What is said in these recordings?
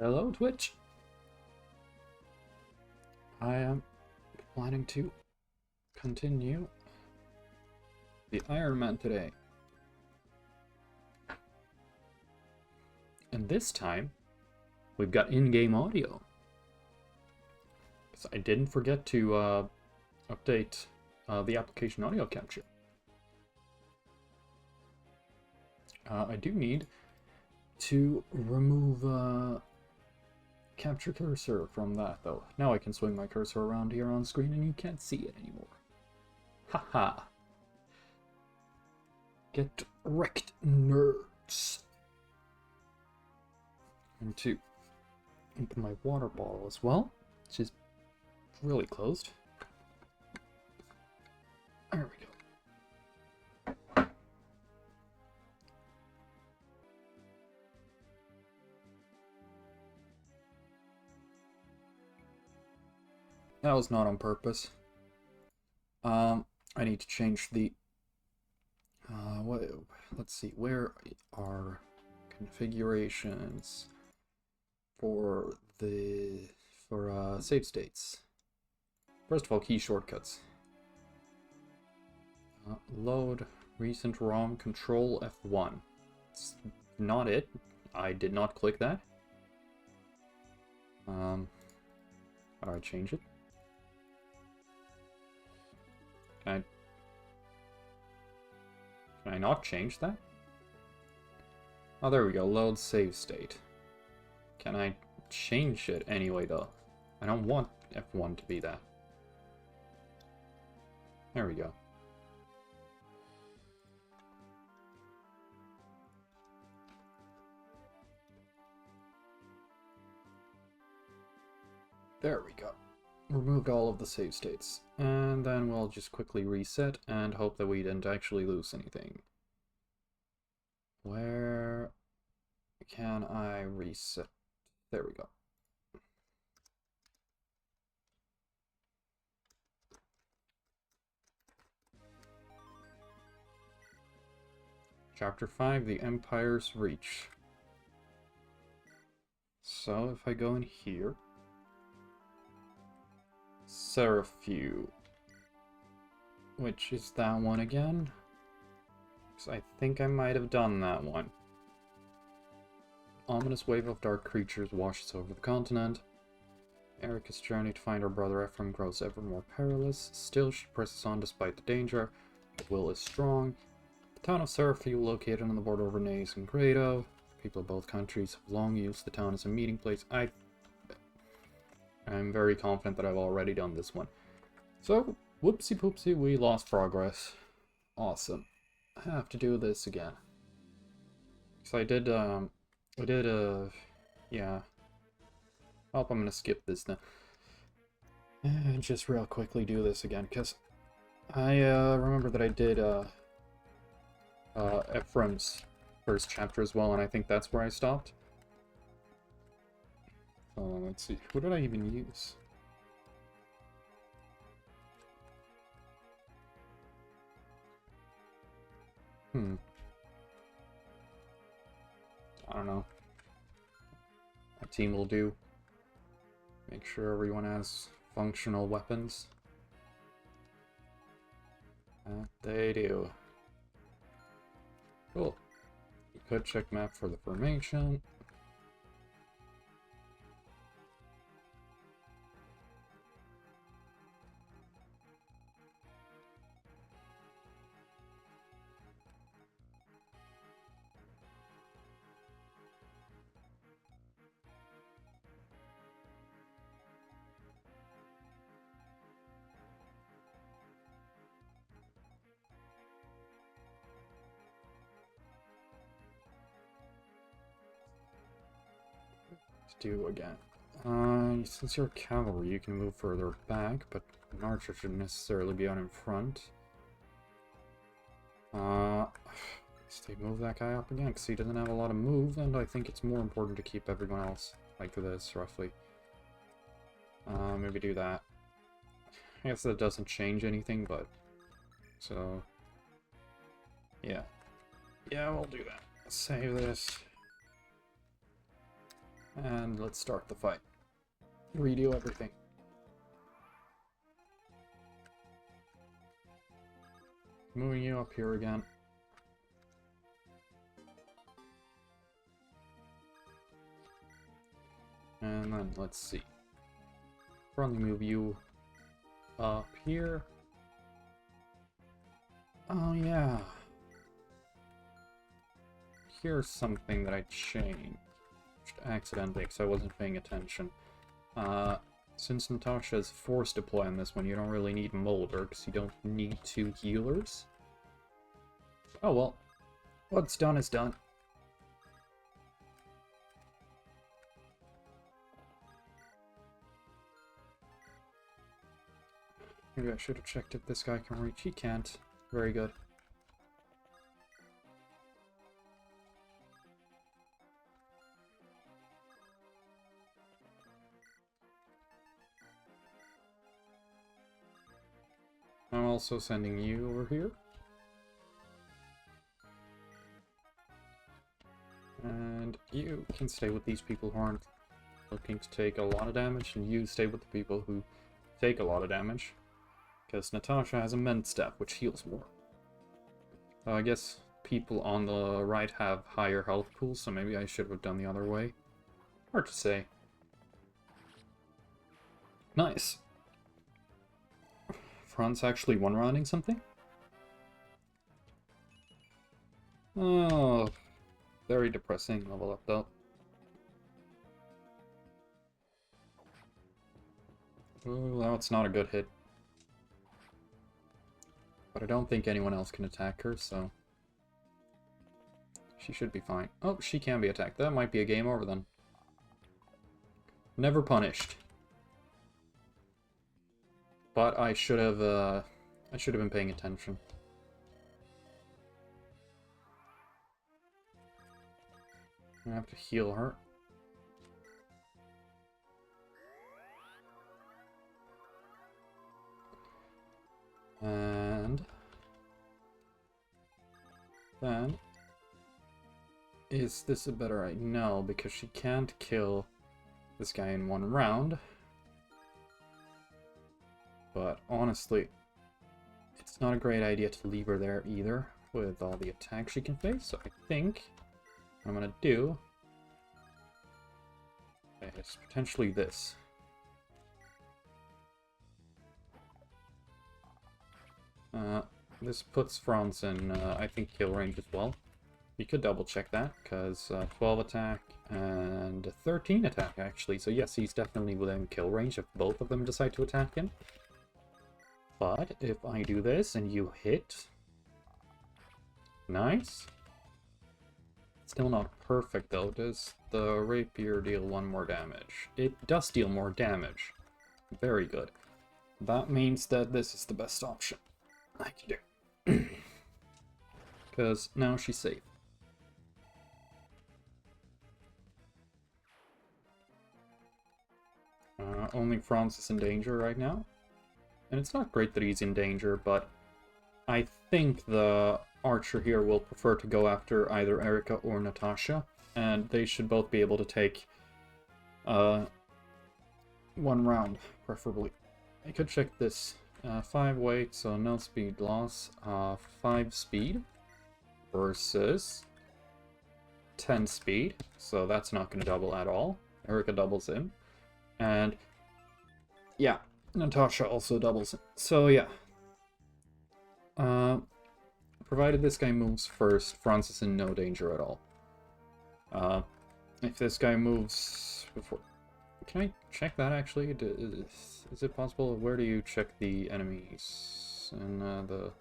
Hello, Twitch. I am planning to continue the Iron Man today. And this time, we've got in-game audio. So I didn't forget to update the application audio capture. I do need to remove capture cursor from that, though. Now I can swing my cursor around here on screen and you can't see it anymore. Haha. Get wrecked, nerds. And to open my water bottle as well, which is really closed. There we go. That was not on purpose. I need to change the let's see, where are configurations for save states? First of all, key shortcuts. Load recent ROM, control F1. It's not it. I did not click that. How do I change it? Can I not change that? Oh, there we go. Load save state. Can I change it anyway, though? I don't want F1 to be that. There we go. There we go. Removed all of the save states. And then we'll just quickly reset and hope that we didn't actually lose anything. Where can I reset? There we go. Chapter 5, The Empire's Reach. So if I go in here, Seraphew, which is that one again? Because I think I might have done that one. Ominous wave of dark creatures washes over the continent. Erica's journey to find her brother Ephraim grows ever more perilous. Still, she presses on despite the danger. Her will is strong. The town of Seraphew, located on the border of Renes and Grado. People of both countries have long used the town as a meeting place. I'm very confident that I've already done this one. So, whoopsie poopsie, we lost progress. Awesome. I have to do this again. So I did, yeah. Oh, I'm gonna skip this now. And just real quickly do this again, because I, remember that I did, Ephraim's first chapter as well, and I think that's where I stopped. Let's see, what did I even use? I don't know. A team will do. Make sure everyone has functional weapons. They do. Cool. You could check map for the formation. Do again. Since you're cavalry, you can move further back, but an archer shouldn't necessarily be out in front. They move that guy up again, because he doesn't have a lot of move, and I think it's more important to keep everyone else like this, roughly. Maybe do that. I guess that doesn't change anything, but... So... Yeah. Yeah, we'll do that. Save this. And let's start the fight. Redo everything. Moving you up here again. And then, let's see. Probably move you up here. Oh, yeah. Here's something that I changed accidentally because I wasn't paying attention. Since Natasha's force deploy on this one, you don't really need Molder because you don't need 2 healers. Oh well. What's done is done. Maybe I should have checked if this guy can reach. He can't. Very good. I'm also sending you over here. And you can stay with these people who aren't looking to take a lot of damage, and you stay with the people who take a lot of damage. Because Natasha has a Mend Staff, which heals more. I guess people on the right have higher health pools, so maybe I should have done the other way. Hard to say. Nice. Franz actually one-rounding something? Oh, very depressing level up though. Ooh, now it's not a good hit. But I don't think anyone else can attack her, so she should be fine. Oh, she can be attacked. That might be a game over then. Never punished. But I should have been paying attention. I have to heal her. And then, is this a better idea? No, because she can't kill this guy in one round. But honestly, it's not a great idea to leave her there either, with all the attacks she can face. So I think what I'm gonna do is potentially this. This puts Franz in, I think, kill range as well. You could double check that, because 12 attack and 13 attack, actually. So yes, he's definitely within kill range if both of them decide to attack him. But if I do this and you hit... Nice. Still not perfect, though. Does the rapier deal 1 more damage? It does deal more damage. Very good. That means that this is the best option I can do. Because now she's safe. Only Franz is in danger right now. And it's not great that he's in danger, but I think the archer here will prefer to go after either Erika or Natasha. And they should both be able to take 1 round, preferably. I could check this. 5 weight, so no speed loss. 5 speed versus 10 speed, so that's not going to double at all. Erika doubles him. And yeah, Natasha also doubles him. So yeah. Provided this guy moves first, Franz is in no danger at all. If this guy moves before... Can I check that actually? Is it possible? Where do you check the enemies? And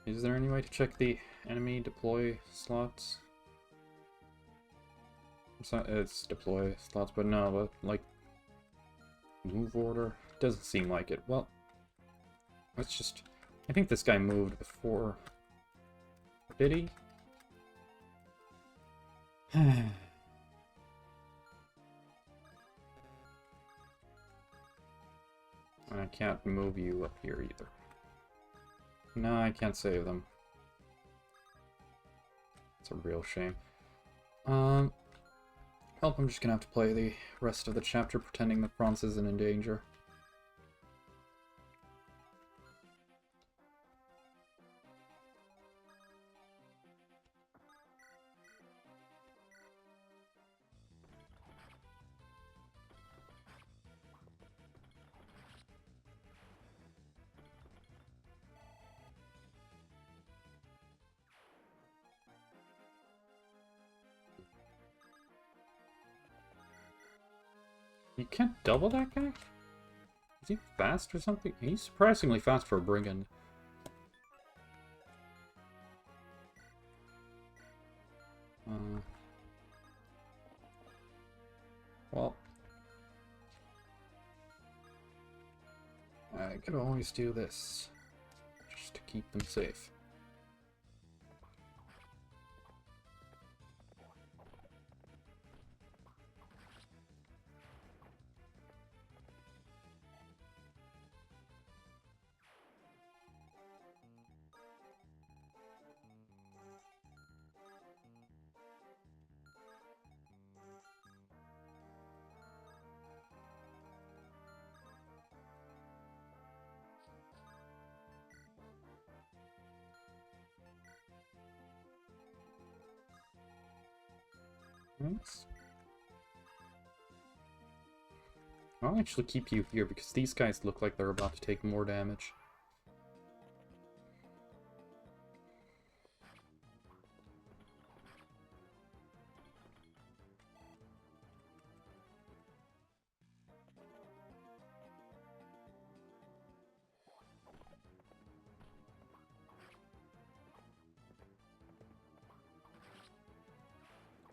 Is there any way to check the enemy deploy slots? It's deploy slots, but no, but like move order? Doesn't seem like it. Well, let's just... I think this guy moved before. Did he? I can't move you up here either. No, I can't save them. It's a real shame. Well, I'm just gonna have to play the rest of the chapter pretending that Franz isn't in danger. You can't double that guy? Is he fast or something? He's surprisingly fast for a brigand. Well, I could always do this, just to keep them safe. Thanks. I'll actually keep you here because these guys look like they're about to take more damage.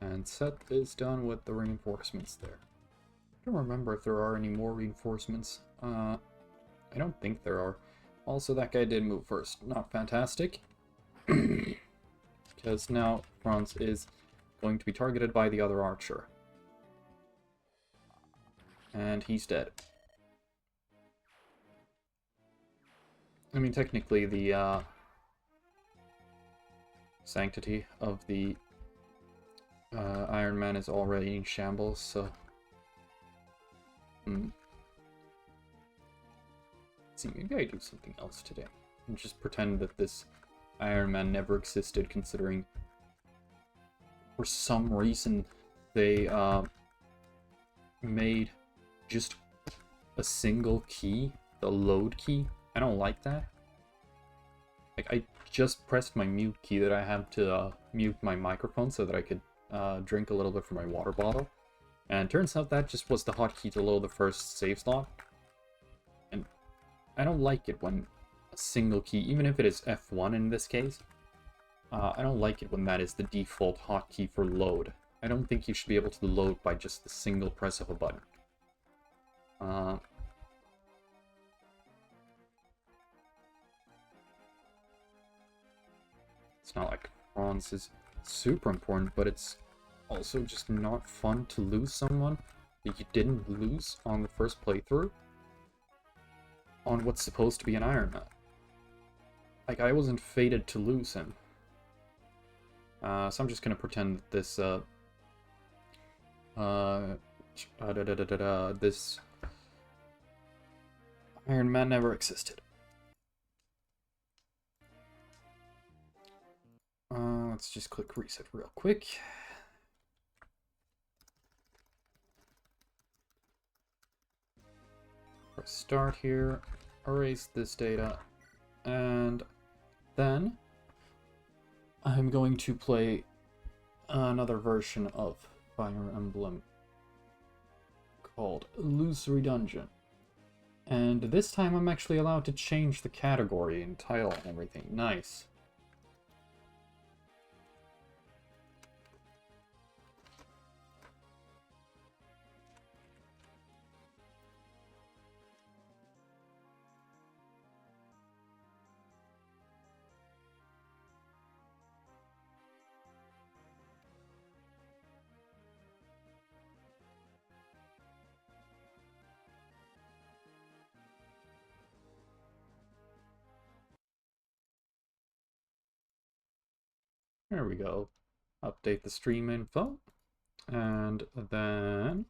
And Set is done with the reinforcements there. I don't remember if there are any more reinforcements. I don't think there are. Also, that guy did move first. Not fantastic. Because now Franz is going to be targeted by the other archer. And he's dead. I mean, technically, the sanctity of the Iron Man is already in shambles, so... See, maybe I do something else today. And just pretend that this Iron Man never existed, considering for some reason they made just a single key, the load key. I don't like that. Like, I just pressed my mute key that I had to mute my microphone so that I could drink a little bit from my water bottle. And turns out that just was the hotkey to load the first save slot. And I don't like it when a single key, even if it is F1 in this case, I don't like it when that is the default hotkey for load. I don't think you should be able to load by just the single press of a button. It's not like Franz is super important, but it's also just not fun to lose someone that you didn't lose on the first playthrough on what's supposed to be an Iron Man. Like, I wasn't fated to lose him. So I'm just gonna pretend that this, this Iron Man never existed. Let's just click reset real quick. Press start here, erase this data, and then I'm going to play another version of Fire Emblem called Illusory Dungeon. And this time I'm actually allowed to change the category and title and everything. Nice. There we go. Update the stream info. And then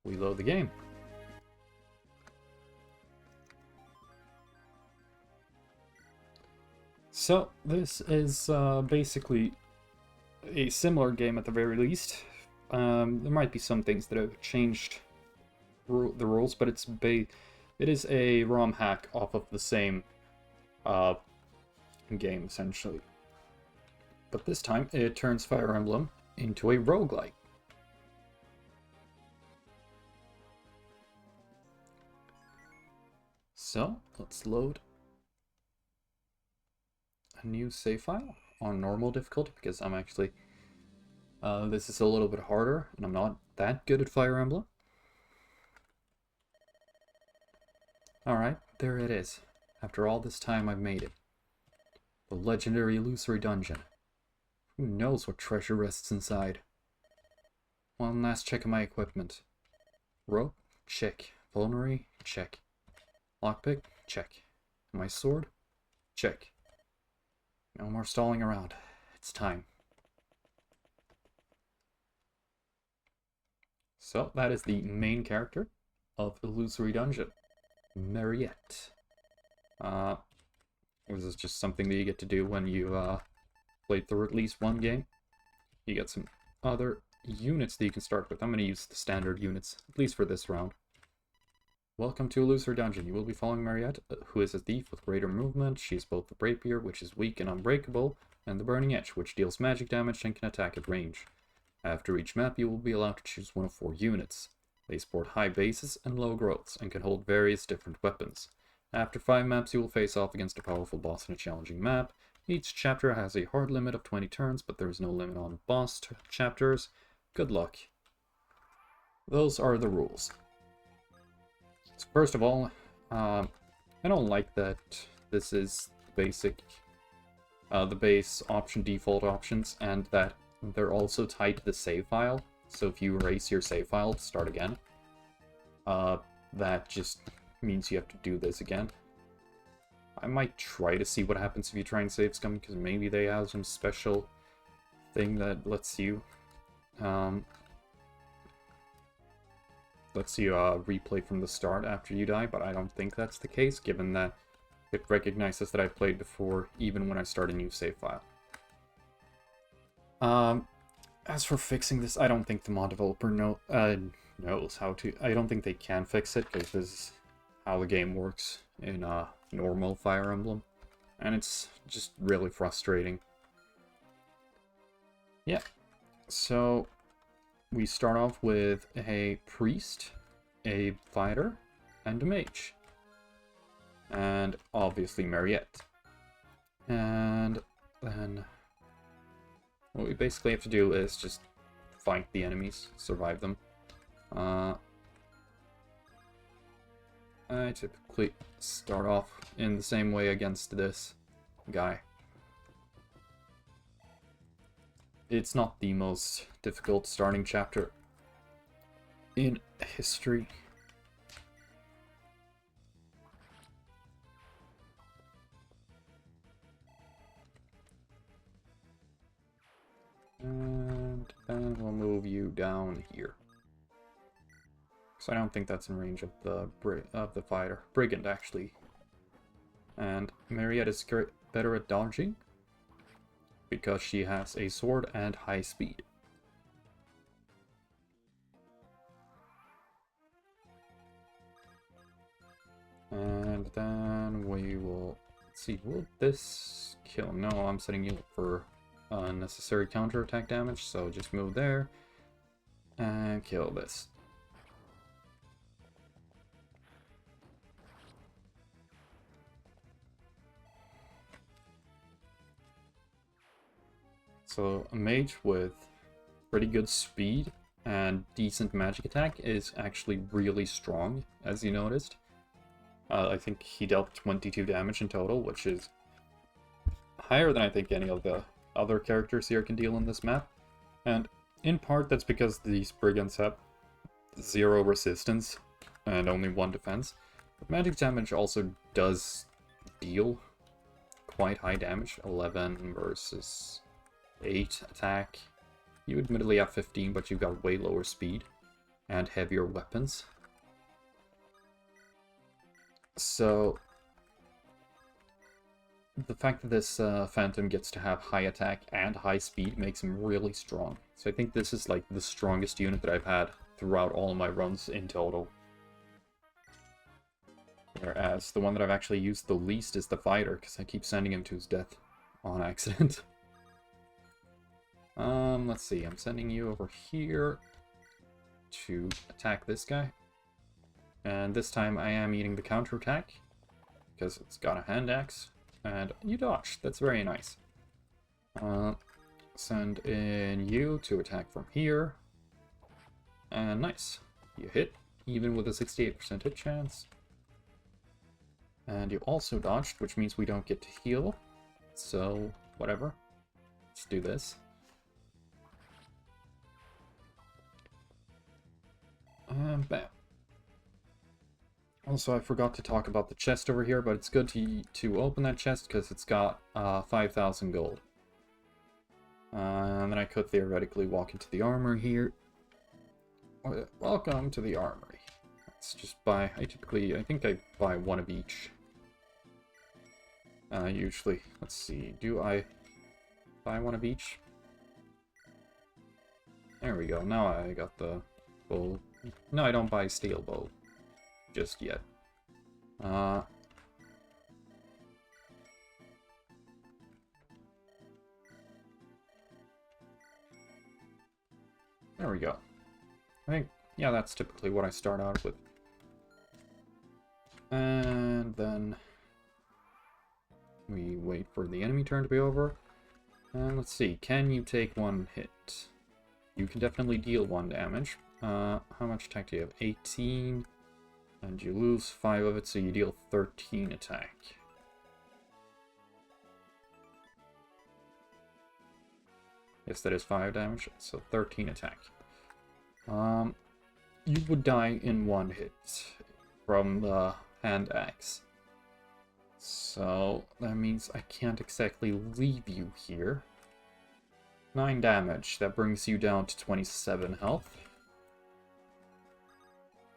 we load the game. So this is basically a similar game at the very least. There might be some things that have changed the rules, but it is a ROM hack off of the same game, essentially. But this time, it turns Fire Emblem into a roguelike. So, let's load a new save file on normal difficulty, because I'm actually... this is a little bit harder, and I'm not that good at Fire Emblem. Alright, there it is. After all this time, I've made it. The legendary illusory dungeon. Who knows what treasure rests inside? One last check of my equipment. Rope? Check. Vulnerary? Check. Lockpick? Check. My sword? Check. No more stalling around. It's time. So, that is the main character of Illusory Dungeon. Mariette. This is just something that you get to do when you played through at least one game. You get some other units that you can start with. I'm going to use the standard units, at least for this round. Welcome to Illusory Dungeon. You will be following Mariette, who is a thief with greater movement. She is both the Rapier, which is weak and unbreakable, and the Burning Edge, which deals magic damage and can attack at range. After each map, you will be allowed to choose one of 4 units. They sport high bases and low growths, and can hold various different weapons. After 5 maps, you will face off against a powerful boss in a challenging map. Each chapter has a hard limit of 20 turns, but there is no limit on boss chapters. Good luck. Those are the rules. So first of all, I don't like that this is the base option default options, and that they're also tied to the save file. So if you erase your save file to start again, that just means you have to do this again. I might try to see what happens if you try and save scum, because maybe they have some special thing that lets you replay from the start after you die, but I don't think that's the case, given that it recognizes that I played before even when I start a new save file. As for fixing this, I don't think the mod developer knows how to. I don't think they can fix it, because this is how the game works in normal Fire Emblem, and it's just really frustrating. Yeah, so we start off with a priest, a fighter, and a mage. And obviously Mariette. And then what we basically have to do is just fight the enemies, survive them. I typically start off in the same way against this guy. It's not the most difficult starting chapter in history. And then we'll move you down here. So I don't think that's in range of the fighter. Brigand, actually. And Mariette is better at dodging, because she has a sword and high speed. And then we will... Let's see, will this kill? No, I'm setting you up for unnecessary counterattack damage, so just move there and kill this. So a mage with pretty good speed and decent magic attack is actually really strong, as you noticed. I think he dealt 22 damage in total, which is higher than I think any of the other characters here can deal in this map. And in part that's because these brigands have 0 resistance and only 1 defense. But magic damage also does deal quite high damage, 11 versus 8 attack. You admittedly have 15, but you've got way lower speed and heavier weapons. So the fact that this Phantom gets to have high attack and high speed makes him really strong. So I think this is like the strongest unit that I've had throughout all of my runs in total. Whereas the one that I've actually used the least is the Fighter, because I keep sending him to his death on accident. Let's see, I'm sending you over here to attack this guy. And this time I am eating the counterattack, because it's got a hand axe. And you dodged, that's very nice. Send in you to attack from here. And nice, you hit, even with a 68% hit chance. And you also dodged, which means we don't get to heal. So, whatever. Let's do this. And bam. Also, I forgot to talk about the chest over here, but it's good to open that chest because it's got 5,000 gold. And then I could theoretically walk into the armor here. Welcome to the armory. Let's just buy, I think I buy one of each. Usually, let's see, do I buy one of each? There we go, now I got the bow. No, I don't buy steel bow just yet. There we go. I think, yeah, that's typically what I start out with. And then we wait for the enemy turn to be over. And let's see, can you take one hit? You can definitely deal 1 damage. How much attack do you have? 18. And you lose 5 of it, so you deal 13 attack. Yes, that is 5 damage, so 13 attack. You would die in 1 hit from the hand axe. So that means I can't exactly leave you here. 9 damage, that brings you down to 27 health.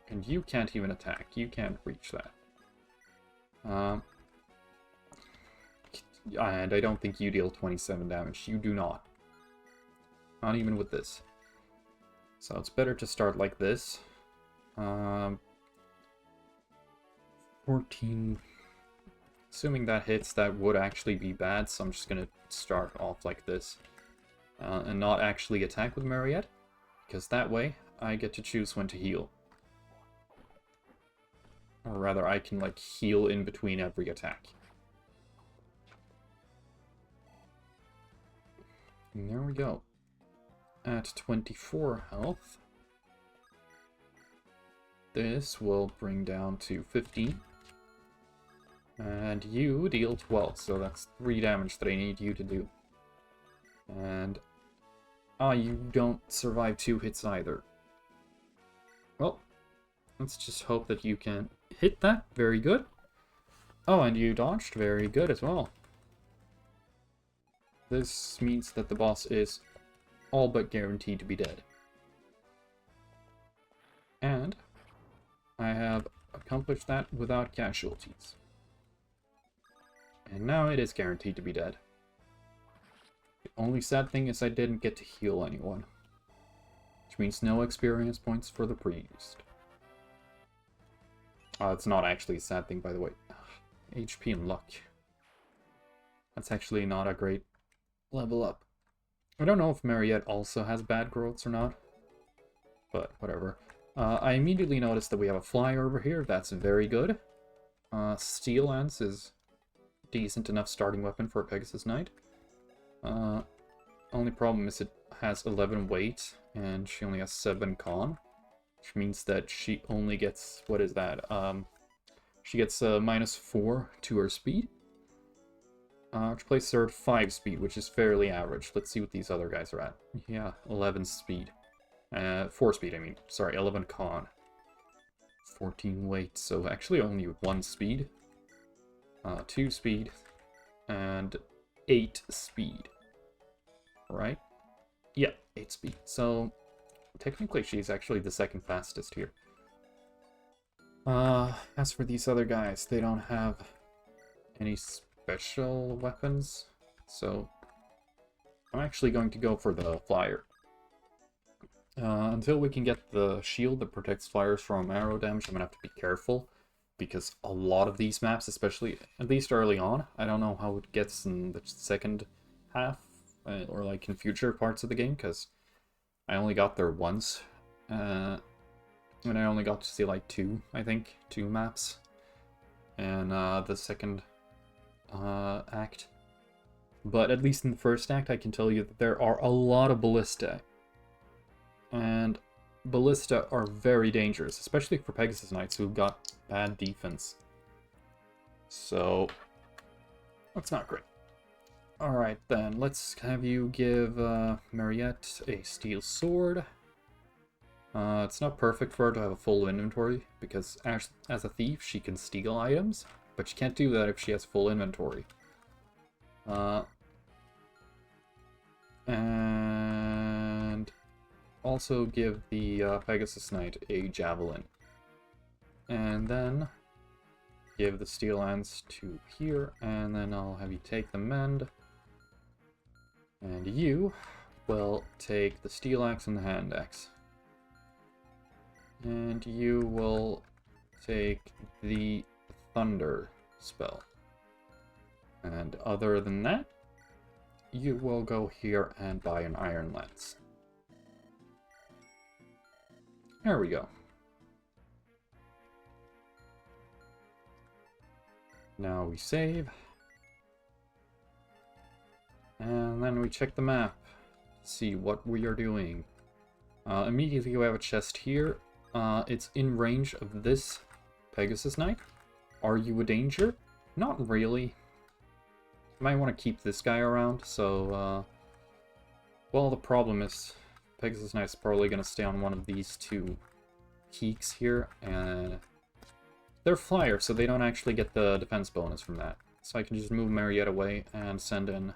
And you can't even attack, you can't reach that. And I don't think you deal 27 damage, you do not. Not even with this. So it's better to start like this. 14... Assuming that hits, that would actually be bad, so I'm just gonna start off like this. And not actually attack with Mariette, because that way I get to choose when to heal. Or rather, I can like heal in between every attack. And there we go. At 24 health, this will bring down to 15. And you deal 12, so that's 3 damage that I need you to do. And you don't survive 2 hits either. Well, let's just hope that you can hit that. Very good. Oh, and you dodged. Very good as well. This means that the boss is all but guaranteed to be dead. And I have accomplished that without casualties. And now it is guaranteed to be dead. The only sad thing is I didn't get to heal anyone. Which means no experience points for the priest. It's not actually a sad thing, by the way. HP and luck. That's actually not a great level up. I don't know if Mariette also has bad growths or not. But whatever. I immediately noticed that we have a flyer over here. That's very good. Steel Lance is decent enough starting weapon for a Pegasus Knight. Only problem is it has 11 weight, and she only has 7 con. Which means that she only gets, what is that? She gets -4 to her speed. Which places her at 5 speed, which is fairly average. Let's see what these other guys are at. Yeah, 11 speed. 4 speed, I mean. Sorry, 11 con. 14 weight, so actually only 1 speed. 2 speed. And 8 speed. Right? Yeah, 8 speed. So technically she's actually the second fastest here. As for these other guys, they don't have any special weapons, so I'm actually going to go for the flyer. Until we can get the shield that protects flyers from arrow damage, I'm gonna have to be careful, because a lot of these maps, especially, at least early on, I don't know how it gets in the second half, or like in future parts of the game, because I only got there once, and I only got to see like two maps, and the second act. But at least in the first act, I can tell you that there are a lot of ballista. And ballista are very dangerous, especially for Pegasus Knights who've got bad defense. So, that's not great. Alright then, let's have you give Mariette a steel sword. It's not perfect for her to have a full inventory, because as a thief, she can steal items, but she can't do that if she has full inventory. And also give the Pegasus Knight a javelin. And then give the steel lance to here, and then I'll have you take the mend. And you will take the steel axe and the hand axe. And you will take the thunder spell. And other than that, you will go here and buy an iron lance. There we go. Now we save. And then we check the map to see what we are doing. Immediately we have a chest here. It's in range of this Pegasus Knight. Are you a danger? Not really. You might want to keep this guy around, so, well, the problem is Pegasus Knight's probably going to stay on one of these two peaks here, and they're flyers, so they don't actually get the defense bonus from that. So I can just move Mariette away and send in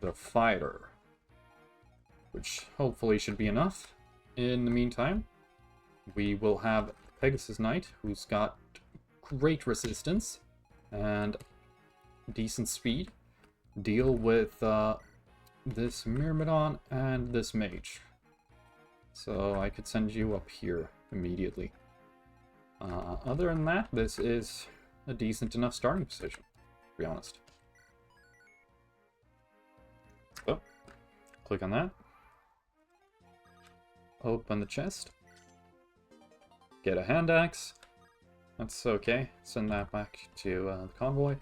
the fighter, which hopefully should be enough. In the meantime, we will have Pegasus Knight, who's got great resistance and decent speed, deal with this Myrmidon and this mage. So I could send you up here immediately. Other than that, this is a decent enough starting position, to be honest. So, click on that. Open the chest. Get a hand axe. That's okay. Send that back to the convoy.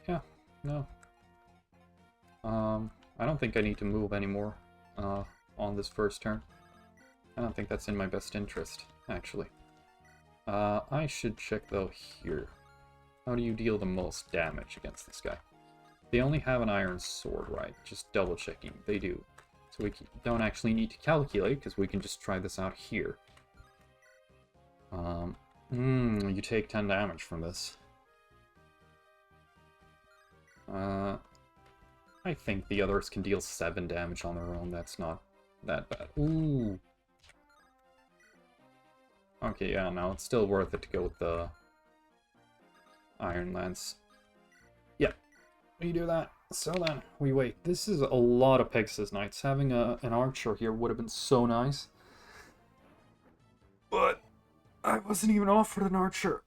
Yeah, no. I don't think I need to move anymore on this first turn. I don't think that's in my best interest, actually. I should check, though, here. How do you deal the most damage against this guy? They only have an iron sword, right? Just double checking. They do. So we don't actually need to calculate, because we can just try this out here. You take 10 damage from this. I think the others can deal 7 damage on their own. That's not that bad. Ooh. Okay, yeah, no, it's still worth it to go with the Iron Lance. Yeah, we do that. So then, we wait. This is a lot of Pegasus Knights. Having an archer here would have been so nice. But I wasn't even offered an archer.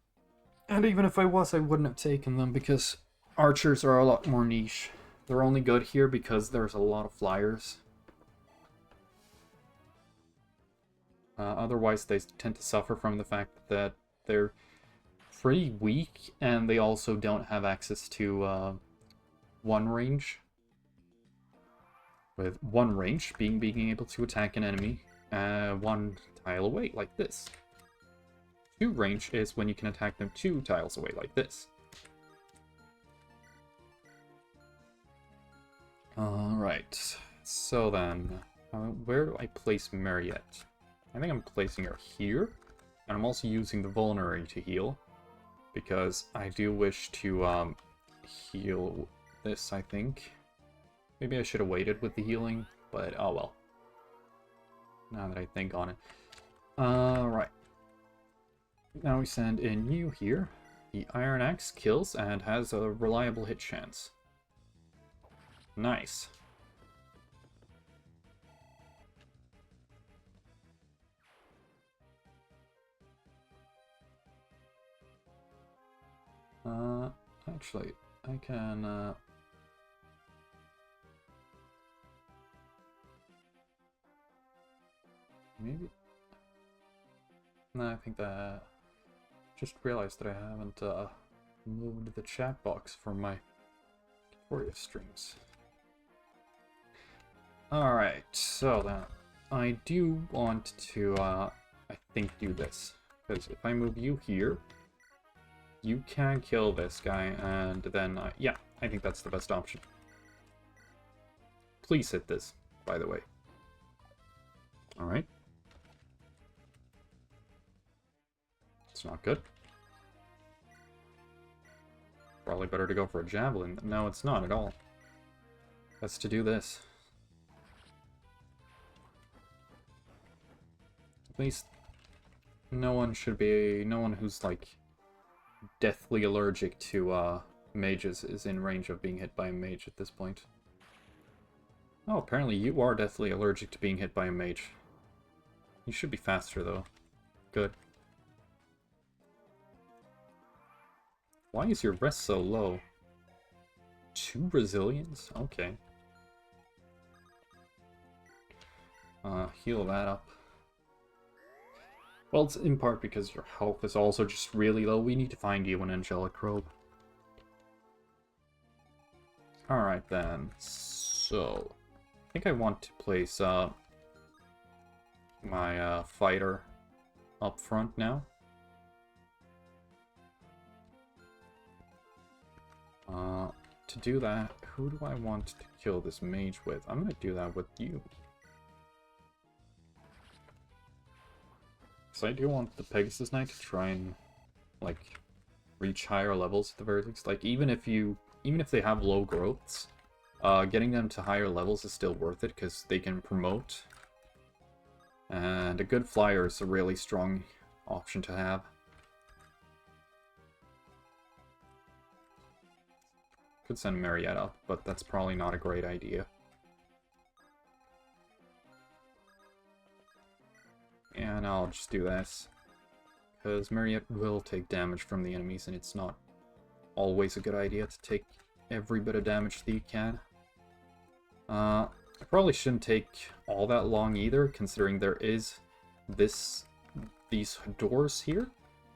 And even if I was, I wouldn't have taken them because archers are a lot more niche. They're only good here because there's a lot of flyers. Otherwise, they tend to suffer from the fact that they're pretty weak, and they also don't have access to one range. With one range being able to attack an enemy one tile away, like this. Two range is when you can attack them 2 tiles away, like this. Alright, so then, where do I place Mariette? I think I'm placing her here, and I'm also using the Vulnerary to heal, because I do wish to heal this, I think. Maybe I should have waited with the healing, but oh well. Now that I think on it. Right. Now we send in you here. The Iron Axe kills and has a reliable hit chance. Nice. Actually, I can, maybe? No, I think that... Just realized that I haven't, moved the chat box from my tutorial streams. Alright, so then, I do want to, I think do this. Because if I move you here, you can kill this guy, and then, yeah, I think that's the best option. Please hit this, by the way. Alright. It's not good. Probably better to go for a javelin. No, it's not at all. That's to do this. At least no one who's like deathly allergic to mages is in range of being hit by a mage at this point. Oh, apparently you are deathly allergic to being hit by a mage. You should be faster though. Good. Why is your rest so low? 2 resilience? Okay. Heal that up. Well, it's in part because your health is also just really low. We need to find you an angelic robe. Alright then. So, I think I want to place my fighter up front now. To do that, who do I want to kill this mage with? I'm gonna do that with you. So I do want the Pegasus Knight to try and, like, reach higher levels at the very least. Like, even if they have low growths, getting them to higher levels is still worth it, because they can promote. And a good flyer is a really strong option to have. Could send Mariette up, but that's probably not a great idea. And I'll just do this, because Mariette will take damage from the enemies, and it's not always a good idea to take every bit of damage that you can. I probably shouldn't take all that long either, considering there is these doors here,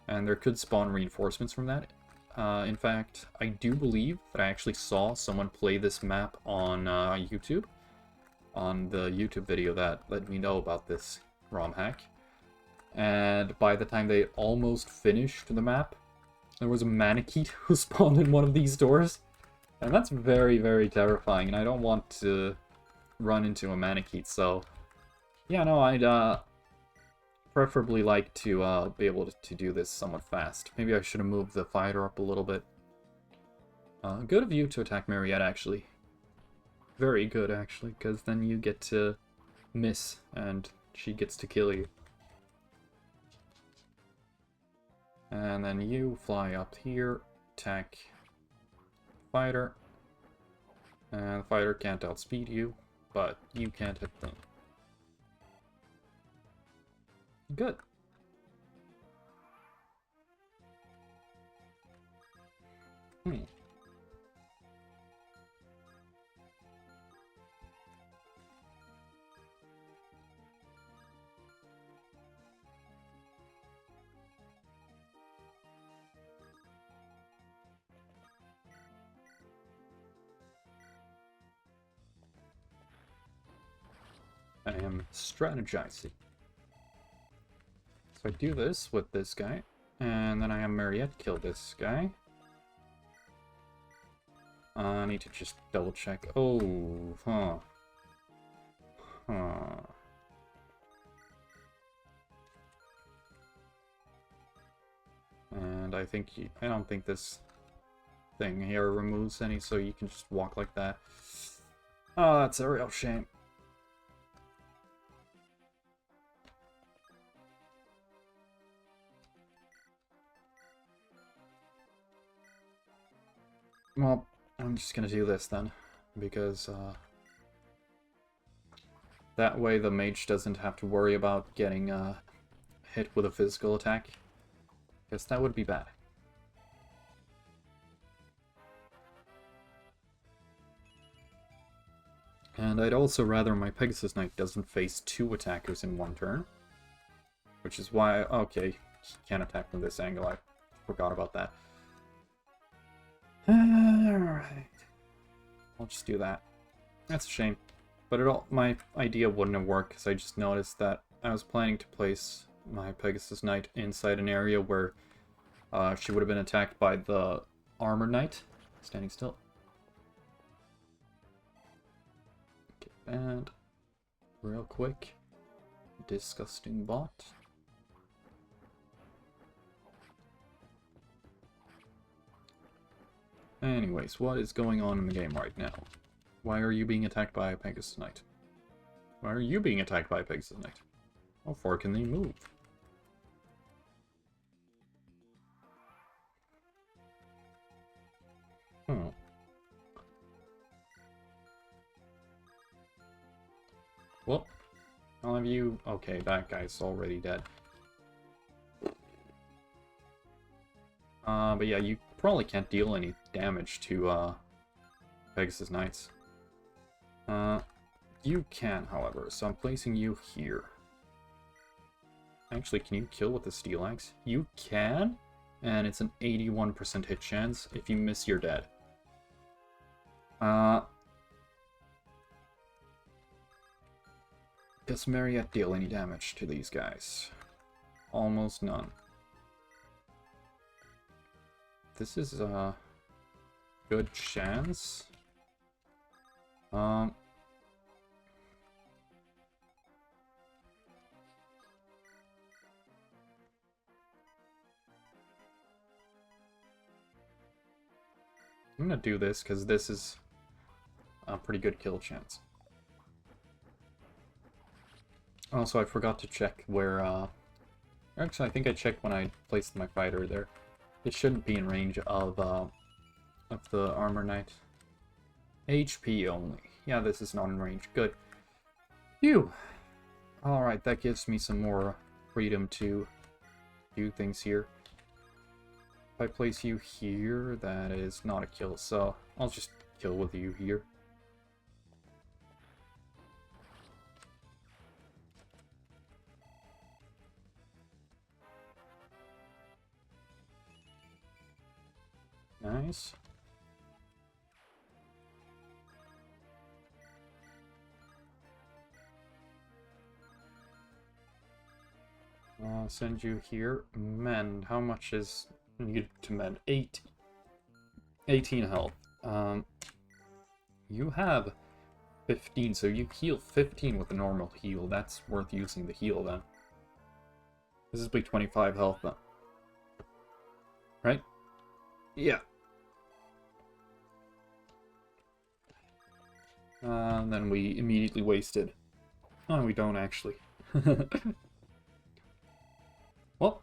and there could spawn reinforcements from that. In fact, I do believe that I actually saw someone play this map on YouTube, on the YouTube video that let me know about this ROM hack. And by the time they almost finished the map, there was a Manakete who spawned in one of these doors. And that's very, very terrifying, and I don't want to run into a Manakete, so... Yeah, no, I'd preferably like to be able to do this somewhat fast. Maybe I should have moved the fighter up a little bit. Good of you to attack Mariette, actually. Very good, actually, because then you get to miss, and she gets to kill you. And then you fly up here, attack fighter. And the fighter can't outspeed you, but you can't hit them. Good. I am strategizing. So I do this with this guy, and then I have Mariette kill this guy. I need to just double check. Oh, huh. And And I don't think this thing here removes any, so you can just walk like that. Oh, that's a real shame. Well, I'm just gonna do this then, because that way the mage doesn't have to worry about getting hit with a physical attack, because that would be bad. And I'd also rather my Pegasus Knight doesn't face 2 attackers in one turn, which is why, okay, he can't attack from this angle, I forgot about that. Alright. I'll just do that. That's a shame. But my idea wouldn't have worked, because I just noticed that I was planning to place my Pegasus Knight inside an area where she would have been attacked by the Armored Knight. Standing still. Okay, and real quick. Disgusting bot. Anyways, what is going on in the game right now? Why are you being attacked by a Pegasus Knight? Why are you being attacked by a Pegasus Knight? How far can they move? Oh. Well, all of you... Okay, that guy's already dead. But yeah, you probably can't deal any damage to Pegasus Knights. You can, however, so I'm placing you here. Actually, can you kill with the Steel Axe? You can, and it's an 81% hit chance. If you miss, you're dead. Does Mariette deal any damage to these guys? Almost none. This is a good chance. I'm gonna do this because this is a pretty good kill chance. Also, I forgot to check where, actually, I think I checked when I placed my fighter there. It shouldn't be in range of the Armor Knight. HP only. Yeah, this is not in range. Good. Phew! Alright, that gives me some more freedom to do things here. If I place you here, that is not a kill, so I'll just kill with you here. Nice. I'll send you here. Mend. How much is needed to mend? 18 health. You have 15, so you heal 15 with a normal heal. That's worth using the heal then. This is big 25 health then. Right? Yeah. And then we immediately wasted. Oh, we don't actually. Well.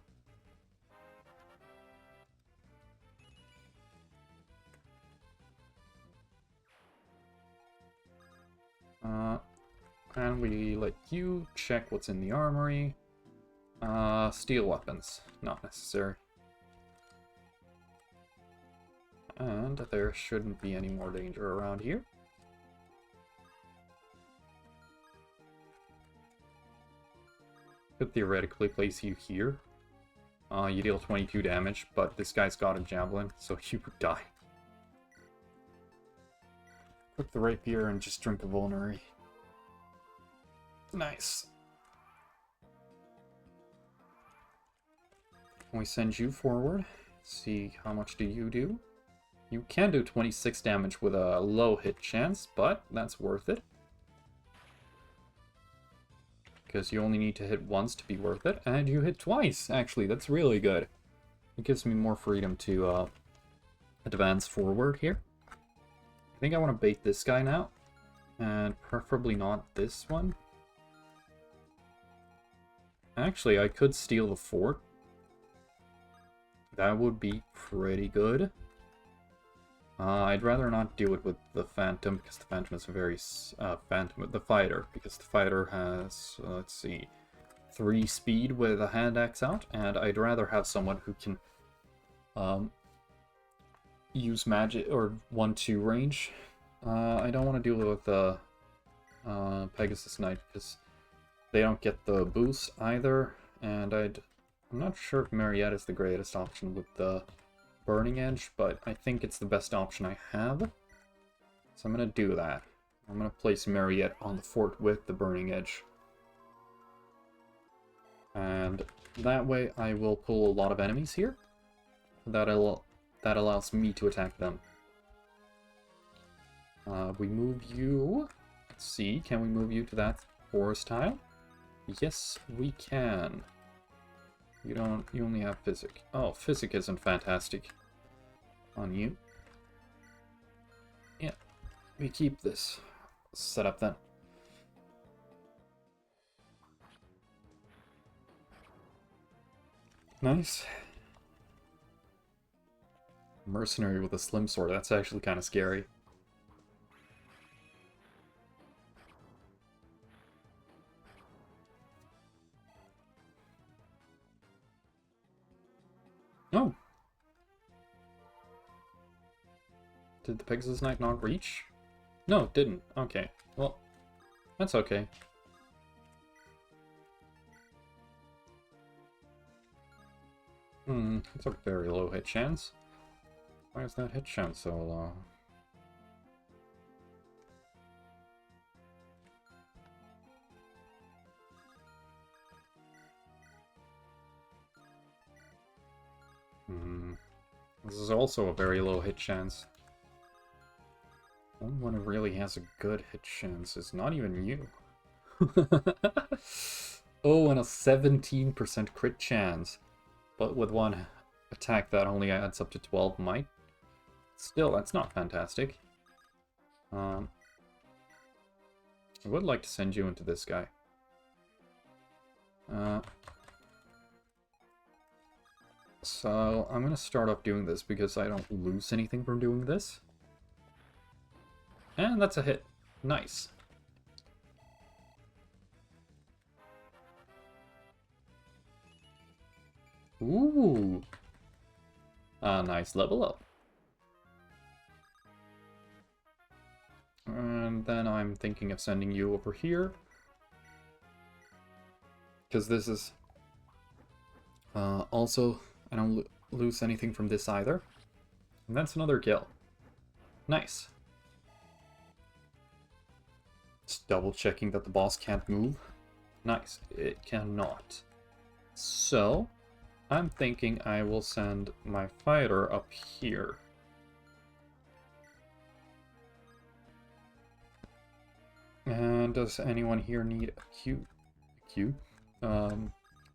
And we let you check what's in the armory. Steel weapons. Not necessary. And there shouldn't be any more danger around here. Could theoretically place you here. You deal 22 damage, but this guy's got a javelin, so you would die. Equip the rapier and just drink a vulnerary. Nice. We send you forward. See how much do you do. You can do 26 damage with a low hit chance, but that's worth it. Because you only need to hit once to be worth it, and you hit twice, actually, that's really good. It gives me more freedom to advance forward here. I think I want to bait this guy now, and preferably not this one. Actually, I could steal the fort. That would be pretty good. I'd rather not do it with the Phantom, because the Phantom is a very... the Fighter, because the Fighter has, let's see, 3 speed with a hand axe out, and I'd rather have someone who can use magic, or 1-2 range. I don't want to deal with the Pegasus Knight, because they don't get the boost either, and I'm not sure if Mariette is the greatest option with the Burning Edge, but I think it's the best option I have. So I'm going to do that. I'm going to place Mariette on the fort with the Burning Edge. And that way I will pull a lot of enemies here. That allows me to attack them. We move you... Let's see, can we move you to that forest tile? Yes, we can. You only have Physic. Oh, Physic isn't fantastic on you. Yeah, we keep this set up then. Nice. Mercenary with a slim sword, that's actually kind of scary. Oh. Did the Pegasus Knight not reach? No, it didn't. Okay. Well, that's okay. It's a very low hit chance. Why is that hit chance so low? This is also a very low hit chance. Only one who really has a good hit chance is not even you. Oh, and a 17% crit chance. But with one attack that only adds up to 12 might. Still, that's not fantastic. I would like to send you into this guy. So, I'm going to start off doing this because I don't lose anything from doing this. And that's a hit. Nice. Ooh. A nice level up. And then I'm thinking of sending you over here. Because this is... also, I don't lose anything from this either. And that's another kill. Nice. Just double checking that the boss can't move. Nice. It cannot. So, I'm thinking I will send my fighter up here. And does anyone here need acute?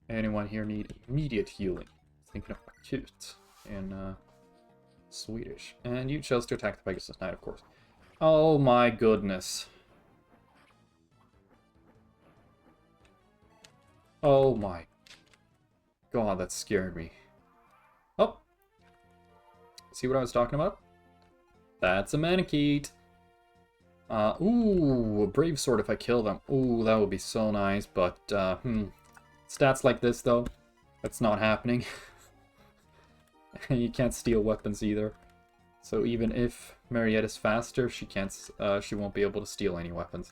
Anyone here need immediate healing? Thinking of acute in Swedish. And you chose to attack the Pegasus Knight, of course. Oh my goodness. Oh my god, that scared me. Oh! See what I was talking about? That's a Manakite! Ooh, a Brave Sword if I kill them. Ooh, that would be so nice, but, Stats like this, though, that's not happening. You can't steal weapons either. So even if Mariette is faster, she won't be able to steal any weapons.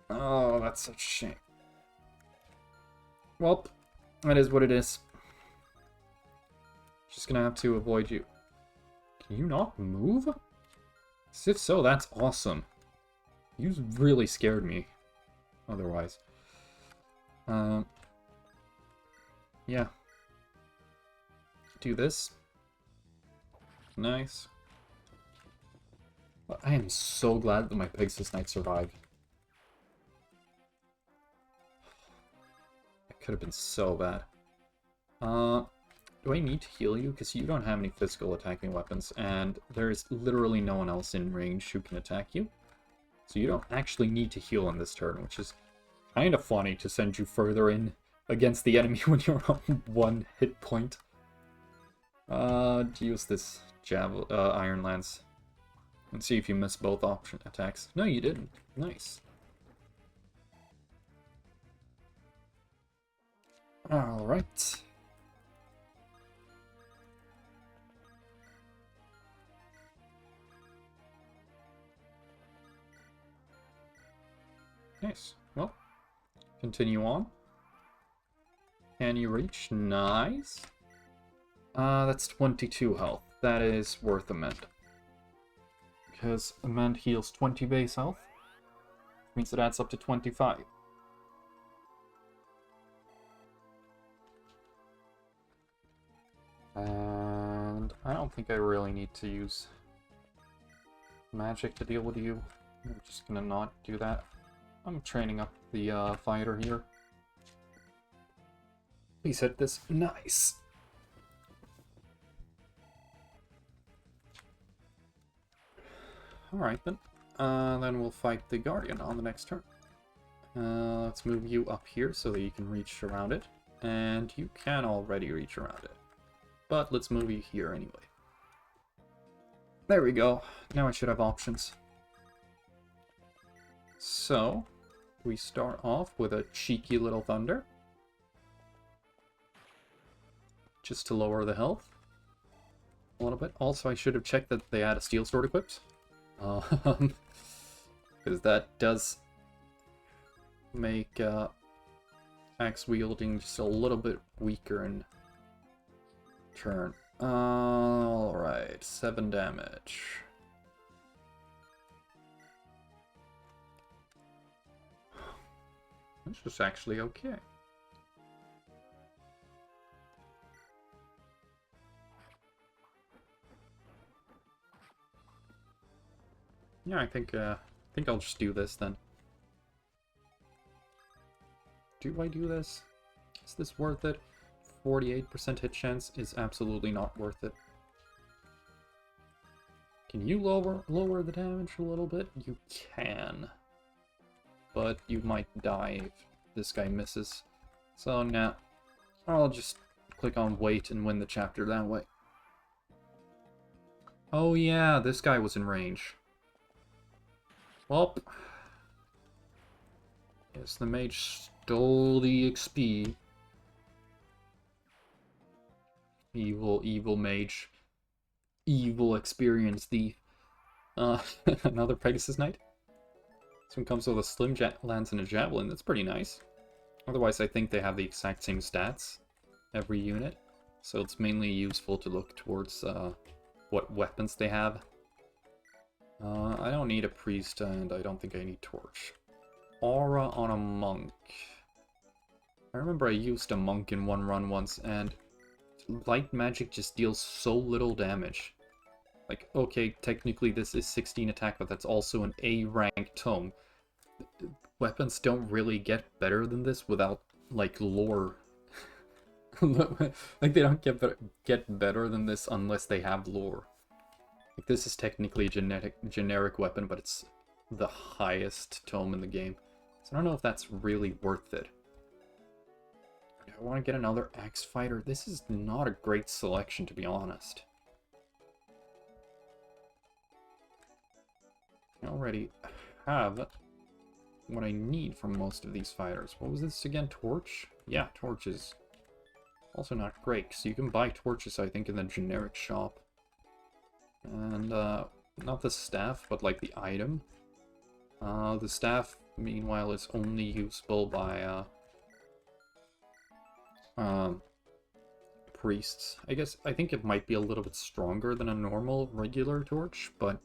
Oh, that's such a shame. Well, that is what it is. Just gonna have to avoid you. Can you not move? If so, that's awesome. You really scared me. Otherwise. Yeah. Do this. Nice. I am so glad that my Pegasus Knight survived. It could have been so bad. do I need to heal you? Because you don't have any physical attacking weapons, and there's literally no one else in range who can attack you. So you don't actually need to heal on this turn, which is kind of funny to send you further in against the enemy when you're on 1 hit point. Use this Iron Lance. And see if you miss both option attacks. No, you didn't. Nice. Alright. Nice. Well, continue on. Can you reach? Nice. That's 22 health. That is worth Amend. Because Amend heals 20 base health. Means it adds up to 25. And I don't think I really need to use magic to deal with you. I'm just gonna not do that. I'm training up the fighter here. Please hit this. Nice. Alright then. Then we'll fight the Guardian on the next turn. Let's move you up here so that you can reach around it. And you can already reach around it. But let's move you here anyway. There we go. Now I should have options. So, we start off with a cheeky little Thunder. Just to lower the health a little bit. Also, I should have checked that they had a Steel Sword equipped. Because that does make axe wielding just a little bit weaker in turn. Alright, 7 damage. This is actually okay. Yeah, I think I'll just do this then. Do I do this? Is this worth it? 48% hit chance is absolutely not worth it. Can you lower the damage a little bit? You can. But you might die if this guy misses. So now, I'll just click on wait and win the chapter that way. Oh yeah, this guy was in range. Well, yes, the mage stole the XP. Evil mage. Evil experience thief. Another Pegasus Knight. This one comes with a Slim Lance and a Javelin. That's pretty nice. Otherwise, I think they have the exact same stats, every unit. So it's mainly useful to look towards what weapons they have. I don't need a priest, and I don't think I need torch. Aura on a monk. I remember I used a monk in one run once, and light magic just deals so little damage. Like, okay, technically this is 16 attack, but that's also an A-rank tome. Weapons don't really get better than this without, like, lore. Like, they don't get better than this unless they have lore. Like, this is technically a generic weapon, but it's the highest tome in the game. So I don't know if that's really worth it. Do I want to get another axe fighter? This is not a great selection, to be honest. I already have what I need from most of these fighters. What was this again? Torch? Yeah, torches. Also not great, because you can buy torches, I think, in the generic shop. And, not the staff, but, like, the item. The staff, meanwhile, is only usable by, priests. I think it might be a little bit stronger than a normal, regular torch, but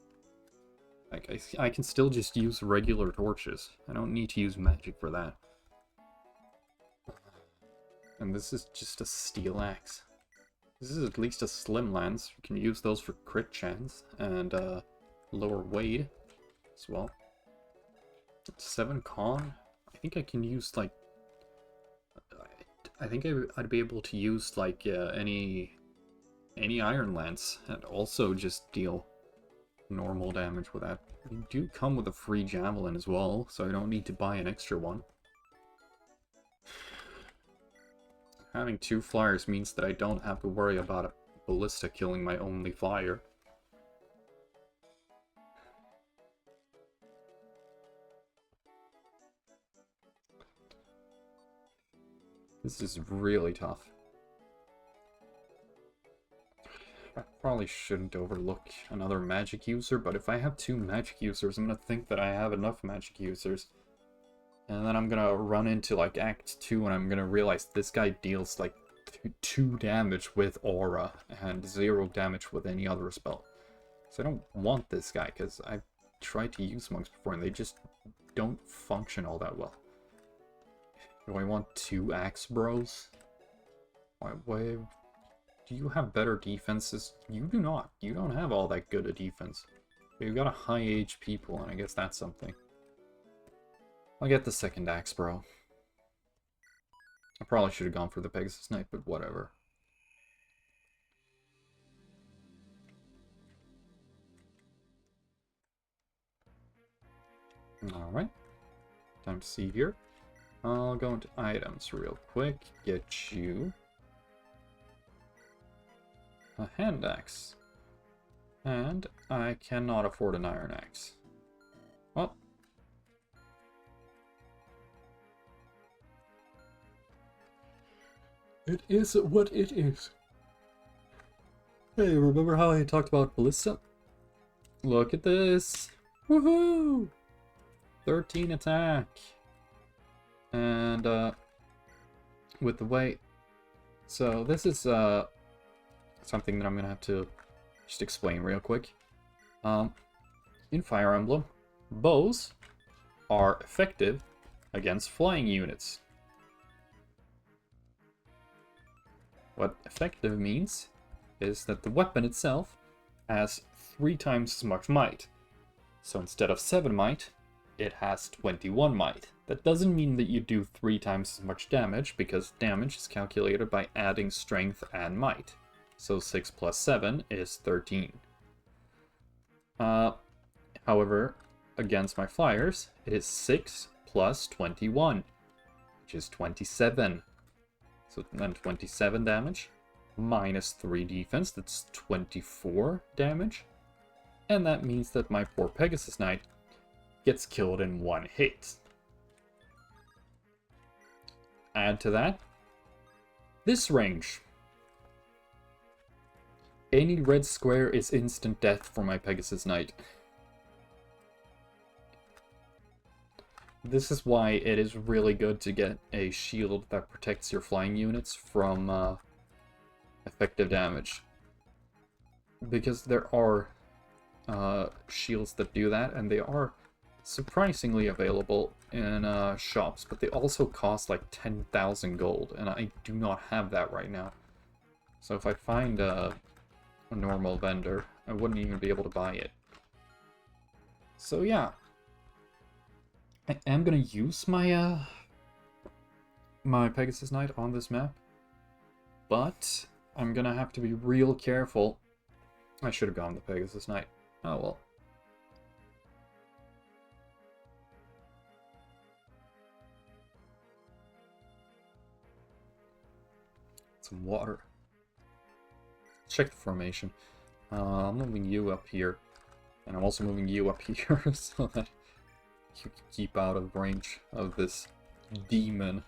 like, I can still just use regular torches. I don't need to use magic for that. And this is just a steel axe. This is at least a Slim Lance. You can use those for crit chance and lower weight as well. 7 con? I think I can use, like... I think I'd be able to use like any Iron Lance and also just deal normal damage with that. You do come with a free Javelin as well, so I don't need to buy an extra one. Having 2 flyers means that I don't have to worry about a ballista killing my only flyer. This is really tough. I probably shouldn't overlook another magic user, but if I have 2 magic users, I'm gonna think that I have enough magic users. And then I'm gonna run into like Act 2 and I'm gonna realize this guy deals like 2 damage with Aura and 0 damage with any other spell. So I don't want this guy, because I've tried to use monks before and they just don't function all that well. Do I want 2 Axe Bros? Why do you have better defenses? You do not. You don't have all that good a defense. But you've got a high HP pool, and I guess that's something. I'll get the second Axe Bro. I probably should have gone for the Pegasus Knight, but whatever. Alright. Time to see here. I'll go into items real quick. Get you a hand axe. And I cannot afford an iron axe. Well. It is what it is. Hey, remember how I talked about ballista? Look at this. Woohoo! 13 attack. And with the way, so this is something that I'm gonna have to just explain real quick. In Fire Emblem, bows are effective against flying units. What effective means is that the weapon itself has 3 times as much might. So instead of 7 might, it has 21 might. That doesn't mean that you do 3 times as much damage, because damage is calculated by adding strength and might. So 6 plus 7 is 13. However, against my flyers, it is 6 plus 21, which is 27. So then 27 damage, minus 3 defense, that's 24 damage. And that means that my poor Pegasus Knight gets killed in 1 hit. Add to that this range. Any red square is instant death for my Pegasus Knight. This is why it is really good to get a shield that protects your flying units from effective damage. Because there are shields that do that, and they are surprisingly available in shops, but they also cost like 10,000 gold, and I do not have that right now. So if I find a normal vendor, I wouldn't even be able to buy it. So yeah, I am gonna use my my Pegasus Knight on this map, but I'm gonna have to be real careful. I should have gone the Pegasus Knight. Oh well. Some water. Check the formation. I'm moving you up here, and I'm also moving you up here so that you can keep out of range of this demon.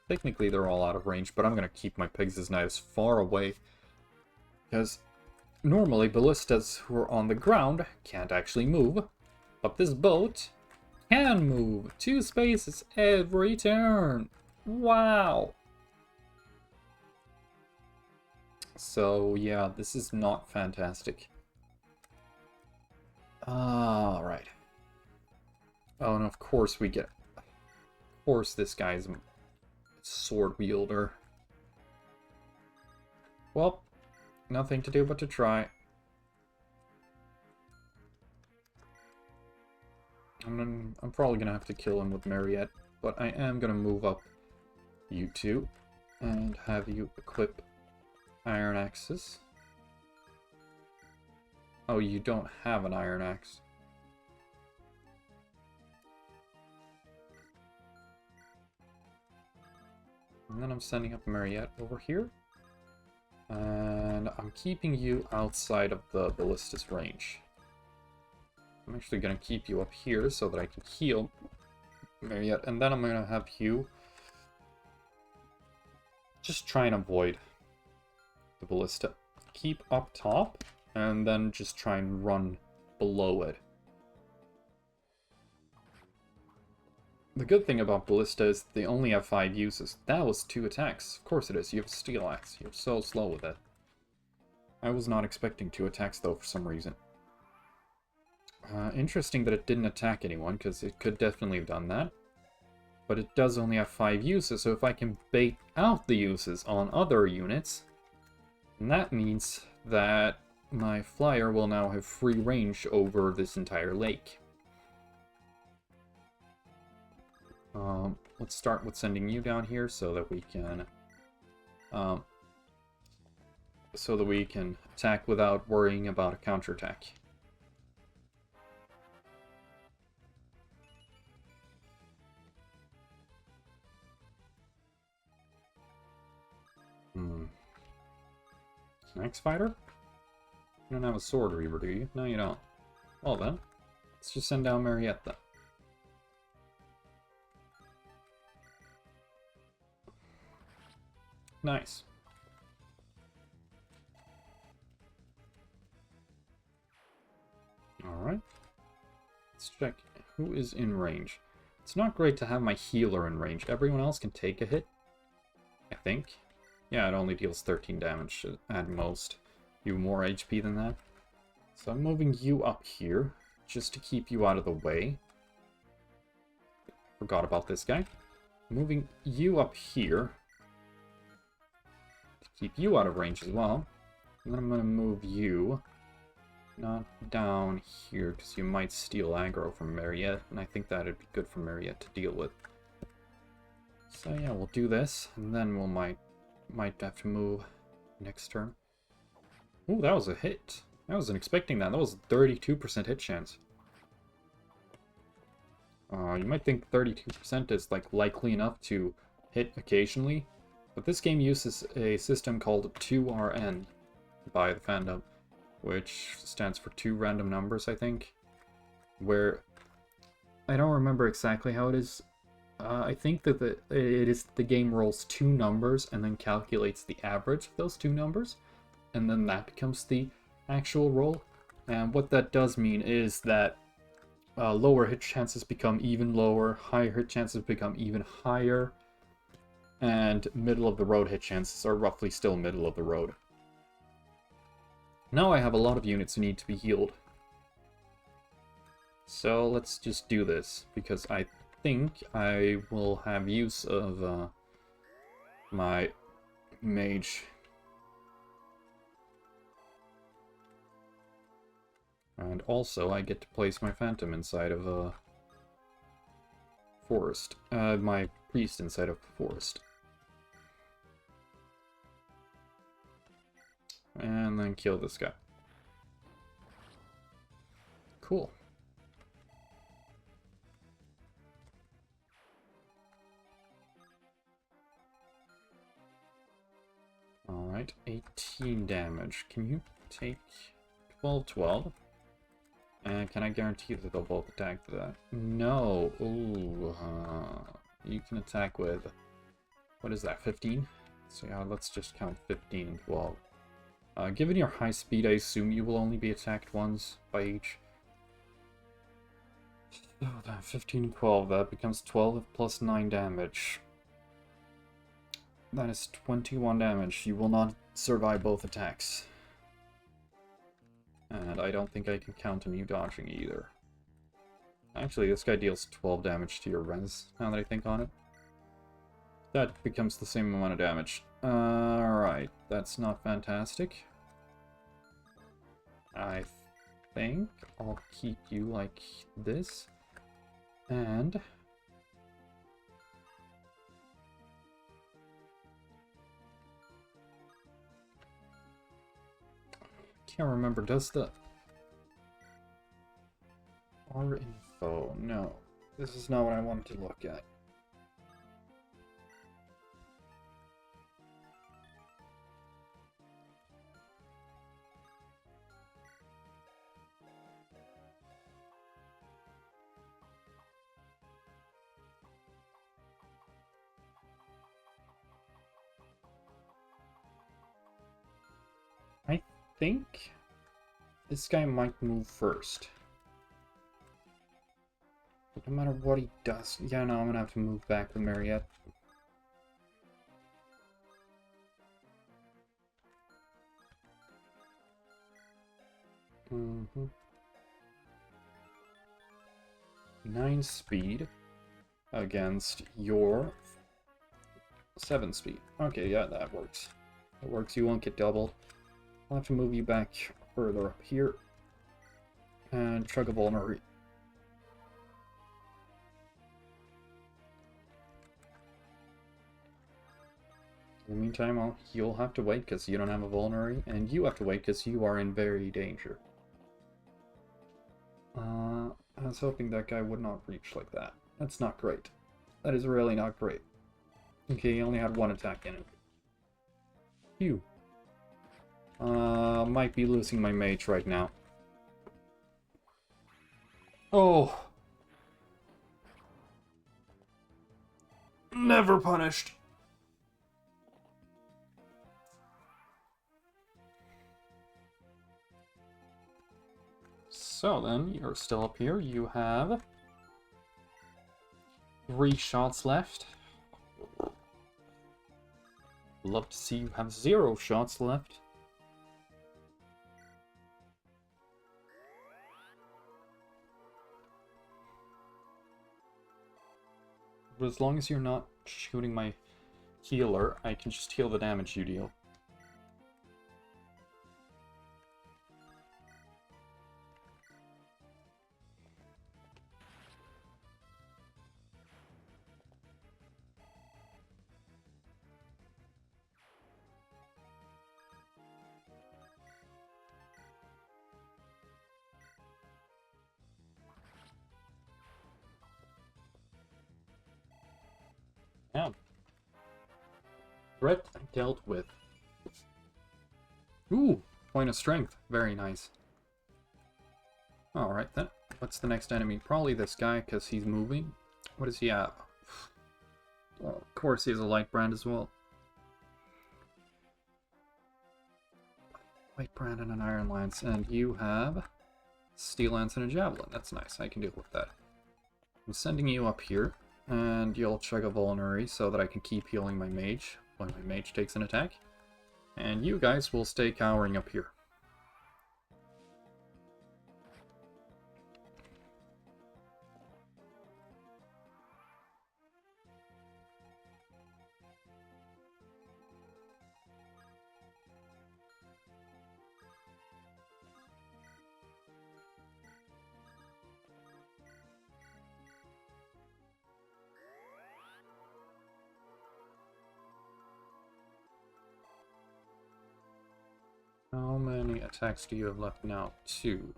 Technically, they're all out of range, but I'm gonna keep my Pegasus Knight as far away, because normally ballistas who are on the ground can't actually move, but this boat can move 2 spaces every turn. Wow! So yeah, this is not fantastic. Alright. Oh, and of course we get... Of course this guy's a sword wielder. Well, nothing to do but to try. I'm probably gonna have to kill him with Mariette, but I am gonna move up you two and have you equip iron axes. Oh, you don't have an iron axe. And then I'm sending up Mariette over here. And I'm keeping you outside of the ballista's range. I'm actually going to keep you up here so that I can heal Mariette. And then I'm going to have you just try and avoid the ballista. Keep up top, and then just try and run below it. The good thing about ballista is they only have 5 uses. That was 2 attacks. Of course it is. You have a steel axe. You're so slow with it. I was not expecting 2 attacks though for some reason. Interesting that it didn't attack anyone, because it could definitely have done that. But it does only have 5 uses, so if I can bait out the uses on other units, then that means that my flyer will now have free range over this entire lake. Let's start with sending you down here so that we can attack without worrying about a counterattack. Next fighter? You don't have a sword reaver, do you? No, you don't. Well then, let's just send down Mariette then. Nice. Alright. Let's check who is in range. It's not great to have my healer in range. Everyone else can take a hit, I think. Yeah, it only deals 13 damage at most. You have more HP than that. So I'm moving you up here, just to keep you out of the way. Forgot about this guy. Moving you up here, to keep you out of range as well. And then I'm going to move you, not down here, because you might steal aggro from Mariette, and I think that'd be good for Mariette to deal with. So yeah, we'll do this, and then we'll might have to move next turn. Ooh, that was a hit. I wasn't expecting that. That was a 32% hit chance. You might think 32% is like likely enough to hit occasionally, but this game uses a system called 2RN by the fandom, which stands for 2 random numbers, I think, where I don't remember exactly how it is. I think that the game rolls 2 numbers and then calculates the average of those 2 numbers, and then that becomes the actual roll. And what that does mean is that lower hit chances become even lower, higher hit chances become even higher, and middle of the road hit chances are roughly still middle of the road. Now I have a lot of units who need to be healed. So let's just do this, because I think I will have use of my mage. And also I get to place my phantom inside of a forest. My priest inside of a forest. And then kill this guy. Cool. Alright, 18 damage. Can you take 12? And can I guarantee that they'll both attack to that? No. Ooh. You can attack with... What is that, 15? So yeah, let's just count 15 and 12. Given your high speed, I assume you will only be attacked once by each. Oh, that 15 and 12, that becomes 12 plus 9 damage. That is 21 damage. You will not survive both attacks. And I don't think I can count on you dodging either. Actually, this guy deals 12 damage to your res, now that I think on it. That becomes the same amount of damage. Alright, that's not fantastic. I think I'll keep you like this. And can't remember, does the... Our info, no. This is not what I wanted to look at. I think this guy might move first. But no matter what he does, yeah, no, I'm gonna have to move back with Mariette. Mm-hmm. 9 speed against your 7 speed. Okay, yeah, that works. That works, you won't get doubled. I'll have to move you back further up here. And chug a vulnerary. In the meantime, you'll have to wait because you don't have a vulnerary, and you have to wait because you are in very danger. I was hoping that guy would not reach like that. That's not great. That is really not great. Okay, he only had 1 attack in him. Phew. Might be losing my mage right now. Oh! Never punished! So then, you're still up here. You have 3 shots left. Love to see you have 0 shots left. But as long as you're not shooting my healer, I can just heal the damage you deal. Yeah. Threat dealt with. Ooh, point of strength. Very nice. Alright then. What's the next enemy? Probably this guy, because he's moving. What does he have? Well, of course he has a light brand as well. Light brand and an iron lance. And you have steel lance and a javelin. That's nice. I can deal with that. I'm sending you up here. And you'll chug a vulnerary so that I can keep healing my mage when my mage takes an attack. And you guys will stay cowering up here. How many attacks do you have left now? 2.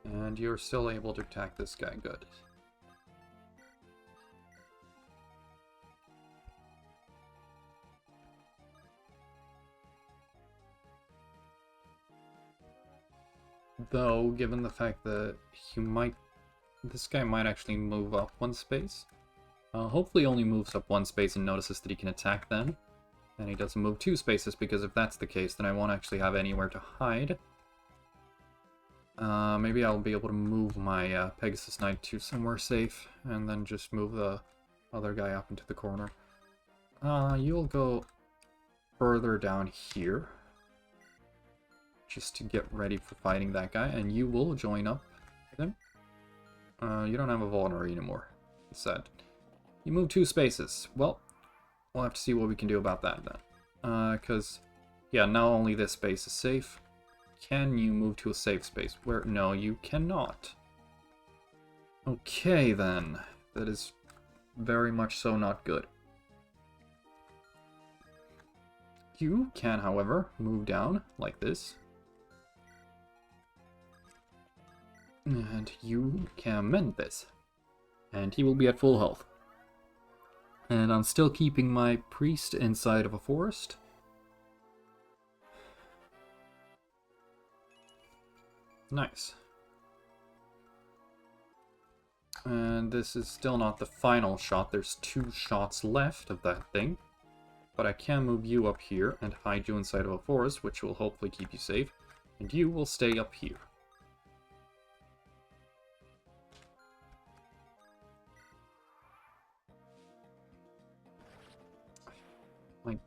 And you're still able to attack this guy. Good. Though, given the fact that this guy might actually move up 1 space. Hopefully only moves up 1 space and notices that he can attack then. And he doesn't move 2 spaces, because if that's the case, then I won't actually have anywhere to hide. Maybe I'll be able to move my Pegasus Knight to somewhere safe, and then just move the other guy up into the corner. You'll go further down here, just to get ready for fighting that guy, and you will join up with him. You don't have a vulnerary anymore, he said. You move 2 spaces. Well, we'll have to see what we can do about that then. Because, yeah, now only this space is safe. Can you move to a safe space? Where? No, you cannot. Okay, then. That is very much so not good. You can, however, move down like this. And you can mend this. And he will be at full health. And I'm still keeping my priest inside of a forest. Nice. And this is still not the final shot. There's 2 shots left of that thing. But I can move you up here and hide you inside of a forest, which will hopefully keep you safe. And you will stay up here. My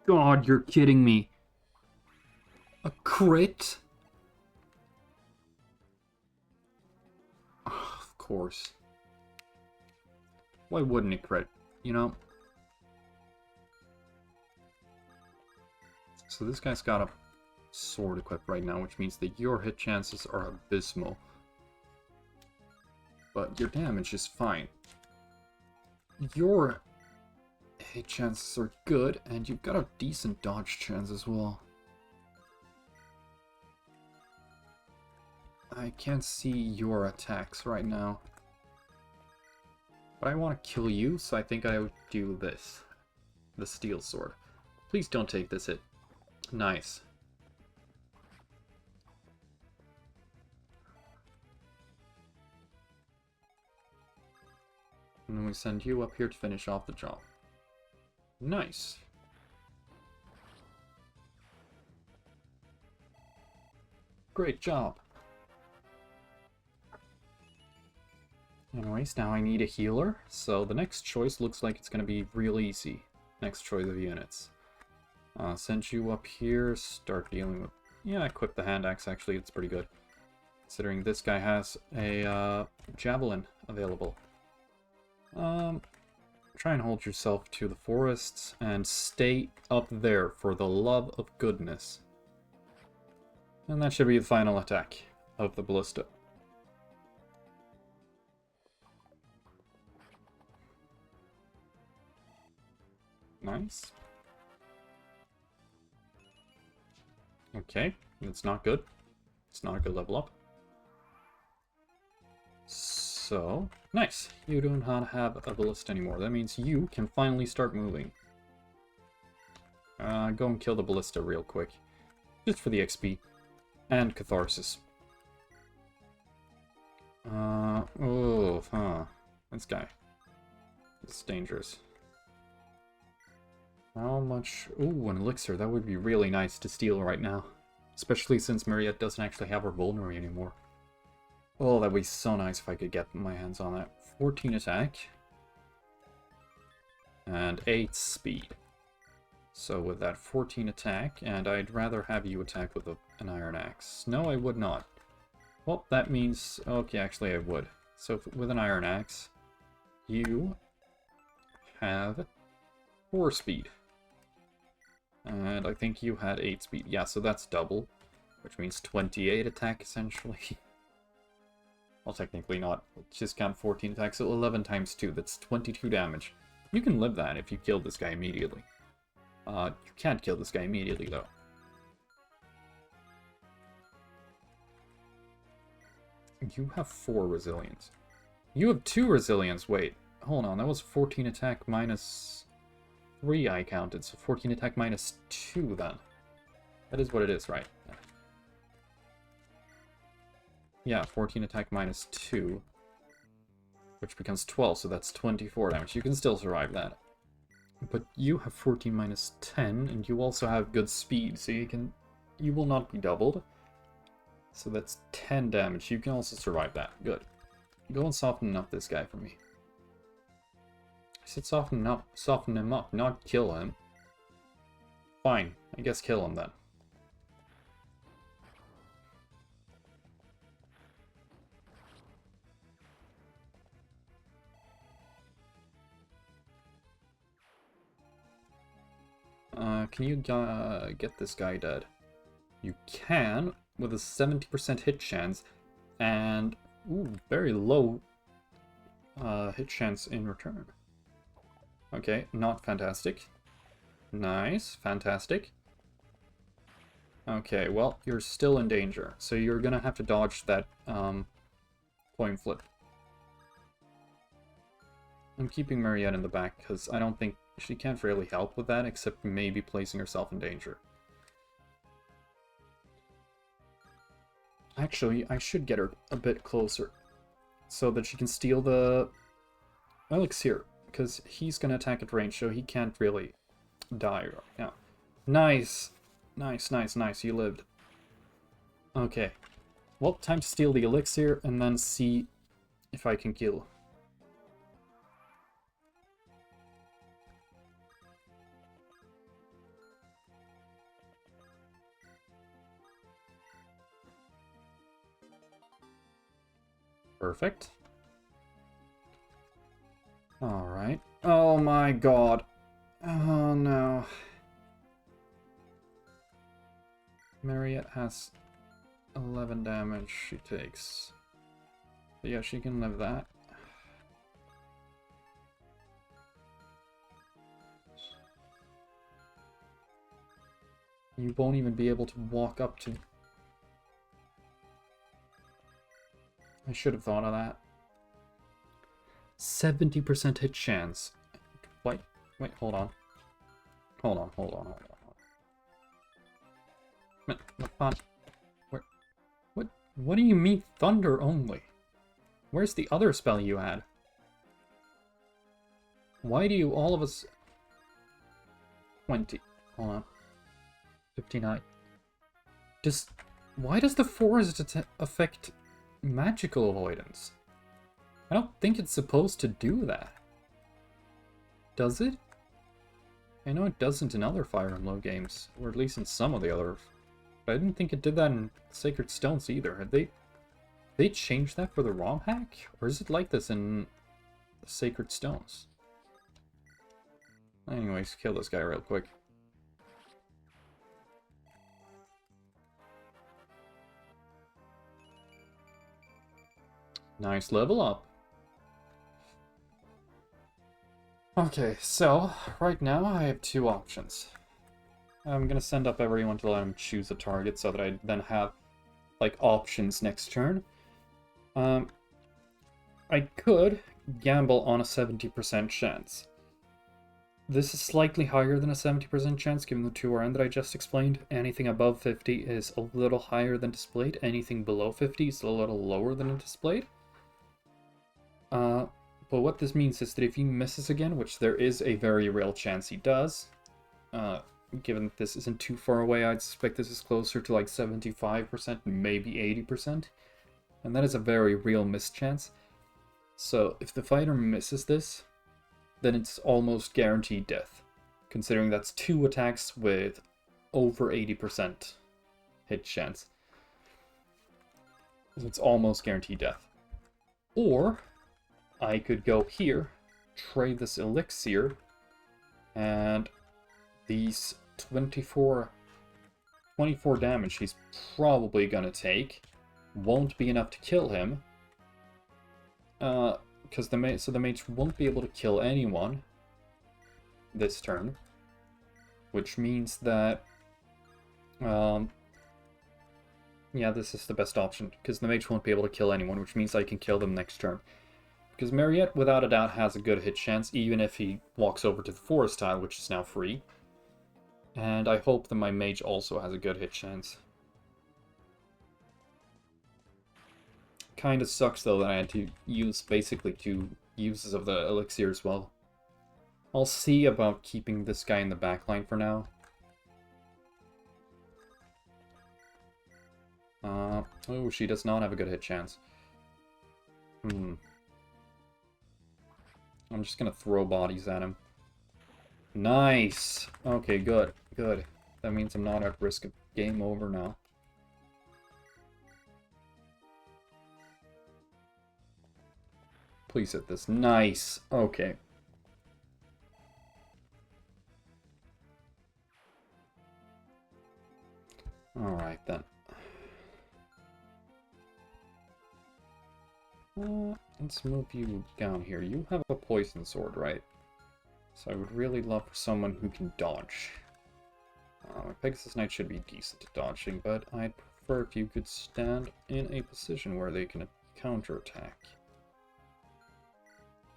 God, you're kidding me. A crit? Oh, of course. Why wouldn't it crit, you know? So this guy's got a sword equipped right now, which means that your hit chances are abysmal. But your damage is fine. Your hit chances are good, and you've got a decent dodge chance as well. I can't see your attacks right now. But I want to kill you, so I think I would do this. The steel sword. Please don't take this hit. Nice. And then we send you up here to finish off the job. Nice. Great job. Anyways, now I need a healer, so the next choice looks like it's going to be real easy. Next choice of units. Send you up here, start dealing with... Yeah, equip the hand axe, actually, it's pretty good. Considering this guy has a javelin available. Try and hold yourself to the forests and stay up there for the love of goodness. And that should be the final attack of the ballista. Nice. Okay, that's not good. It's not a good level up. So, nice. You do not have a ballista anymore. That means you can finally start moving. Go and kill the ballista real quick. Just for the XP. And catharsis. This guy. It's dangerous. How much... Ooh, an elixir. That would be really nice to steal right now. Especially since Mariette doesn't actually have her vulnerary anymore. Oh, that would be so nice if I could get my hands on that. 14 attack. And 8 speed. So with that 14 attack, and I'd rather have you attack with an iron axe. No, I would not. Well, that means... Okay, actually I would. So with an iron axe, you have 4 speed. And I think you had 8 speed. Yeah, so that's double. Which means 28 attack, essentially. Well, technically not. Just count 14 attacks, so 11 times 2. That's 22 damage. You can live that if you kill this guy immediately. You can't kill this guy immediately, though. You have 4 resilience. You have 2 resilience. Wait, hold on. That was 14 attack minus 3 I counted. So 14 attack minus 2 then. That is what it is, right? Yeah, 14 attack minus 2. Which becomes 12, so that's 24 damage. You can still survive that. But you have 14 minus 10, and you also have good speed, so you will not be doubled. So that's 10 damage. You can also survive that. Good. Go and soften up this guy for me. I said soften him up, not kill him. Fine, I guess kill him then. Can you get this guy dead? You can, with a 70% hit chance, and very low hit chance in return. Okay, not fantastic. Nice. Fantastic. Okay, well, you're still in danger, so you're gonna have to dodge that, coin flip. I'm keeping Mariette in the back, because I don't think she can't really help with that, except maybe placing herself in danger. Actually, I should get her a bit closer, so that she can steal the elixir, because he's gonna attack at range, so he can't really die right now. Nice! Nice, nice, nice, you lived. Okay. Well, time to steal the elixir, and then see if I can kill. Perfect. Alright. Oh my god. Oh no. Mariette has 11 damage she takes. But yeah, she can live that. You won't even be able to walk up to... I should have thought of that. 70% hit chance. Wait, hold on. Hold on. What do you mean thunder only? Where's the other spell you had? Why do you all of us... 20. Hold on. 59. Why does the forest affect magical avoidance? I don't think it's supposed to do that. Does it? I know it doesn't in other Fire Emblem games, or at least in some of the other. But I didn't think it did that in Sacred Stones either. Had they changed that for the ROM hack? Or is it like this in Sacred Stones? Anyways, kill this guy real quick. Nice level up. Okay, so right now I have two options. I'm gonna send up everyone to let him choose a target so that I then have, like, options next turn. I could gamble on a 70% chance. This is slightly higher than a 70% chance given the 2RN that I just explained. Anything above 50 is a little higher than displayed. Anything below 50 is a little lower than displayed. But what this means is that if he misses again, which there is a very real chance he does, given that this isn't too far away, I'd suspect this is closer to like 75%, maybe 80%. And that is a very real miss chance. So if the fighter misses this, then it's almost guaranteed death, considering that's 2 attacks with over 80% hit chance. So it's almost guaranteed death. Or I could go here, trade this elixir, and these 24 damage he's probably gonna take won't be enough to kill him. Because the mates won't be able to kill anyone this turn, which means that yeah, this is the best option, because the mage won't be able to kill anyone, which means I can kill them next turn. Because Mariette, without a doubt, has a good hit chance, even if he walks over to the forest tile, which is now free. And I hope that my mage also has a good hit chance. Kinda sucks, though, that I had to use basically 2 uses of the elixir as well. I'll see about keeping this guy in the backline for now. Oh, she does not have a good hit chance. I'm just gonna throw bodies at him. Nice! Okay, good, good. That means I'm not at risk of game over now. Please hit this. Nice! Okay. Alright then. Let's move you down here. You have a poison sword, right? So I would really love for someone who can dodge. My Pegasus Knight should be decent at dodging, but I'd prefer if you could stand in a position where they can counterattack.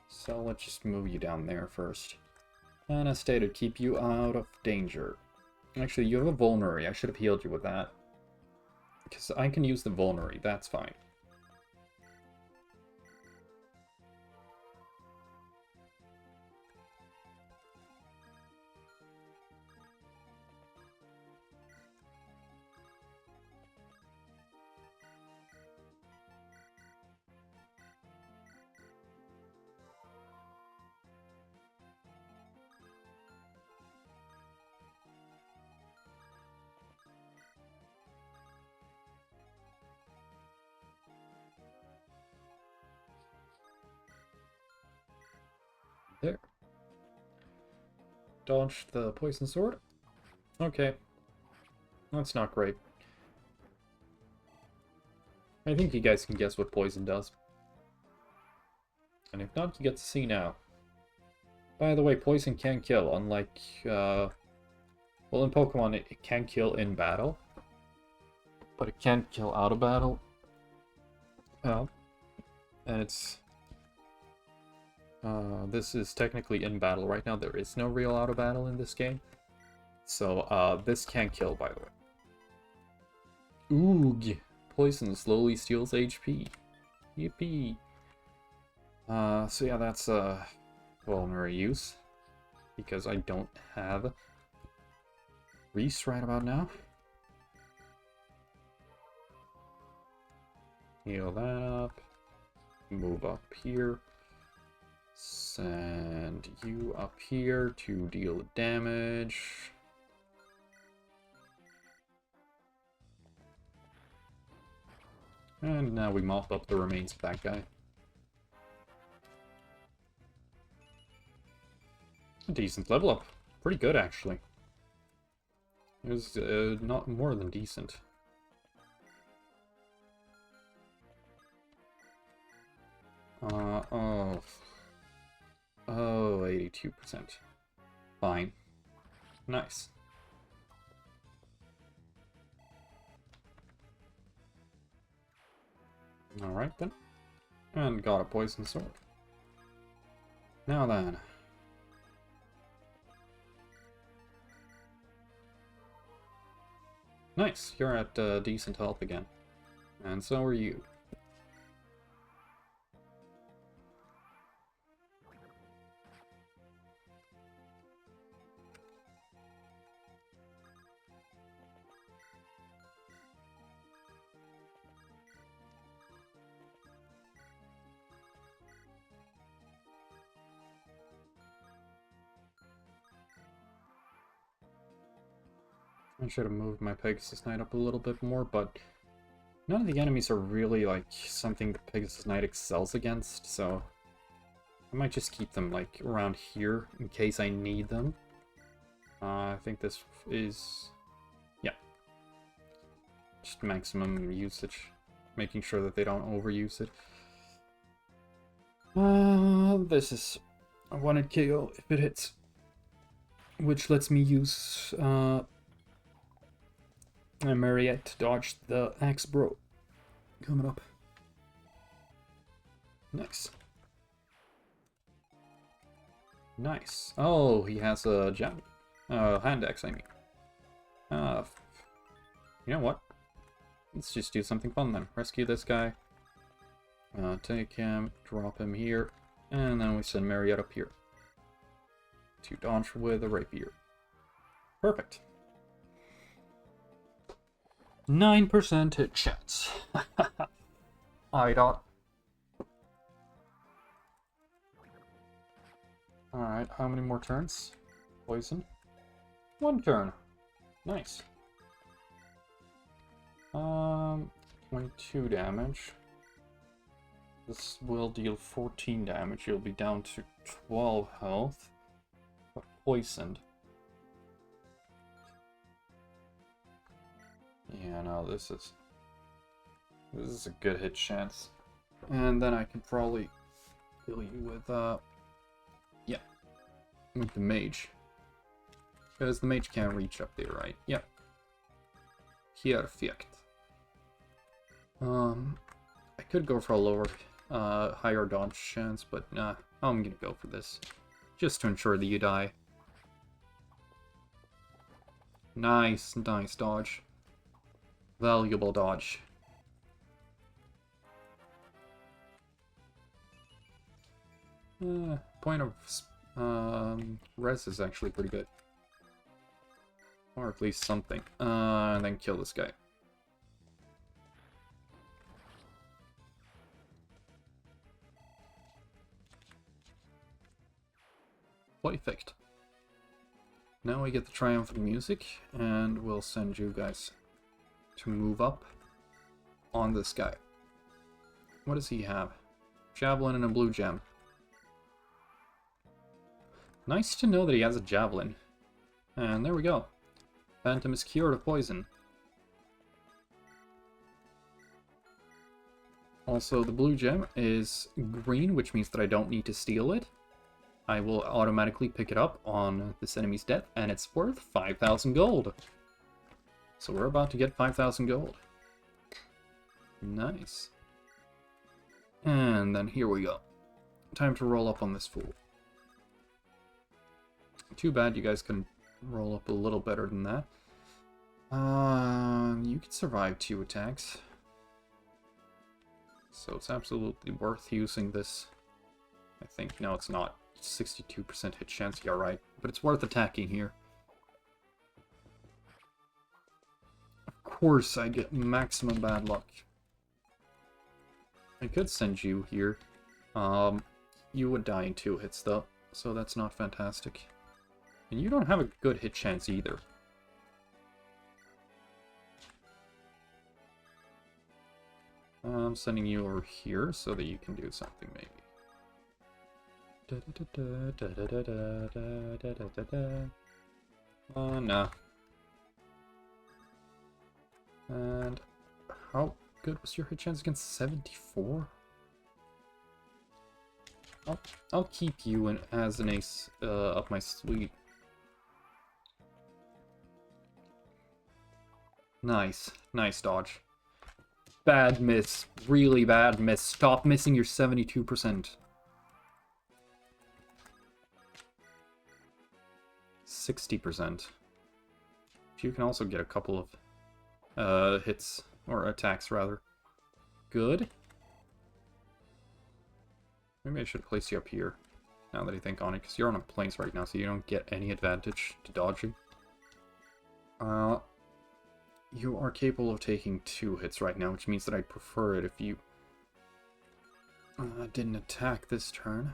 So let's just move you down there first. And as stated, keep you out of danger. Actually, you have a Vulnerary. I should have healed you with that. Because I can use the Vulnerary, that's fine. There. Dodge the Poison Sword. Okay. That's not great. I think you guys can guess what poison does. And if not, you get to see now. By the way, poison can kill, unlike, well, in Pokemon, it can kill in battle. But it can't kill out of battle. And it's... this is technically in battle right now. There is no real out of battle in this game. So, this can kill, by the way. Oog! Poison slowly steals HP. Yippee! So yeah, that's, vulnerary use. Because I don't have Reese right about now. Heal that up. Move up here. Send you up here to deal damage. And now we mop up the remains of that guy. A decent level up. Pretty good, actually. It was not more than decent. Oh, 82%. Fine. Nice. Alright then. And got a Poison Sword. Now then. Nice, you're at decent health again. And so are you. I should have moved my Pegasus Knight up a little bit more, but none of the enemies are really, like, something the Pegasus Knight excels against, so I might just keep them, like, around here in case I need them. I think this is... yeah. Just maximum usage, making sure that they don't overuse it. This is a 1-hit KO if it hits, which lets me use, and Mariette to dodge the Axe Bro. Coming up. Nice. Nice. Oh, he has a jab. Hand axe, I mean. You know what? Let's just do something fun then. Rescue this guy. Take him, drop him here, and then we send Mariette up here. To dodge with a rapier. Perfect. 9% hit chance. I dot. Alright, how many more turns? Poison? 1 turn. Nice. 22 damage. This will deal 14 damage. You'll be down to 12 health. But poisoned. Yeah, no, this is a good hit chance. And then I can probably kill you with, yeah. with the mage. Because the mage can't reach up there, right? Yep. Perfect. I could go for a lower, higher dodge chance, but nah, I'm gonna go for this. Just to ensure that you die. Nice, nice dodge. Valuable dodge. Point of res is actually pretty good. Or at least something. And then kill this guy. Perfect. Now we get the triumphant music, and we'll send you guys to move up on this guy. What does he have? Javelin and a blue gem. Nice to know that he has a javelin. And there we go. Phantom is cured of poison. Also, the blue gem is green, which means that I don't need to steal it. I will automatically pick it up on this enemy's death, and it's worth 5,000 gold. So we're about to get 5,000 gold. Nice. And then here we go. Time to roll up on this fool. Too bad you guys couldn't roll up a little better than that. You could survive 2 attacks. So it's absolutely worth using this. I think. No, it's not. 62% hit chance, yeah, right. But it's worth attacking here. Of course I get maximum bad luck. I could send you here. You would die in 2 hits though, so that's not fantastic. And you don't have a good hit chance either. I'm sending you over here so that you can do something maybe. No. And how good was your hit chance against 74? I'll keep you as an ace up my sleeve. Nice. Nice dodge. Bad miss. Really bad miss. Stop missing your 72%. 60%. You can also get a couple of hits, or attacks rather. Good. Maybe I should place you up here, now that I think on it, because you're on a plains right now, so you don't get any advantage to dodging. You are capable of taking 2 hits right now, which means that I'd prefer it if you didn't attack this turn.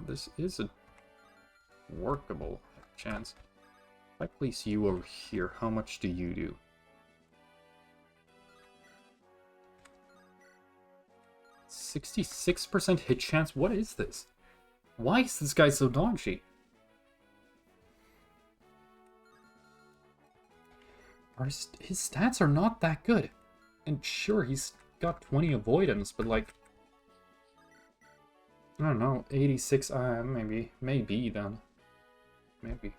This is a workable chance. If I place you over here, how much do you do? 66% hit chance? What is this? Why is this guy so dodgy? His stats are not that good. And sure, he's got 20 avoidance, but like... I don't know, 86, maybe then. Maybe.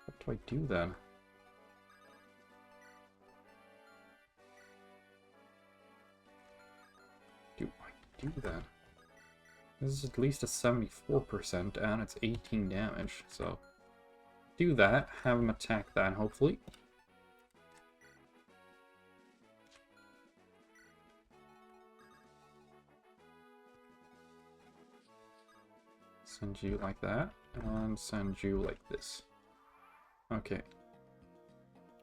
What do I do then? Do that. This is at least a 74% and it's 18 damage, so do that, have him attack that hopefully. Send you like that, and send you like this. Okay.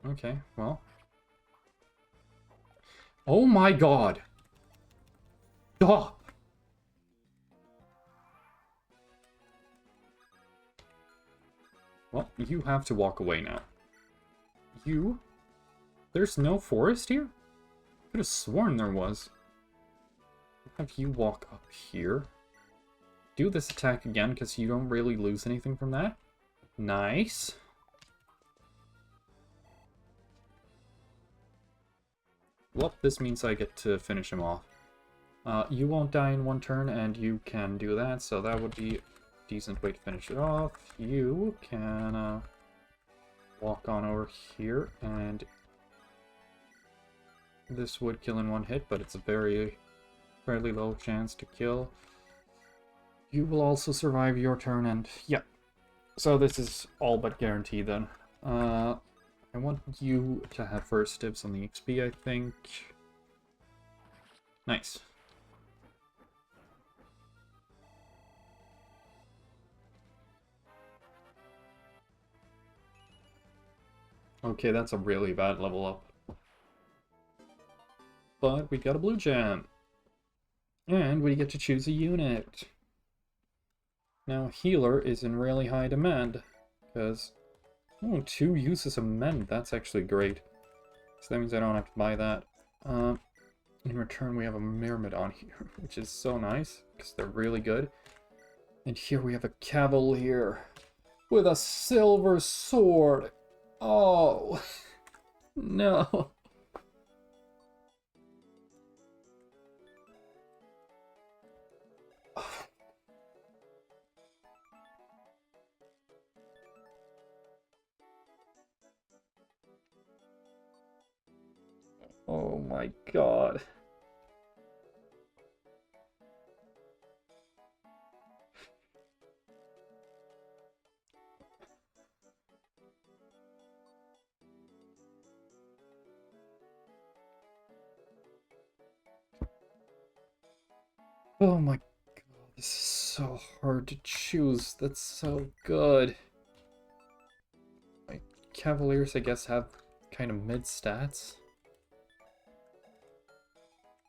Okay, well. Oh my god! Stop! Well, you have to walk away now. You? There's no forest here? I could have sworn there was. Have you walk up here. Do this attack again, because you don't really lose anything from that. Nice. Well, this means I get to finish him off. You won't die in one turn, and you can do that, so that would be a decent way to finish it off. You can walk on over here, and this would kill in one hit, but it's a fairly low chance to kill. You will also survive your turn, and yeah. So this is all but guaranteed then. I want you to have first dibs on the XP, I think. Nice. Okay, that's a really bad level up. But we got a blue gem. And we get to choose a unit. Now, healer is in really high demand. Because, oh, 2 uses of mend. That's actually great. So that means I don't have to buy that. In return, we have a Myrmidon here, which is so nice. Because they're really good. And here we have a Cavalier. With a silver sword. Oh. No. Oh my god. Oh my god, this is so hard to choose. That's so good. My Cavaliers, I guess, have kind of mid stats.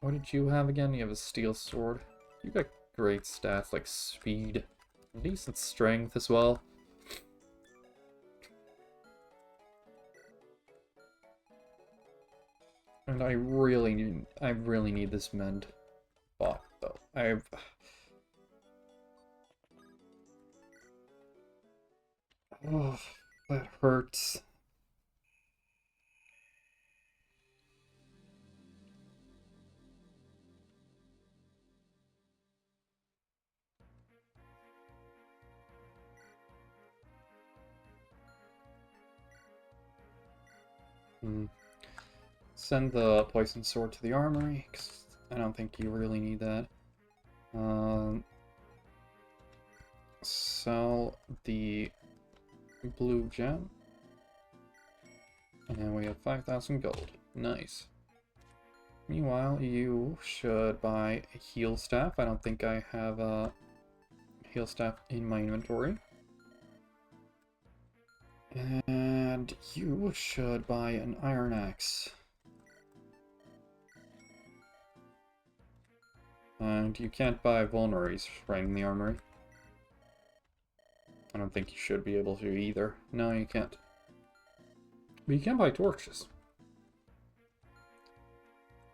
What did you have again? You have a steel sword. You got great stats like speed, decent strength as well. And I really need this mend bot though. Oh, that hurts. Send the poison sword to the armory, because I don't think you really need that. Sell the blue gem. And we have 5,000 gold. Nice. Meanwhile, you should buy a heal staff. I don't think I have a heal staff in my inventory. And you should buy an iron axe. And you can't buy vulneraries right in the armory. I don't think you should be able to either. No, you can't. But you can buy torches.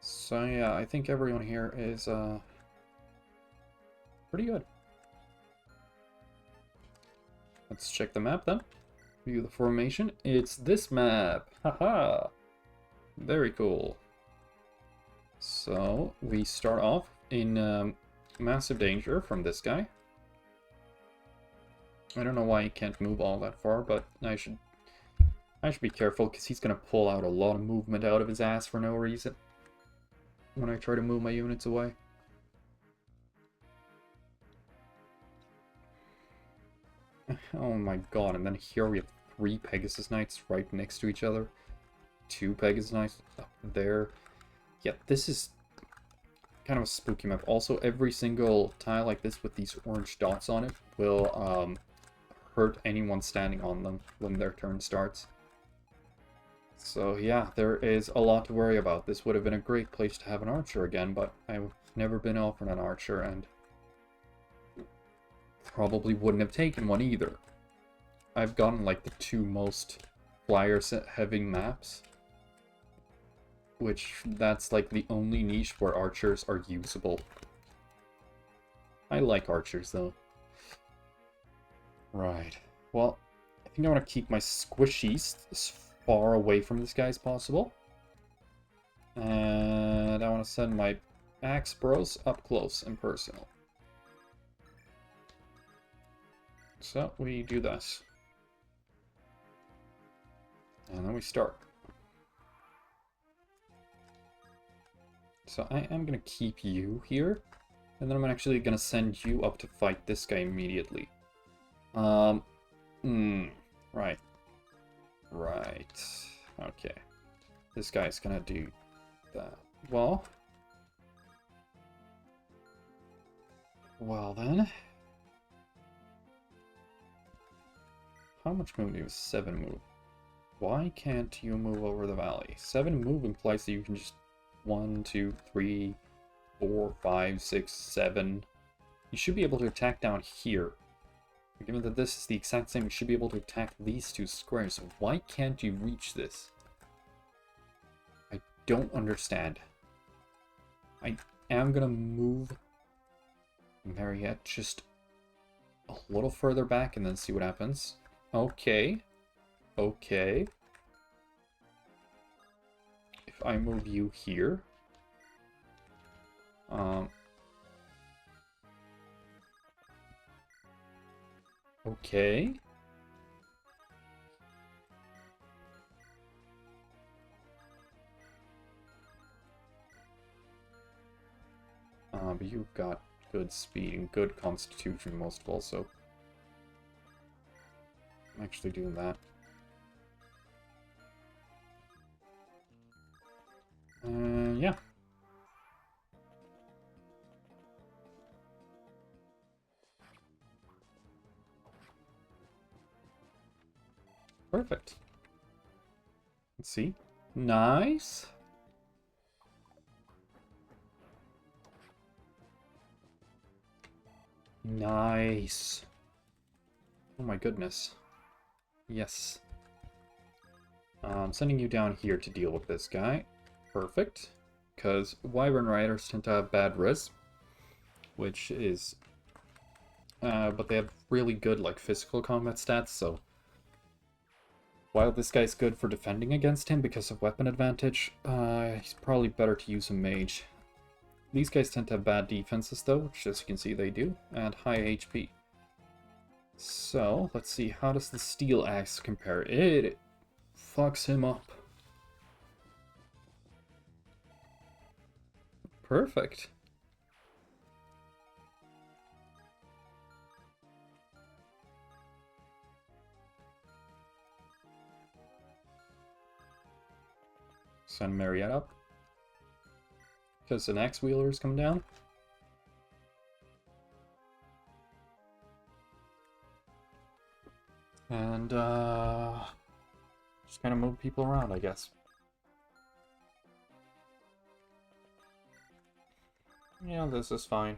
So yeah, I think everyone here is pretty good. Let's check the map then. View the formation. It's this map. Haha. Very cool. So we start off in massive danger from this guy. I don't know why he can't move all that far, but I should be careful because he's gonna pull out a lot of movement out of his ass for no reason when I try to move my units away. Oh my god, and then here we have 3 Pegasus Knights right next to each other. 2 Pegasus Knights up there. Yeah, this is kind of a spooky map. Also, every single tile like this with these orange dots on it will hurt anyone standing on them when their turn starts. So yeah, there is a lot to worry about. This would have been a great place to have an archer again, but I've never been offered an archer and probably wouldn't have taken one either. I've gotten like the 2 most flyer-heavy maps, which that's like the only niche where archers are usable. I like archers though. Right. Well, I think I want to keep my squishies as far away from this guy as possible. And I want to send my Axe Bros up close and personal. So we do this. And then we start. So I am going to keep you here. And then I'm actually going to send you up to fight this guy immediately. Right. Right. Okay. This guy's going to do that. Well then. How much move do you have? 7 move. Why can't you move over the valley? 7 move implies that you can just 1, 2, 3, 4, 5, 6, 7. You should be able to attack down here. Given that this is the exact same, you should be able to attack these 2 squares. So why can't you reach this? I don't understand. I am gonna move Mariette just a little further back and then see what happens. Okay. Okay. If I move you here. Okay. But you've got good speed and good constitution most of all, so I'm actually doing that. Yeah. Perfect. Let's see. Nice. Nice. Oh my goodness. Yes. I'm sending you down here to deal with this guy. Perfect. Because Wyvern Riders tend to have bad wrists, which is... but they have really good, like, physical combat stats, so... While this guy's good for defending against him because of weapon advantage, he's probably better to use a mage. These guys tend to have bad defenses, though, which, as you can see, they do, and high HP. So, let's see, how does the Steel Axe compare? It fucks him up. Perfect. Send Mariette up. Because an axe wheeler is coming down. And, just kind of move people around, I guess. Yeah, this is fine.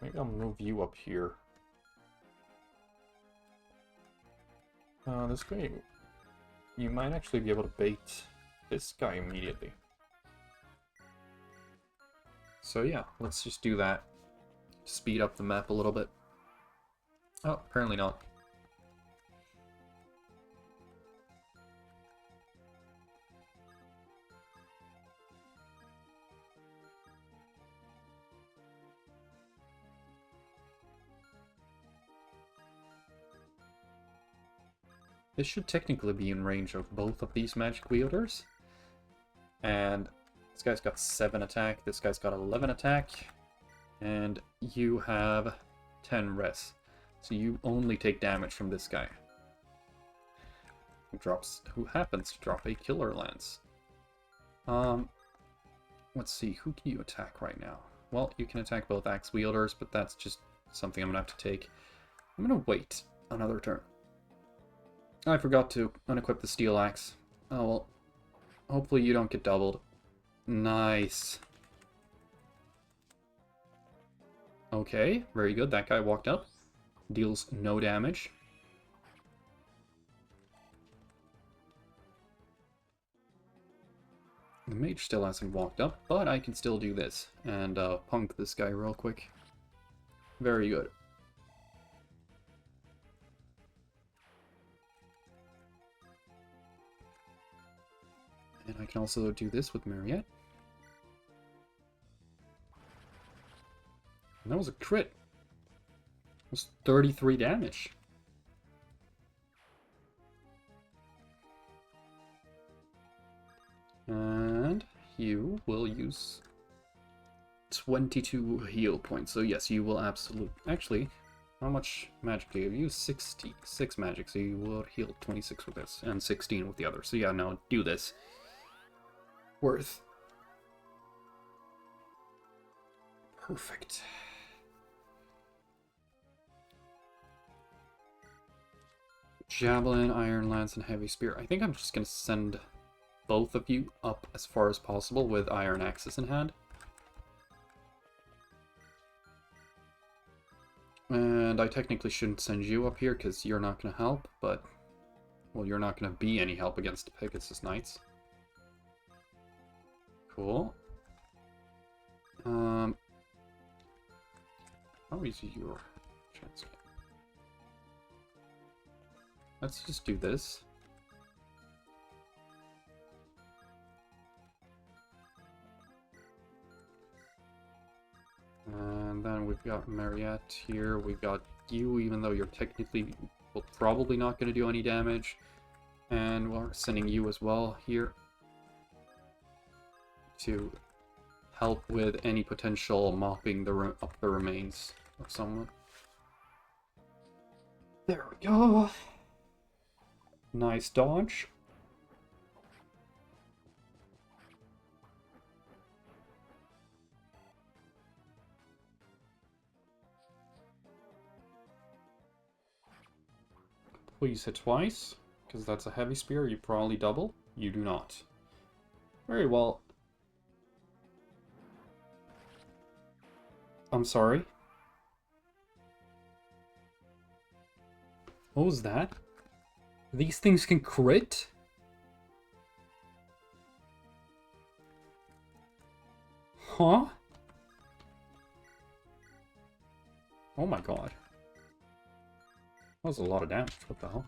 Maybe I'll move you up here. This guy... You might actually be able to bait this guy immediately. So yeah, let's just do that. Speed up the map a little bit. Oh, apparently not. This should technically be in range of both of these magic wielders. And this guy's got 7 attack, this guy's got 11 attack, and you have 10 res. So you only take damage from this guy. Who happens to drop a Killer Lance. Let's see, who can you attack right now? Well, you can attack both axe wielders, but that's just something I'm gonna have to take. I'm gonna wait another turn. I forgot to unequip the steel axe. Oh well, hopefully you don't get doubled. Nice. Okay, very good. That guy walked up. Deals no damage. The mage still hasn't walked up, but I can still do this. And punk this guy real quick. Very good. And I can also do this with Mariette. And that was a crit. It was 33 damage. And you will use 22 heal points. So yes, you will absolutely... Actually, how much magic do you have? You use 66 magic, so you will heal 26 with this, and 16 with the other. So yeah, no, do this. Worth. Perfect. Javelin, Iron Lance, and Heavy Spear. I think I'm just going to send both of you up as far as possible with Iron Axes in hand. And I technically shouldn't send you up here because you're not going to help, but... Well, you're not going to be any help against the Pegasus Knights. Cool. How is your chance? Let's just do this. And then we've got Mariette here. We've got you, even though you're technically, well, probably not going to do any damage. And we're sending you as well here to help with any potential mopping up the remains of someone. There we go. Nice dodge. Please hit twice, because that's a heavy spear. You probably double. You do not. Very well. I'm sorry. What was that? These things can crit? Huh? Oh my god. That was a lot of damage. What the hell?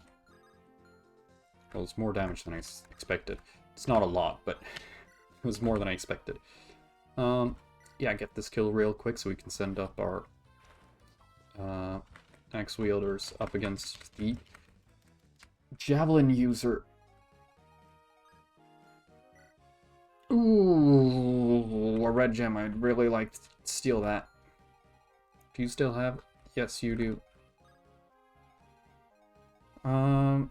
Well, it's more damage than I expected. It's not a lot, but it was more than I expected. Yeah, get this kill real quick so we can send up our axe wielders up against the javelin user. Ooh, a red gem. I'd really like to steal that. Do you still have? Yes, you do. Oh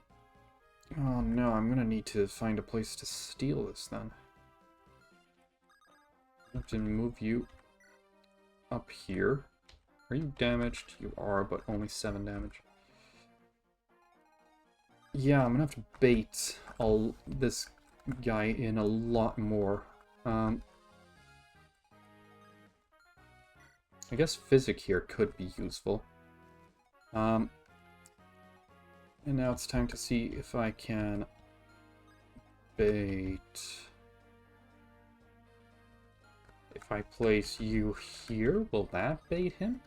no, I'm gonna need to find a place to steal this then. I have to move you up here. Are you damaged? You are, but only 7 damage. Yeah, I'm gonna have to bait this guy in a lot more. I guess physic here could be useful. And now it's time to see if I can bait. If I place you here, will that bait him?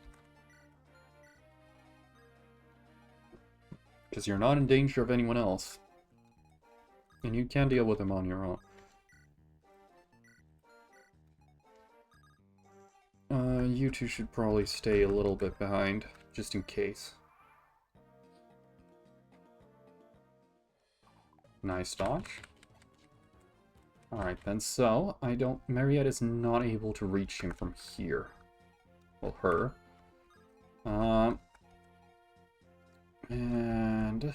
Because you're not in danger of anyone else. And you can deal with him on your own. You two should probably stay a little bit behind, just in case. Nice dodge. Alright then, so, Mariette is not able to reach him from here. Well, her. And I'm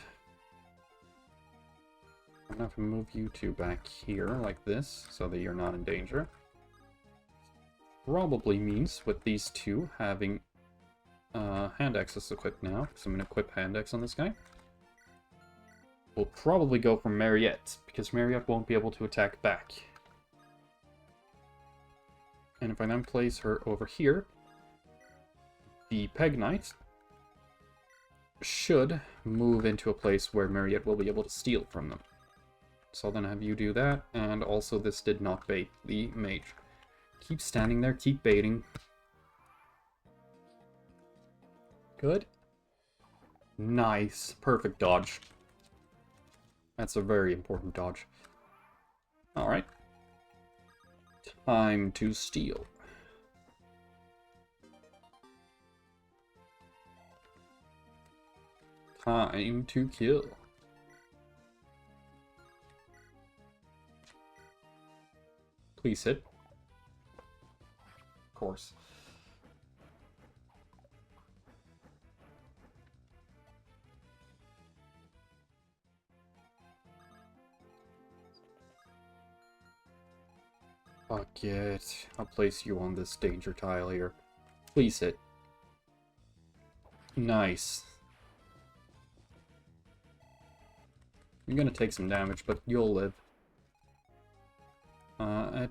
gonna have to move you two back here, like this, so that you're not in danger. Probably means, with these two having hand axes equipped now, because I'm gonna equip hand axe on this guy. We'll probably go for Mariette, because Mariette won't be able to attack back. And if I then place her over here, the Peg Knight should move into a place where Mariette will be able to steal from them. So I'll then have you do that, and also this did not bait the mage. Keep standing there, keep baiting. Good. Nice. Perfect dodge. That's a very important dodge. Alright. Time to steal. Time to kill. Please hit. Of course. Fuck it. I'll place you on this danger tile here. Please hit. Nice. You're gonna take some damage, but you'll live. At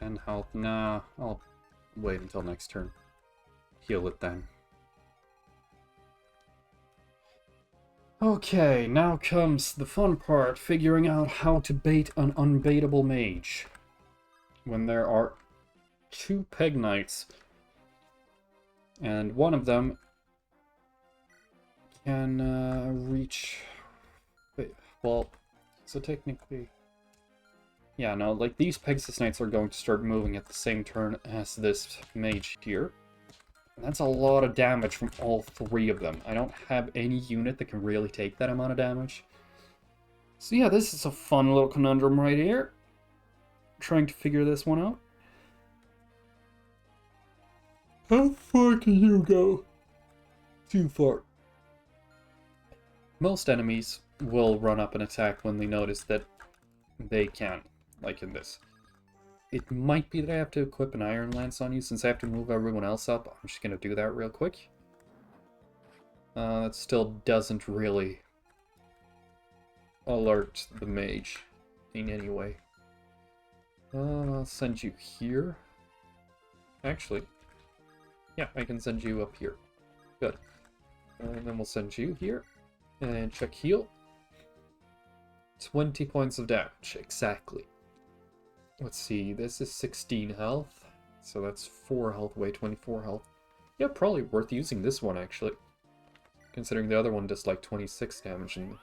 10 health. Nah, I'll wait until next turn. Heal it then. Okay, now comes the fun part, figuring out how to bait an unbaitable mage. When there are 2 peg knights, and one of them can reach... Wait, well, so technically... Yeah, no, like, these Pegasus Knights are going to start moving at the same turn as this mage here. And that's a lot of damage from all 3 of them. I don't have any unit that can really take that amount of damage. So yeah, this is a fun little conundrum right here. Trying to figure this one out. How far can you go? Too far. Most enemies will run up and attack when they notice that they can. Like in this. It might be that I have to equip an Iron Lance on you, since I have to move everyone else up. I'm just going to do that real quick. That still doesn't really alert the mage in any way. I'll send you here. Actually, yeah, I can send you up here. Good. And then we'll send you here. And check heal. 20 points of damage, exactly. Let's see, this is 16 health, so that's 4 health away, 24 health. Yeah, probably worth using this one, actually. Considering the other one does like 26 damage and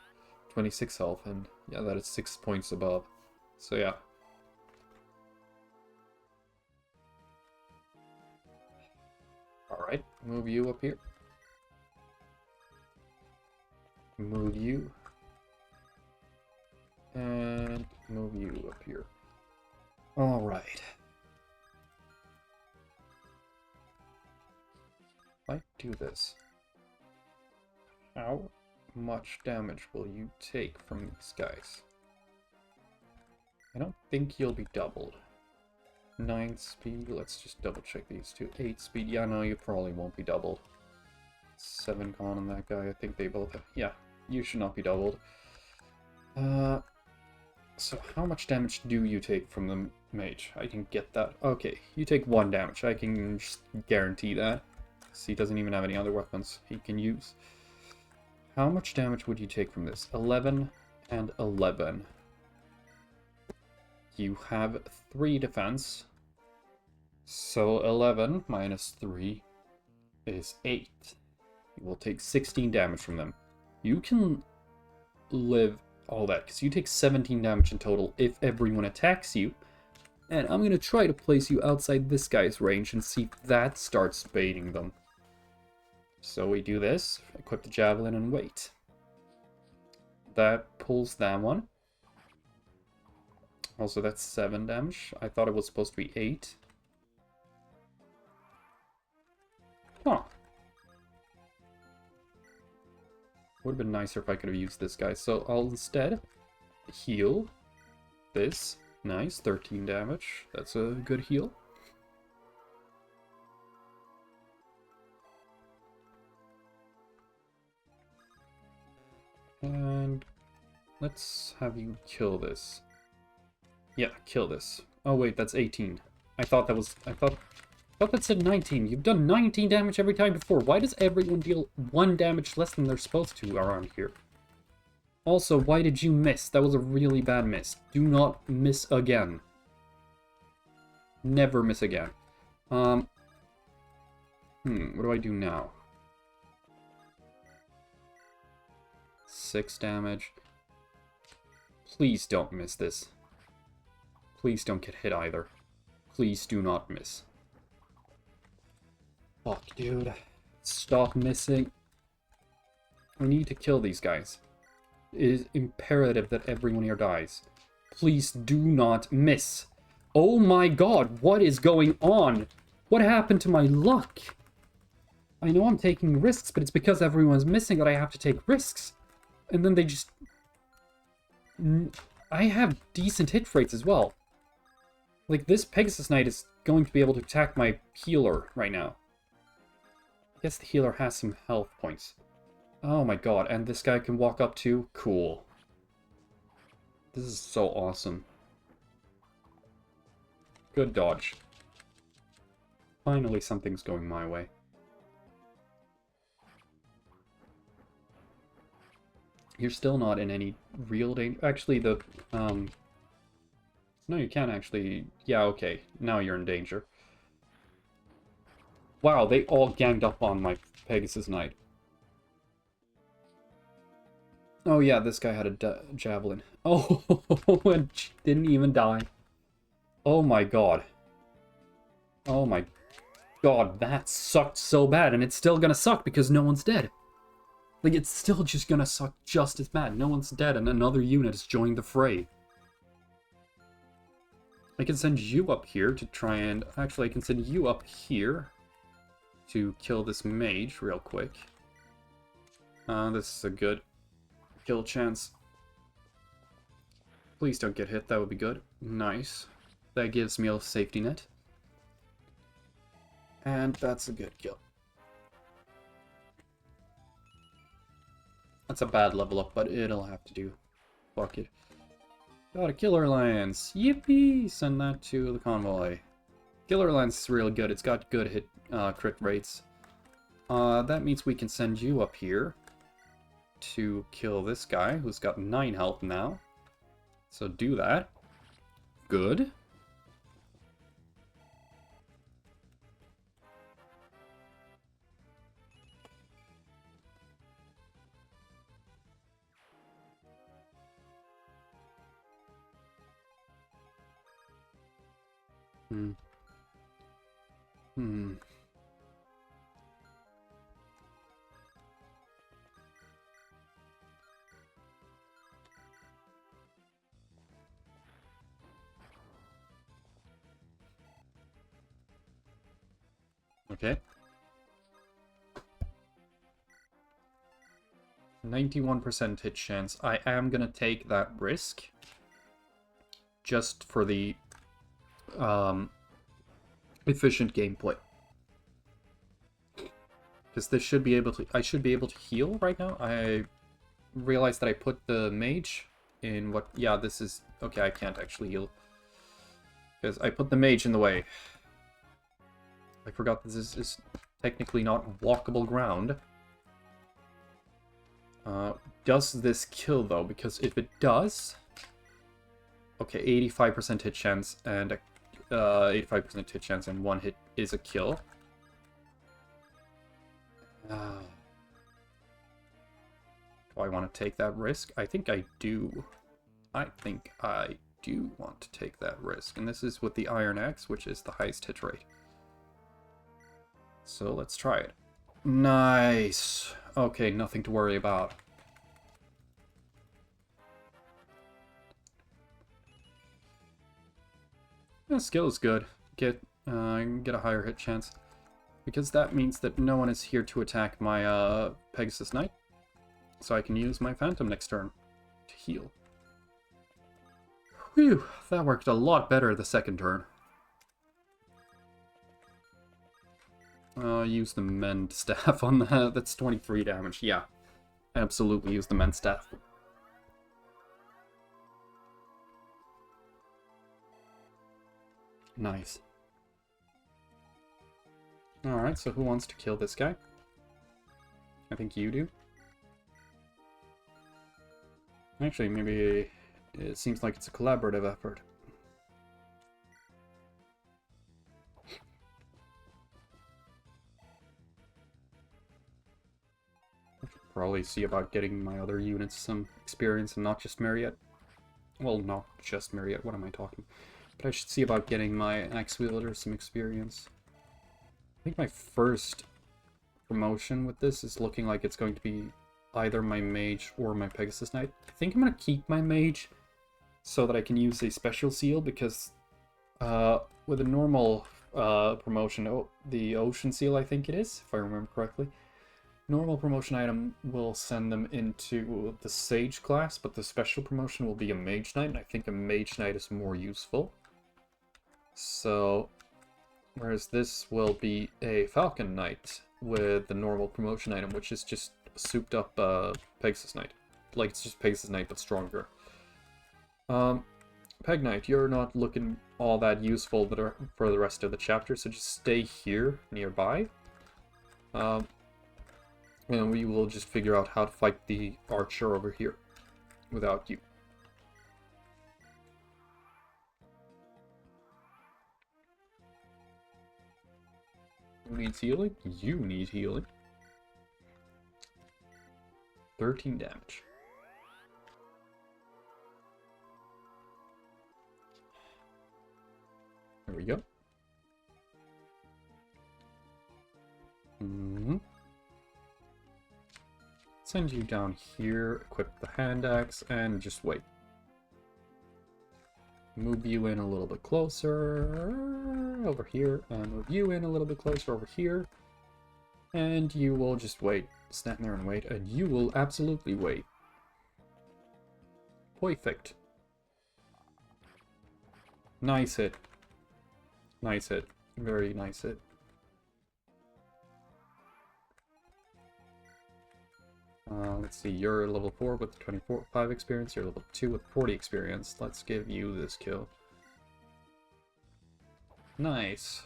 26 health, and yeah, that is 6 points above. So yeah. Alright, move you up here. Move you. And move you up here. Alright. If I do this, how much damage will you take from these guys? I don't think you'll be doubled. 9 speed, let's just double check these two. 8 speed, yeah, no, you probably won't be doubled. 7 con on that guy, I think they both have, yeah, you should not be doubled. So how much damage do you take from the mage? I can get that. Okay, you take 1 damage. I can just guarantee that. See, he doesn't even have any other weapons he can use. How much damage would you take from this? 11 and 11. You have 3 defense. So 11 minus 3 is 8. You will take 16 damage from them. You can live all that, because you take 17 damage in total if everyone attacks you. And I'm going to try to place you outside this guy's range and see if that starts baiting them. So we do this, equip the javelin and wait. That pulls that one. Also, that's 7 damage. I thought it was supposed to be 8. Huh. Would have been nicer if I could have used this guy. So I'll instead heal this. Nice, 13 damage. That's a good heal. And let's have you kill this. Yeah, kill this. Oh wait, that's 18. I thought that said 19. You've done 19 damage every time before. Why does everyone deal 1 damage less than they're supposed to around here? Also, why did you miss? That was a really bad miss. Do not miss again. Never miss again. What do I do now? 6 damage. Please don't miss this. Please don't get hit either. Please do not miss. Fuck, dude. Stop missing. I need to kill these guys. It is imperative that everyone here dies. Please do not miss. Oh my god, what is going on? What happened to my luck? I know I'm taking risks, but it's because everyone's missing that I have to take risks. And then they just... I have decent hit rates as well. Like, this Pegasus Knight is going to be able to attack my healer right now. I guess the healer has some health points. Oh my god, and this guy can walk up too? Cool. This is so awesome. Good dodge. Finally, something's going my way. You're still not in any real danger. Actually, the, no, you can't actually... Yeah, okay. Now you're in danger. Wow, they all ganged up on my Pegasus Knight. Oh yeah, this guy had a javelin. Oh, and didn't even die. Oh my god. Oh my god, that sucked so bad, and it's still gonna suck because no one's dead. Like, it's still just gonna suck just as bad. No one's dead, and another unit has joined the fray. I can send you up here to try and... Actually, I can send you up here to kill this mage real quick. This is a good kill chance. Please don't get hit, that would be good. Nice. That gives me a safety net. And that's a good kill. That's a bad level up, but it'll have to do. Fuck it. Got a Killer Lance. Yippee! Send that to the convoy. Killer Lance is real good. It's got good hit crit rates. That means we can send you up here to kill this guy who's got 9 health now. So do that. Good. Okay. 91% hit chance. I am gonna take that risk. Just for the efficient gameplay. Because this should be able to... I should be able to heal right now. I realized that I put the mage in what... Yeah, this is... Okay, I can't actually heal. Because I put the mage in the way. I forgot this is technically not walkable ground. Does this kill, though? Because if it does... Okay, 85% hit chance and 85% hit chance and 1 hit is a kill. Do I want to take that risk? I think I do. I think I do want to take that risk. And this is with the Iron Axe, which is the highest hit rate. So let's try it. Nice. Okay, nothing to worry about. Yeah, skill is good. Get a higher hit chance. Because that means that no one is here to attack my Pegasus Knight. So I can use my Phantom next turn to heal. Whew, that worked a lot better the second turn. Use the Mend Staff on that. That's 23 damage. Yeah, absolutely use the Mend Staff. Nice. Alright, so who wants to kill this guy? I think you do. Actually, maybe it seems like it's a collaborative effort. I should probably see about getting my other units some experience and not just Marriott. Well, not just Marriott, what am I talking? But I should see about getting my Axe Wielder some experience. I think my first promotion with this is looking like it's going to be either my mage or my Pegasus Knight. I think I'm going to keep my mage so that I can use a special seal, because with a normal promotion, the ocean seal I think it is, if I remember correctly, normal promotion item will send them into the Sage class, but the special promotion will be a Mage Knight, and I think a Mage Knight is more useful. So, whereas this will be a Falcon Knight with the normal promotion item, which is just a souped up Pegasus Knight. Like, it's just Pegasus Knight, but stronger. Peg Knight, you're not looking all that useful for the rest of the chapter, so just stay here nearby. And we will just figure out how to fight the archer over here without you. Who needs healing? You need healing. 13 damage. There we go. Send you down here, equip the hand axe, and just wait. Move you in a little bit closer over here, and move you in a little bit closer over here. And you will just wait. Stand there and wait, and you will absolutely wait. Perfect. Nice hit. Nice hit. Very nice hit. Let's see, you're level 4 with 25 experience, you're level 2 with 40 experience. Let's give you this kill. Nice.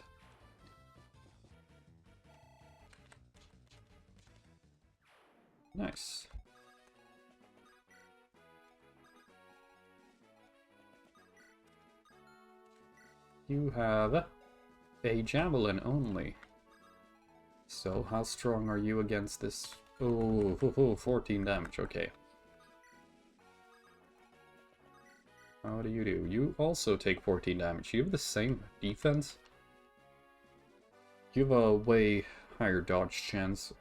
Nice. You have a javelin only. So how strong are you against this? Oh, 14 damage, okay. How do? You also take 14 damage. You have the same defense. You have a way higher dodge chance.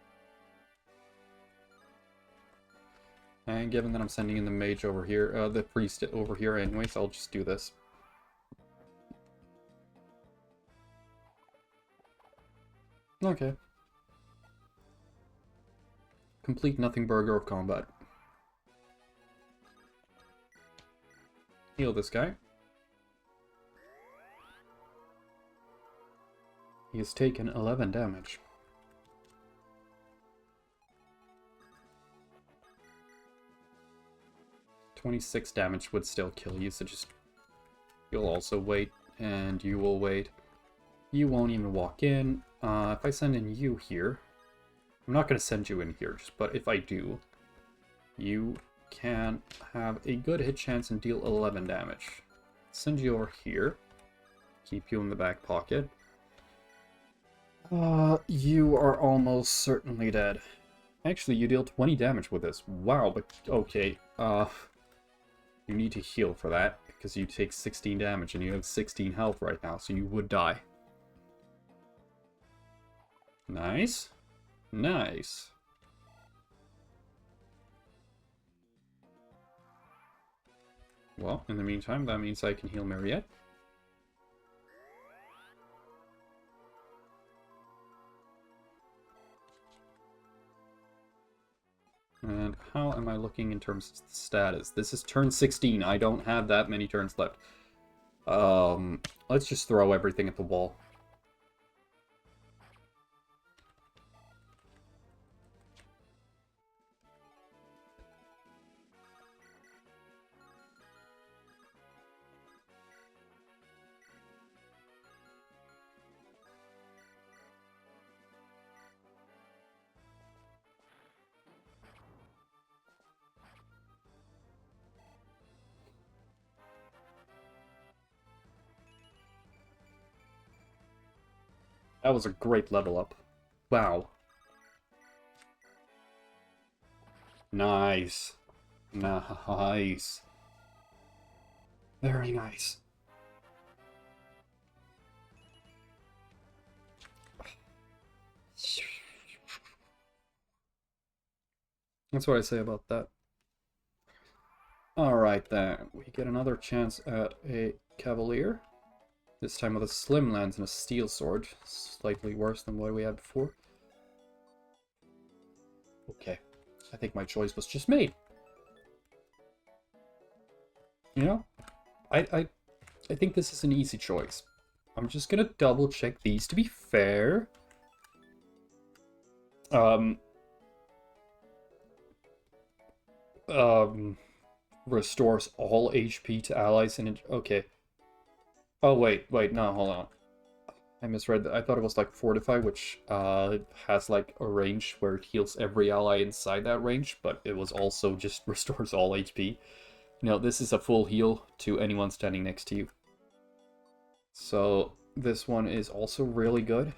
And given that I'm sending in the mage over here, the priest over here anyways, I'll just do this. Okay. Complete nothing burger of combat. Heal this guy. He has taken 11 damage. $26 damage would still kill you, so just... You'll also wait, and you will wait. You won't even walk in. If I send in you here... I'm not going to send you in here, but if I do, you can have a good hit chance and deal 11 damage. Send you over here. Keep you in the back pocket. You are almost certainly dead. Actually, you deal 20 damage with this. Wow, but okay. You need to heal for that, because you take 16 damage and you have 16 health right now, so you would die. Nice. Nice. Well, in the meantime, that means I can heal Mariette. And how am I looking in terms of status? This is turn 16. I don't have that many turns left. Let's just throw everything at the wall. That was a great level up. Wow. Nice. Nice. Very nice. That's what I say about that. Alright then, we get another chance at a Cavalier. This time with a Slim Lance and a Steel Sword. Slightly worse than what we had before. Okay, I think my choice was just made. You know, I think this is an easy choice. I'm just gonna double check these to be fair. Restores all HP to allies and okay. Oh wait, no, hold on. I misread that. I thought it was like Fortify, which has like a range where it heals every ally inside that range, but it was also just restores all HP. No, this is a full heal to anyone standing next to you. So this one is also really good,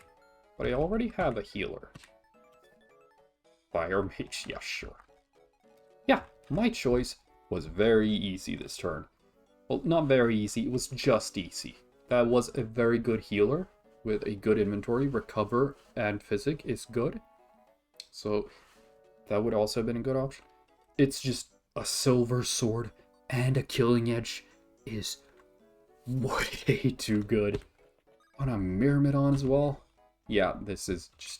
but I already have a healer. Fire Mage, yeah, sure. Yeah, my choice was very easy this turn. Well, not very easy, it was just easy. That was a very good healer with a good inventory. Recover and Physic is good. So that would also have been a good option. It's just a Silver Sword and a Killing Edge is way too good. On a Myrmidon as well. Yeah, this is just...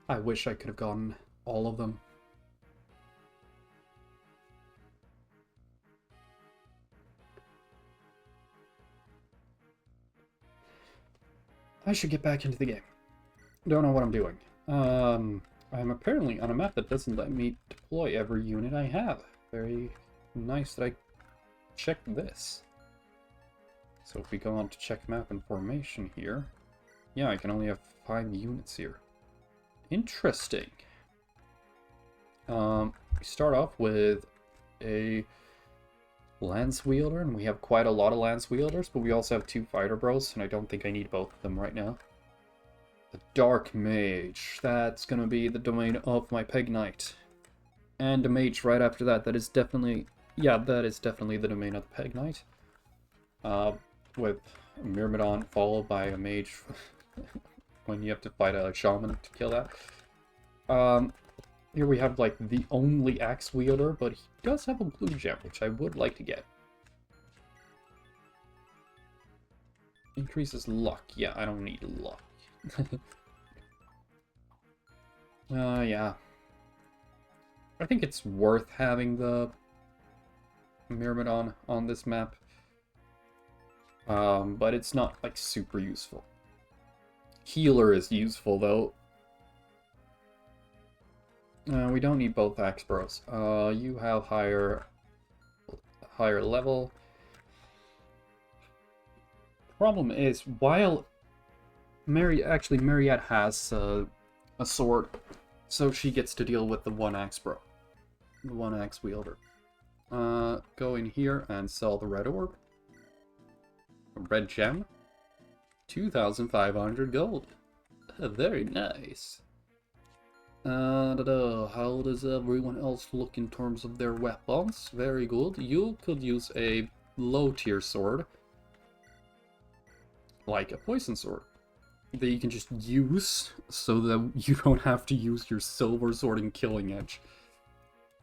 I wish I could have gotten all of them. I should get back into the game. Don't know what I'm doing. I'm apparently on a map that doesn't let me deploy every unit I have. Very nice that I checked this. So if we go on to check map and formation here, yeah, I can only have 5 units here. Interesting. We start off with a Lance Wielder, and we have quite a lot of Lance Wielders, but we also have 2 Fighter Bros, and I don't think I need both of them right now. The Dark Mage, that's gonna be the domain of my Peg Knight. And a Mage right after that, that is definitely, yeah, that is definitely the domain of the Peg Knight. With a Myrmidon followed by a Mage when you have to fight a Shaman to kill that. Here we have, like, the only Axe Wielder, but he does have a blue gem, which I would like to get. Increases luck. Yeah, I don't need luck. Yeah. I think it's worth having the Myrmidon on this map. But it's not, like, super useful. Healer is useful, though. We don't need both Axe Bros. You have higher level. Problem is, while Mariette has a sword, so she gets to deal with the 1 Axe Bro. The 1 Axe Wielder. Go in here and sell the red orb. A red gem. 2,500 gold. Very nice. How does everyone else look in terms of their weapons? Very good. You could use a low tier sword, like a poison sword, that you can just use so that you don't have to use your silver sword and killing edge.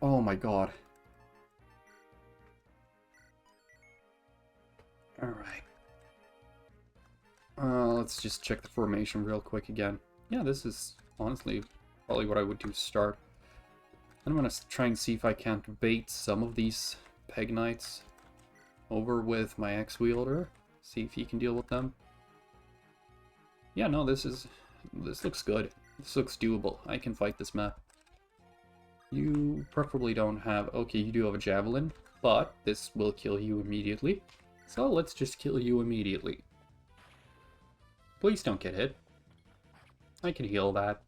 Oh my god. Alright. Let's just check the formation real quick again. Yeah, this is honestly probably what I would do to start. I'm gonna try and see if I can't bait some of these Peg Knights over with my X-Wielder. See if he can deal with them. Yeah, no, this looks good. This looks doable. I can fight this map. You preferably don't have... Okay, you do have a Javelin, but this will kill you immediately. So let's just kill you immediately. Please don't get hit. I can heal that.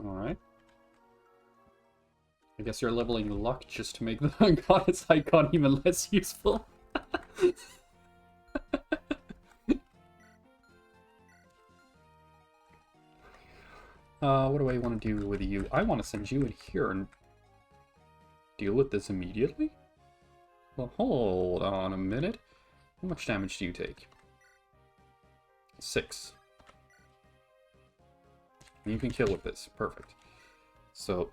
Alright. I guess you're leveling luck just to make the goddess icon even less useful. What do I want to do with you? I want to send you in here and deal with this immediately? Well, hold on a minute. How much damage do you take? 6. You can kill with this. Perfect. So,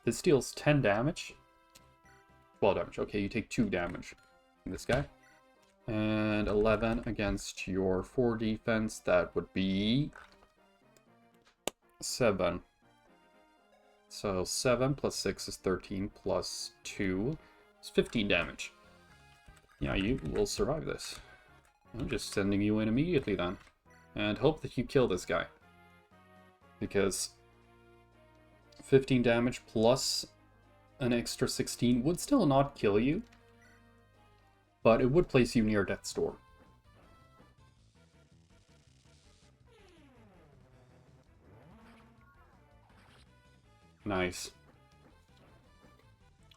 this deals 10 damage. 12 damage. Okay, you take 2 damage from this guy. And 11 against your 4 defense. That would be 7. So 7 plus 6 is 13 plus 2 is 15 damage. Yeah, you will survive this. I'm just sending you in immediately then. And hope that you kill this guy. Because 15 damage plus an extra 16 would still not kill you. But it would place you near death's door. Nice.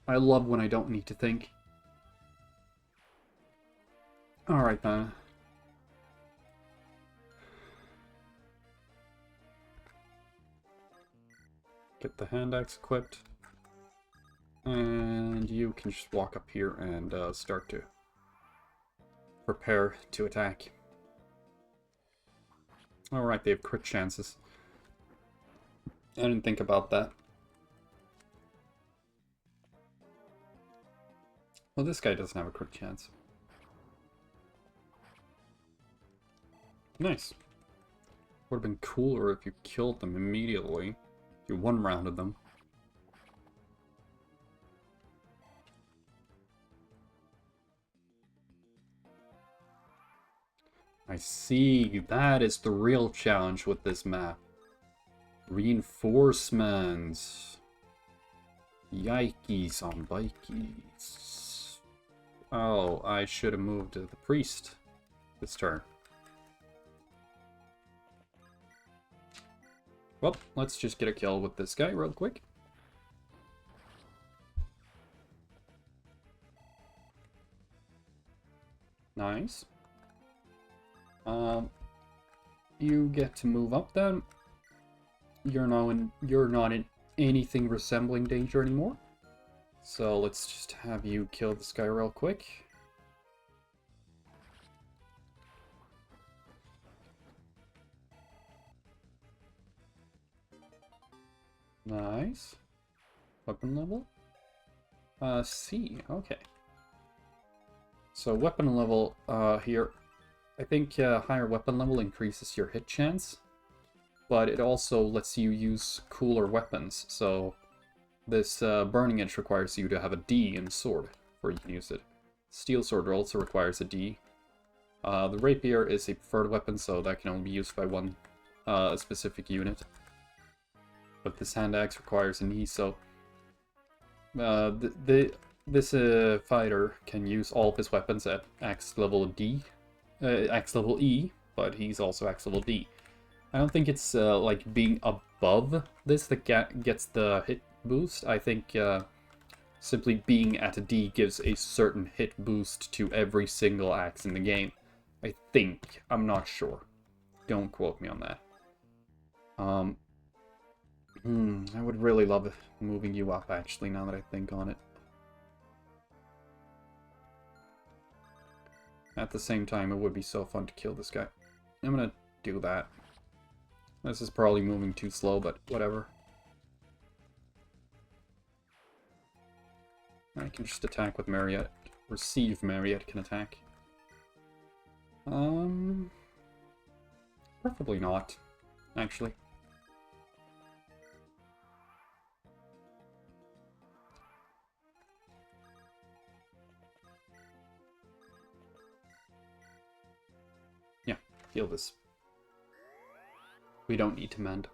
I love when I don't need to think. Alright then. Get the hand axe equipped. And you can just walk up here and start to prepare to attack. Alright, they have crit chances. I didn't think about that. Well, this guy doesn't have a crit chance. Nice. Would have been cooler if you killed them immediately. If you one-rounded them. I see. That is the real challenge with this map. Reinforcements. Yikes on bikies. Oh, I should have moved to the priest this turn. Well, let's just get a kill with this guy real quick. Nice. You get to move up then. You're not in anything resembling danger anymore. So let's just have you kill this guy real quick. Nice. Weapon level? C. Okay. So weapon level here. I think higher weapon level increases your hit chance. But it also lets you use cooler weapons. So this Burning Edge requires you to have a D in sword before you can use it. Steel Sword also requires a D. The Rapier is a preferred weapon, so that can only be used by one specific unit. But this hand axe requires an E, so this fighter can use all of his weapons at axe level D, axe level E, but he's also axe level D. I don't think it's like being above this that gets the hit boost. I think simply being at a D gives a certain hit boost to every single axe in the game. I think. I'm not sure. Don't quote me on that. I would really love moving you up, actually, now that I think on it. At the same time, it would be so fun to kill this guy. I'm gonna do that. This is probably moving too slow, but whatever. I can just attack with Marriott. Receive Marriott can attack. Preferably not, actually. Yeah, heal this. We don't need to mend.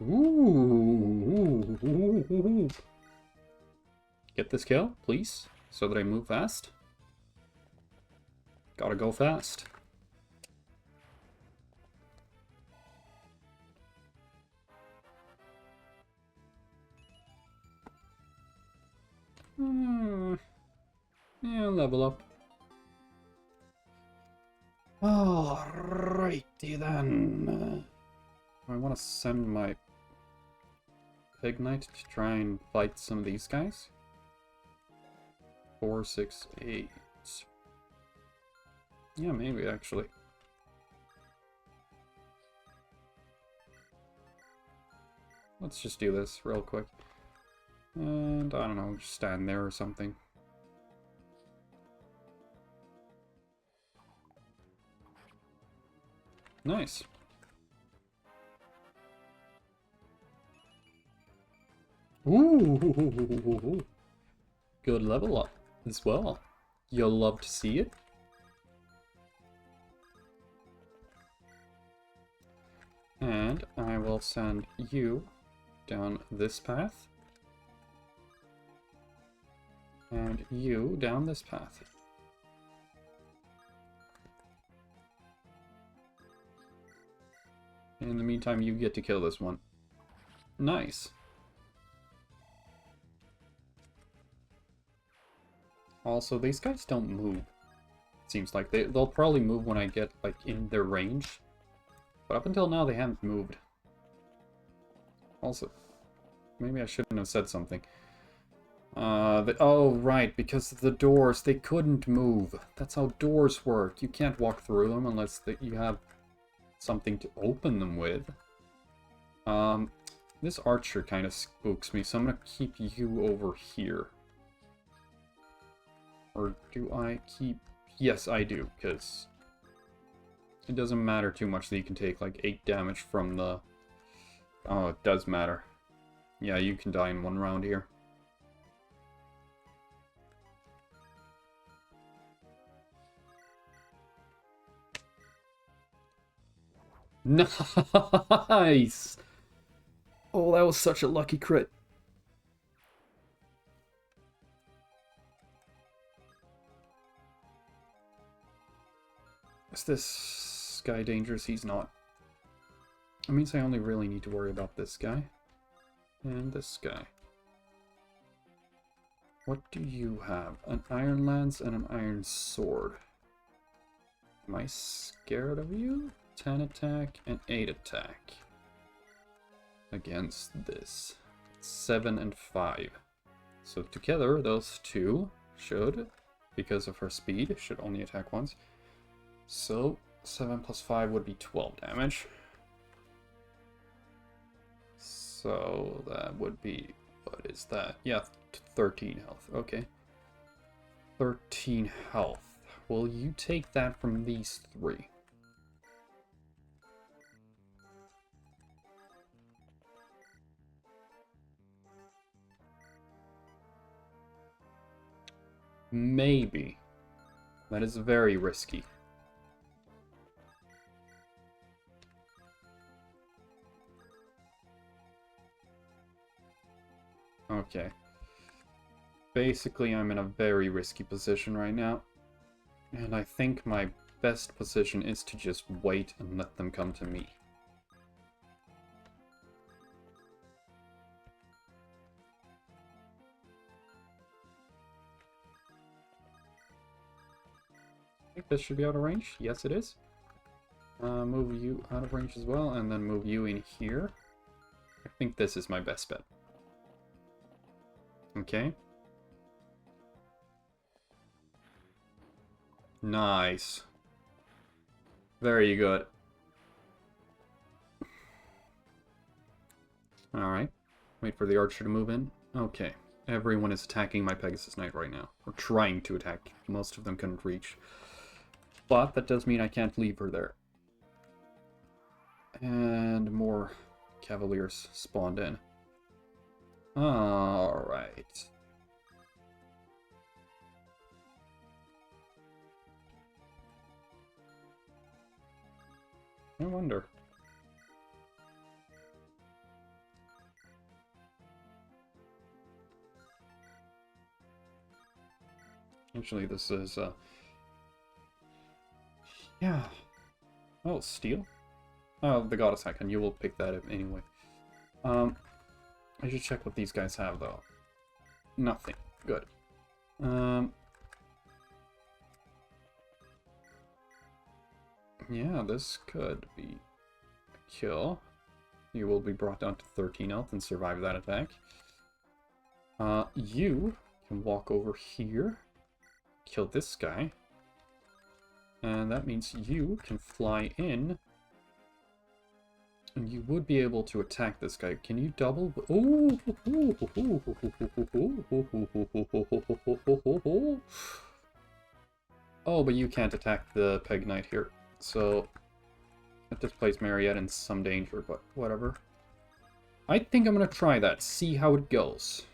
Ooh. Get this kill, please, so that I move fast. Gotta go fast. Yeah, level up. Alrighty then. I want to send my Pig Knight to try and fight some of these guys. 4, 6, 8. Yeah, maybe actually. Let's just do this real quick. And I don't know, just stand there or something. Nice. Ooh. Good level up as well. You'll love to see it. And I will send you down this path. And you down this path. In the meantime, you get to kill this one. Nice. Also, these guys don't move. It seems like they'll probably move when I get like in their range. But up until now, they haven't moved. Also, maybe I shouldn't have said something. Oh, right, because of the doors, they couldn't move. That's how doors work. You can't walk through them unless you have something to open them with. This archer kind of spooks me, so I'm gonna keep you over here. Or do I keep... Yes, I do, because it doesn't matter too much that you can take like 8 damage from the... Oh, it does matter. Yeah, you can die in 1 round here. Nice! Oh, that was such a lucky crit. Is this guy dangerous? He's not. That means I only really need to worry about this guy. And this guy. What do you have? An iron lance and an iron sword. Am I scared of you? 10 attack and 8 attack. Against this. 7 and 5. So together, those two should, because of her speed, should only attack once. So 7 plus 5 would be 12 damage. So that would be, what is that? Yeah, 13 health. Okay. 13 health. Will you take that from these 3? Maybe. That is very risky. Okay. Basically, I'm in a very risky position right now. And I think my best position is to just wait and let them come to me. I think this should be out of range. Yes, it is. Move you out of range as well, and then move you in here. I think this is my best bet. Okay. Nice. Very good. Alright. Wait for the archer to move in. Okay. Everyone is attacking my Pegasus Knight right now. Or trying to attack. Most of them couldn't reach. But that does mean I can't leave her there. And more Cavaliers spawned in. Alright. I wonder. Actually, this is, yeah. Oh, steel? Oh, the goddess icon. You will pick that up anyway. I should check what these guys have, though. Nothing. Good. Yeah, this could be a kill. You will be brought down to 13 health and survive that attack. You can walk over here, kill this guy, and that means you can fly in, and you would be able to attack this guy. Can you double? Oh, but you can't attack the Peg Knight here. So, that just places Mariette in some danger, but whatever. I think I'm going to try that, see how it goes.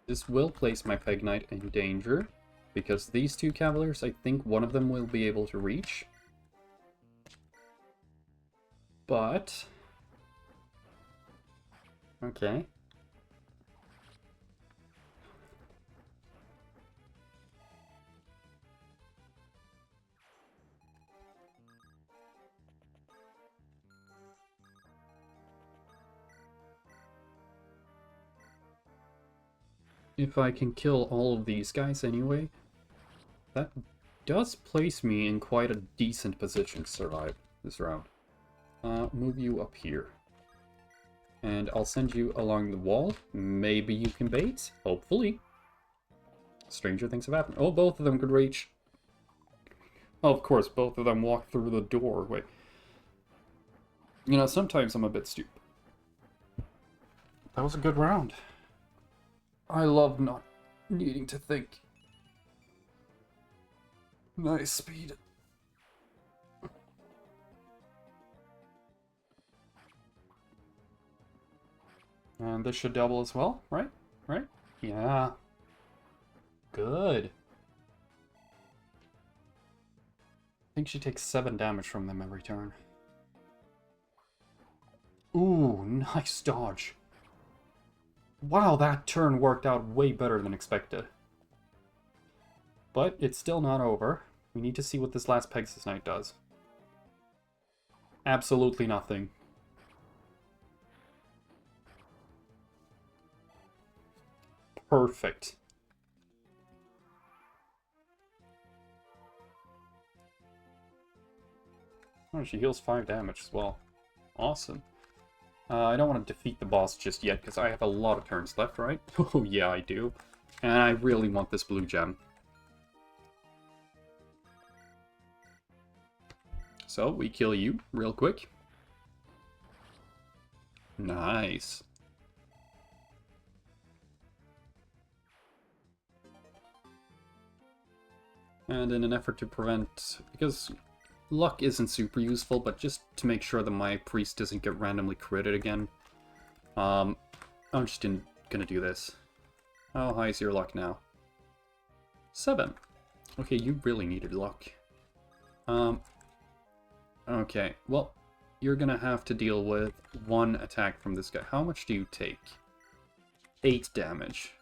This will place my Peg Knight in danger, because these two Cavaliers, I think one of them will be able to reach. But... okay. If I can kill all of these guys anyway, that does place me in quite a decent position to survive this round. Move you up here. And I'll send you along the wall. Maybe you can bait. Hopefully. Stranger things have happened. Oh, both of them could reach. Oh, of course, both of them walk through the doorway. You know, sometimes I'm a bit stupid. That was a good round. I love not needing to think. Nice speed. And this should double as well, right? Right? Yeah. Good. I think she takes 7 damage from them every turn. Ooh, nice dodge. Wow, that turn worked out way better than expected. But it's still not over. We need to see what this last Pegasus Knight does. Absolutely nothing. Perfect. Oh, she heals 5 damage as well. Awesome. I don't want to defeat the boss just yet, because I have a lot of turns left, right? Oh yeah, I do. And I really want this blue gem. So, we kill you real quick. Nice. And in an effort to prevent... because luck isn't super useful, but just to make sure that my priest doesn't get randomly critted again, I'm just gonna do this. How high is your luck now? 7. Okay, you really needed luck. Okay, well, you're gonna have to deal with 1 attack from this guy. How much do you take? 8 damage.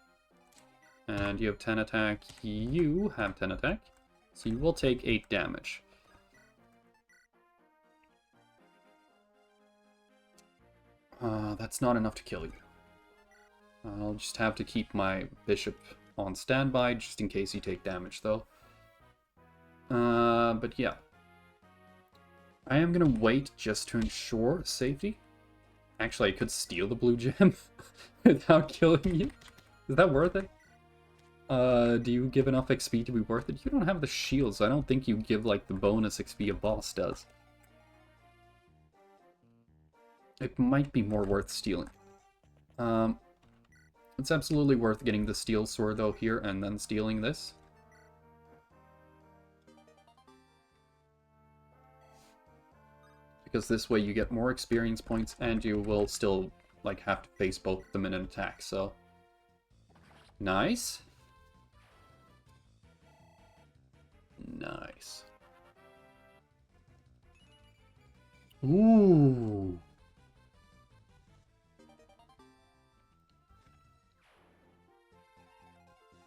And you have 10 attack. You have 10 attack. So you will take 8 damage. That's not enough to kill you. I'll just have to keep my bishop on standby, just in case you take damage, though. But yeah. I am gonna wait just to ensure safety. Actually, I could steal the blue gem without killing you. Is that worth it? Do you give enough XP to be worth it? You don't have the shields. I don't think you give, like, the bonus XP a boss does. It might be more worth stealing. It's absolutely worth getting the steel sword, though, here, and then stealing this. Because this way you get more experience points, and you will still, like, have to face both of them in an attack, so... Nice. Nice. Ooh.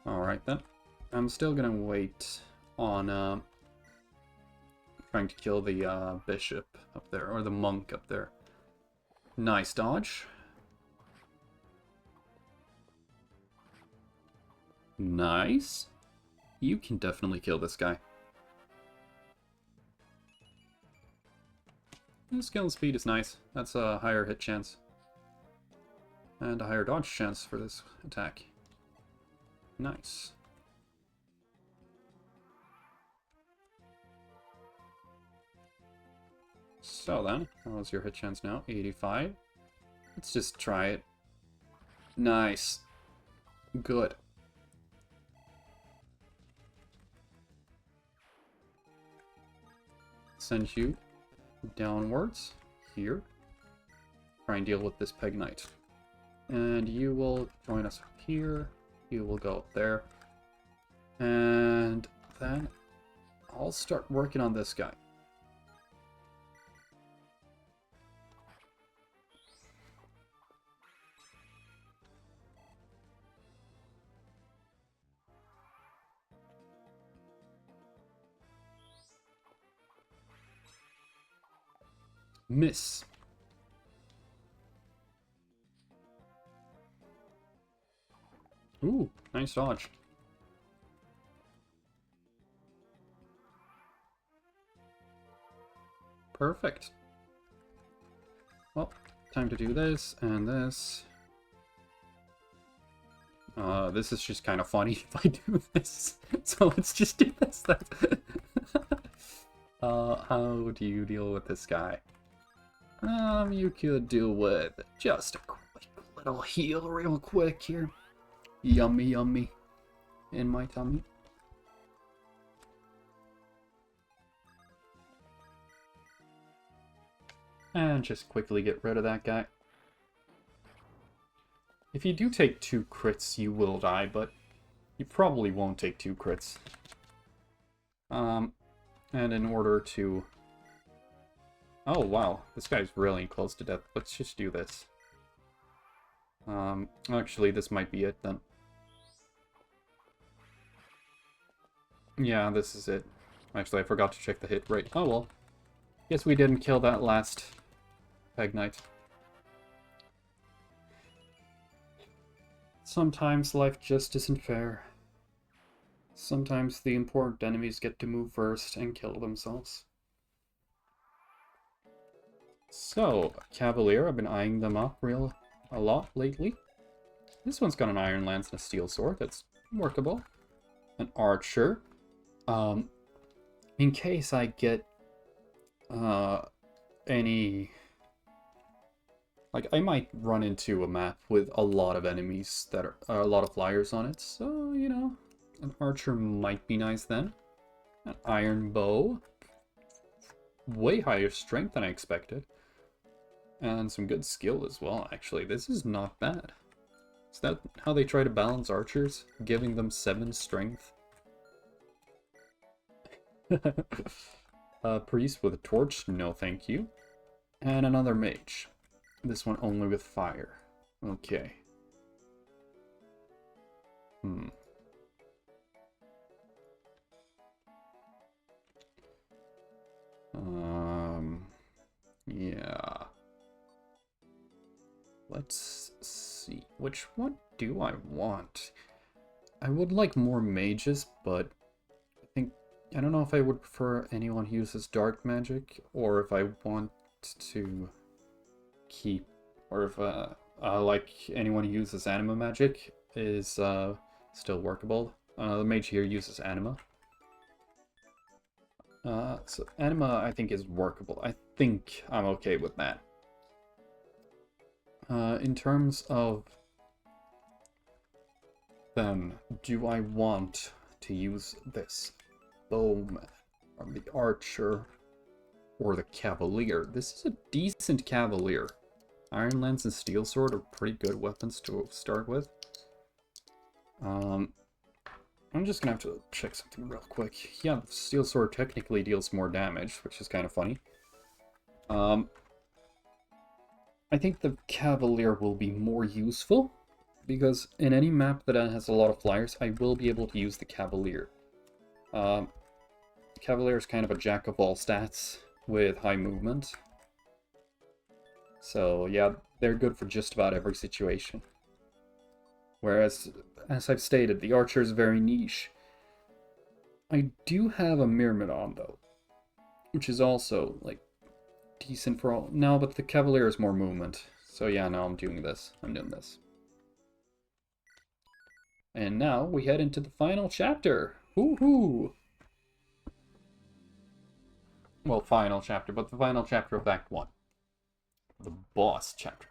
Alright then. I'm still gonna wait on trying to kill the bishop up there, or the monk up there. Nice dodge. Nice. You can definitely kill this guy. And skill and speed is nice. That's a higher hit chance. And a higher dodge chance for this attack. Nice. So then, how's your hit chance now? 85. Let's just try it. Nice. Good. Send you downwards here. Try and deal with this Peg Knight. And you will join us up here. You will go up there. And then I'll start working on this guy. Miss. Ooh, nice dodge. Perfect. Well, time to do this and this. This is just kind of funny if I do this. So let's just do this then. How do you deal with this guy? You could do with just a quick little heal real quick here. Yummy, yummy. In my tummy. And just quickly get rid of that guy. If you do take 2 crits, you will die, but you probably won't take 2 crits. And in order to... Oh, wow. This guy's really close to death. Let's just do this. Actually, this might be it, then. Yeah, this is it. Actually, I forgot to check the hit rate. Oh, well. Guess we didn't kill that last Peg Knight. Sometimes life just isn't fair. Sometimes the important enemies get to move first and kill themselves. So, Cavalier, I've been eyeing them up a lot lately. This one's got an iron lance and a steel sword, that's workable. An archer. In case I get any... Like, I might run into a map with a lot of enemies that are a lot of flyers on it, so, you know, an archer might be nice then. An iron bow. Way higher strength than I expected. And some good skill as well, actually. This is not bad. Is that how they try to balance archers? Giving them 7 strength? Priest with a torch? No thank you. And another mage. This one only with fire. Okay. Yeah. Let's see. Which one do I want? I would like more mages, but I think I don't know if I would prefer anyone who uses dark magic, or if I want to keep, or if like anyone who uses anima magic is still workable. The mage here uses anima. So anima I think is workable. I think I'm okay with that. In terms of then, do I want to use this bowman, or the archer, or the cavalier? This is a decent cavalier. Iron Lance and Steel Sword are pretty good weapons to start with. I'm just gonna have to check something real quick. Yeah, the Steel Sword technically deals more damage, which is kind of funny. I think the Cavalier will be more useful, because in any map that has a lot of flyers, I will be able to use the Cavalier. Cavalier is kind of a jack of all stats with high movement. So yeah, they're good for just about every situation. Whereas, as I've stated, the archer is very niche. I do have a Myrmidon though, which is also like decent for all. No, but the Cavalier is more movement. So yeah, no, I'm doing this. And now we head into the final chapter. Woohoo! Well, final chapter, but the final chapter of Act 1. The boss chapter.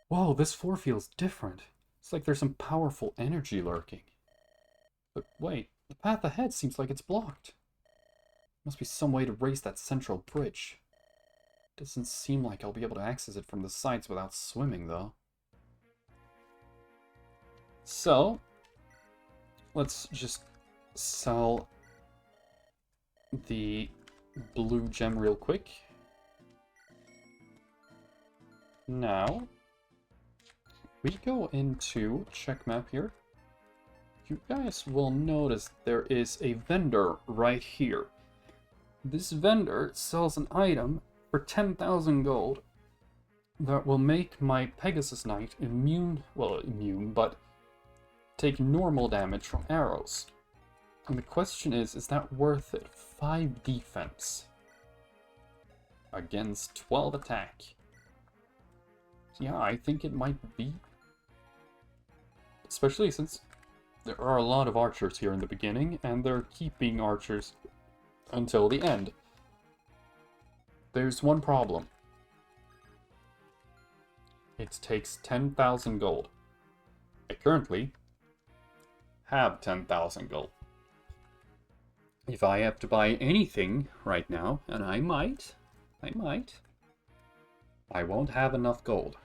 Whoa, this floor feels different. It's like there's some powerful energy lurking. But wait, the path ahead seems like it's blocked. Must be some way to raise that central bridge. Doesn't seem like I'll be able to access it from the sides without swimming, though. So, let's just sell the blue gem real quick. Now, we go into check map here. You guys will notice there is a vendor right here. This vendor sells an item for 10,000 gold that will make my Pegasus Knight immune, but take normal damage from arrows. And the question is that worth it? 5 defense against 12 attack. Yeah, I think it might be. Especially since there are a lot of archers here in the beginning, and they're keeping archers until the end. There's one problem. It takes 10,000 gold. I currently have 10,000 gold. If I have to buy anything right now, and I might, I won't have enough gold.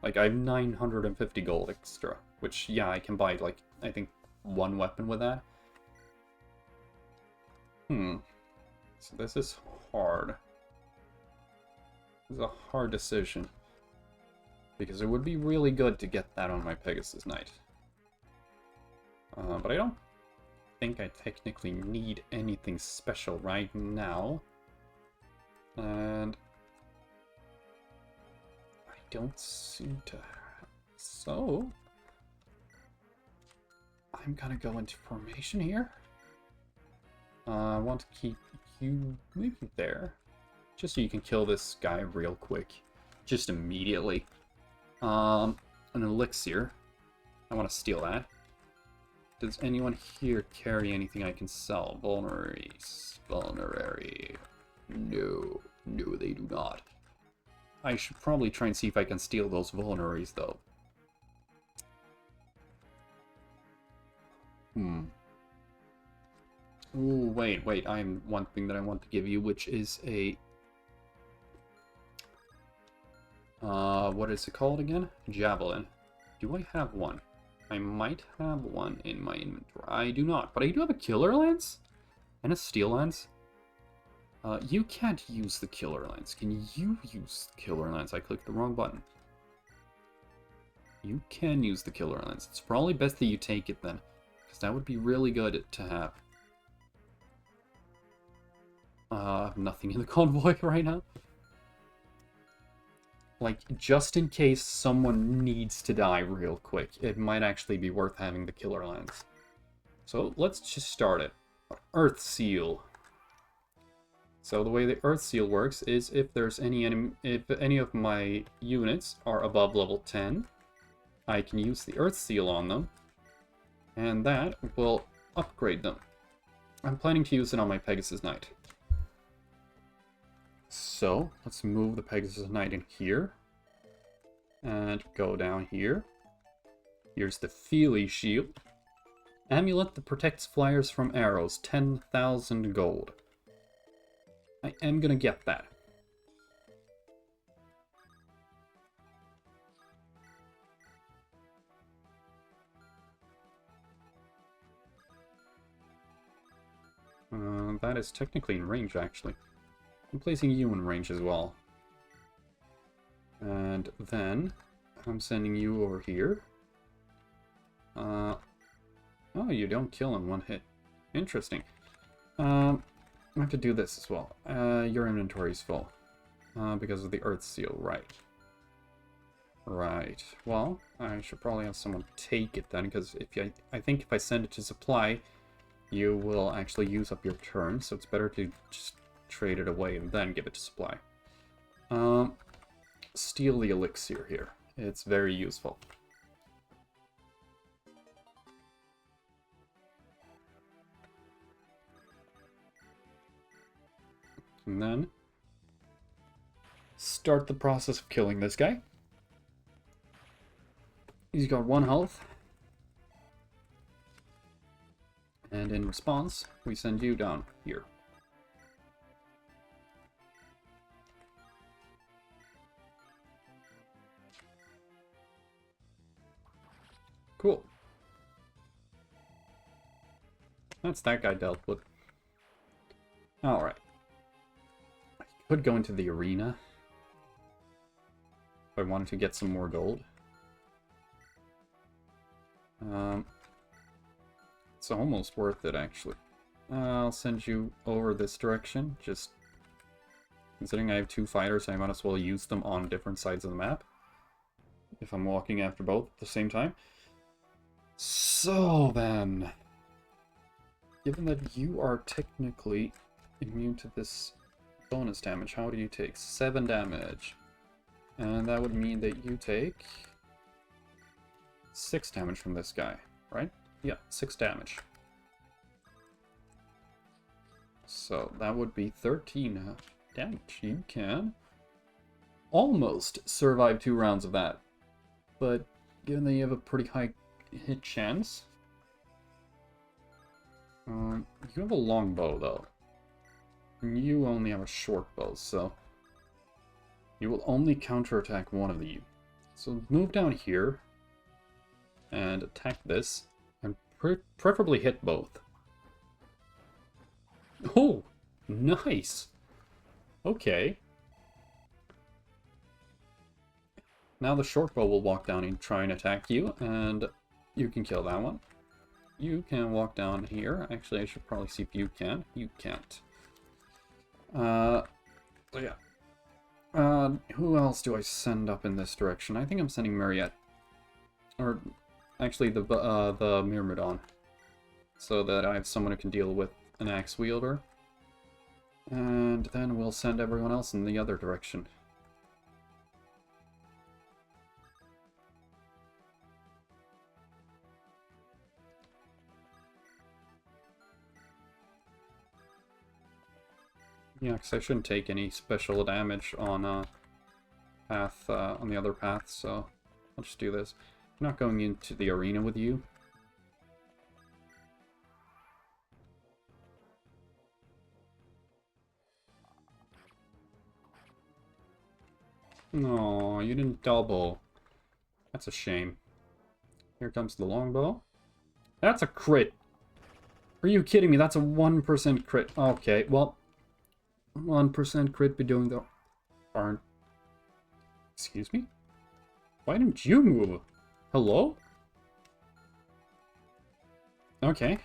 Like, I have 950 gold extra, which, yeah, I can buy, like, I think one weapon with that. So this is hard. This is a hard decision. Because it would be really good to get that on my Pegasus Knight. But I don't think I technically need anything special right now. And I don't seem to have. So I'm gonna go into formation here. I want to keep you maybe there. Just so you can kill this guy real quick. Just immediately. An elixir. I want to steal that. Does anyone here carry anything I can sell? Vulneraries. Vulnerary. No. No, they do not. I should probably try and see if I can steal those vulneraries, though. Ooh, wait. I have one thing that I want to give you, which is a... what is it called again? Javelin. Do I have one? I might have one in my inventory. I do not, but I do have a killer lance and a steel lance. You can't use the killer lance. Can you use the killer lance? I clicked the wrong button. You can use the killer lance. It's probably best that you take it then, because that would be really good to have. Nothing in the convoy right now. Like, just in case someone needs to die real quick, it might actually be worth having the killer lance. So, let's just start it. Earth Seal. So the way the Earth Seal works is if any of my units are above level 10, I can use the Earth Seal on them, and that will upgrade them. I'm planning to use it on my Pegasus Knight. So let's move the Pegasus Knight in here, and go down here. Here's the Feely Shield. Amulet that protects flyers from arrows, 10,000 gold. I am gonna get that. That is technically in range, actually. I'm placing you in range as well. And then I'm sending you over here. Oh, you don't kill in one hit. Interesting. I have to do this as well. Your inventory is full. Because of the Earth Seal, right. Right. Well, I should probably have someone take it then, because I think if I send it to supply, you will actually use up your turn, so it's better to just trade it away and then give it to supply. Steal the elixir here. It's very useful. And then start the process of killing this guy. He's got 1 health. And in response, we send you down here. Cool. That's that guy dealt with. Alright. I could go into the arena if I wanted to get some more gold. It's almost worth it, actually. I'll send you over this direction. Just considering I have 2 fighters, I might as well use them on different sides of the map if I'm walking after both at the same time. So then, given that you are technically immune to this bonus damage, how do you take? 7 damage. And that would mean that you take 6 damage from this guy, right? Yeah, 6 damage. So that would be 13 damage. You can almost survive 2 rounds of that. But given that you have a pretty high hit chance, you have a long bow though. And you only have a short bow, so you will only counterattack one of you. So move down here and attack this, and preferably hit both. Oh, nice. Okay. Now the short bow will walk down and try and attack you, and you can kill that one. You can walk down here. Actually, I should probably see if you can. You can't. So yeah. Who else do I send up in this direction? I think I'm sending Mariette. Or, actually, the Myrmidon. So that I have someone who can deal with an axe wielder. And then we'll send everyone else in the other direction. Yeah, because I shouldn't take any special damage on on the other path, so I'll just do this. I'm not going into the arena with you. No, you didn't double. That's a shame. Here comes the longbow. That's a crit. Are you kidding me? That's a 1% crit. Okay, well, 1% crit be doing the... Aren't... Excuse me? Why didn't you move? Hello? Okay.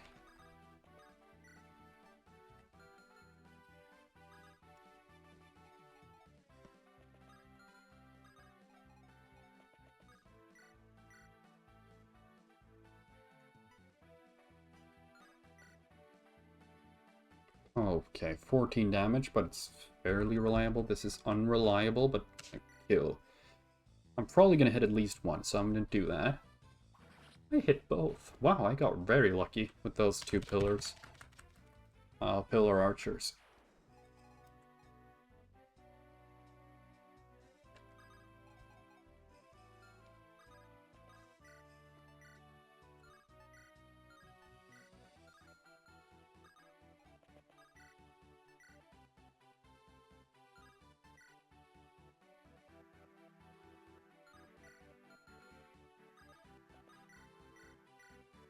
Okay, 14 damage, but it's fairly reliable. This is unreliable, but a kill. I'm probably going to hit at least one, so I'm going to do that. I hit both. Wow, I got very lucky with those two pillars. Pillar archers.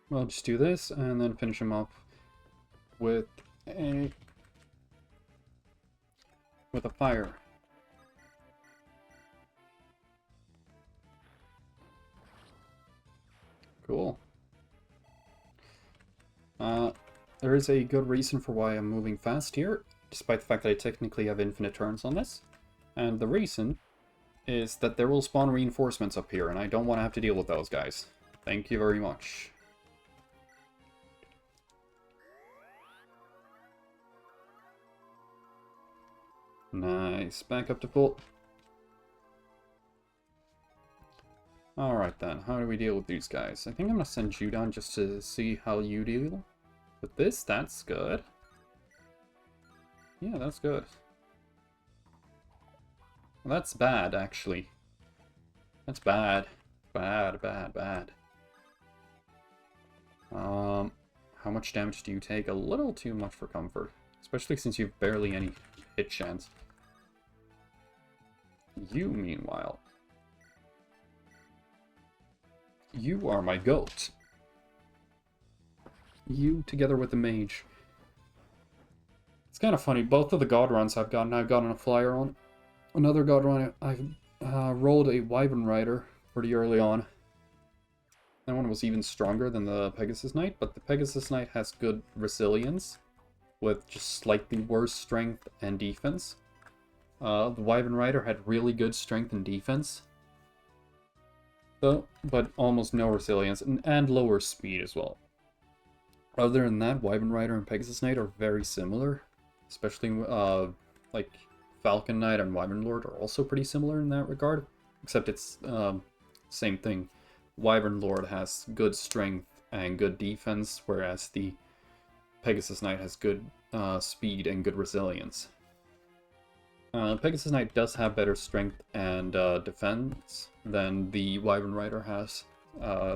Well, I'll just do this and then finish him up with a fire. Cool. There is a good reason for why I'm moving fast here, despite the fact that I technically have infinite turns on this. And the reason is that there will spawn reinforcements up here, and I don't want to have to deal with those guys. Thank you very much. Nice. Back up to full. Alright then, how do we deal with these guys? I think I'm going to send you down just to see how you deal with this. That's good. Yeah, that's good. Well, that's bad, actually. That's bad. Bad, bad, bad. How much damage do you take? A little too much for comfort. Especially since you've barely any hit chance. You, meanwhile... You are my goat. You together with the mage. It's kind of funny. Both of the god runs I've gotten a flyer on. Another god run, I rolled a Wyvern Rider pretty early on. That one was even stronger than the Pegasus Knight, but the Pegasus Knight has good resilience, with just slightly worse strength and defense. The Wyvern Rider had really good strength and defense, though, but almost no resilience, and lower speed as well. Other than that, Wyvern Rider and Pegasus Knight are very similar, especially like Falcon Knight and Wyvern Lord are also pretty similar in that regard, except it's same thing. Wyvern Lord has good strength and good defense, whereas the Pegasus Knight has good speed and good resilience. Pegasus Knight does have better strength and defense than the Wyvern Rider has.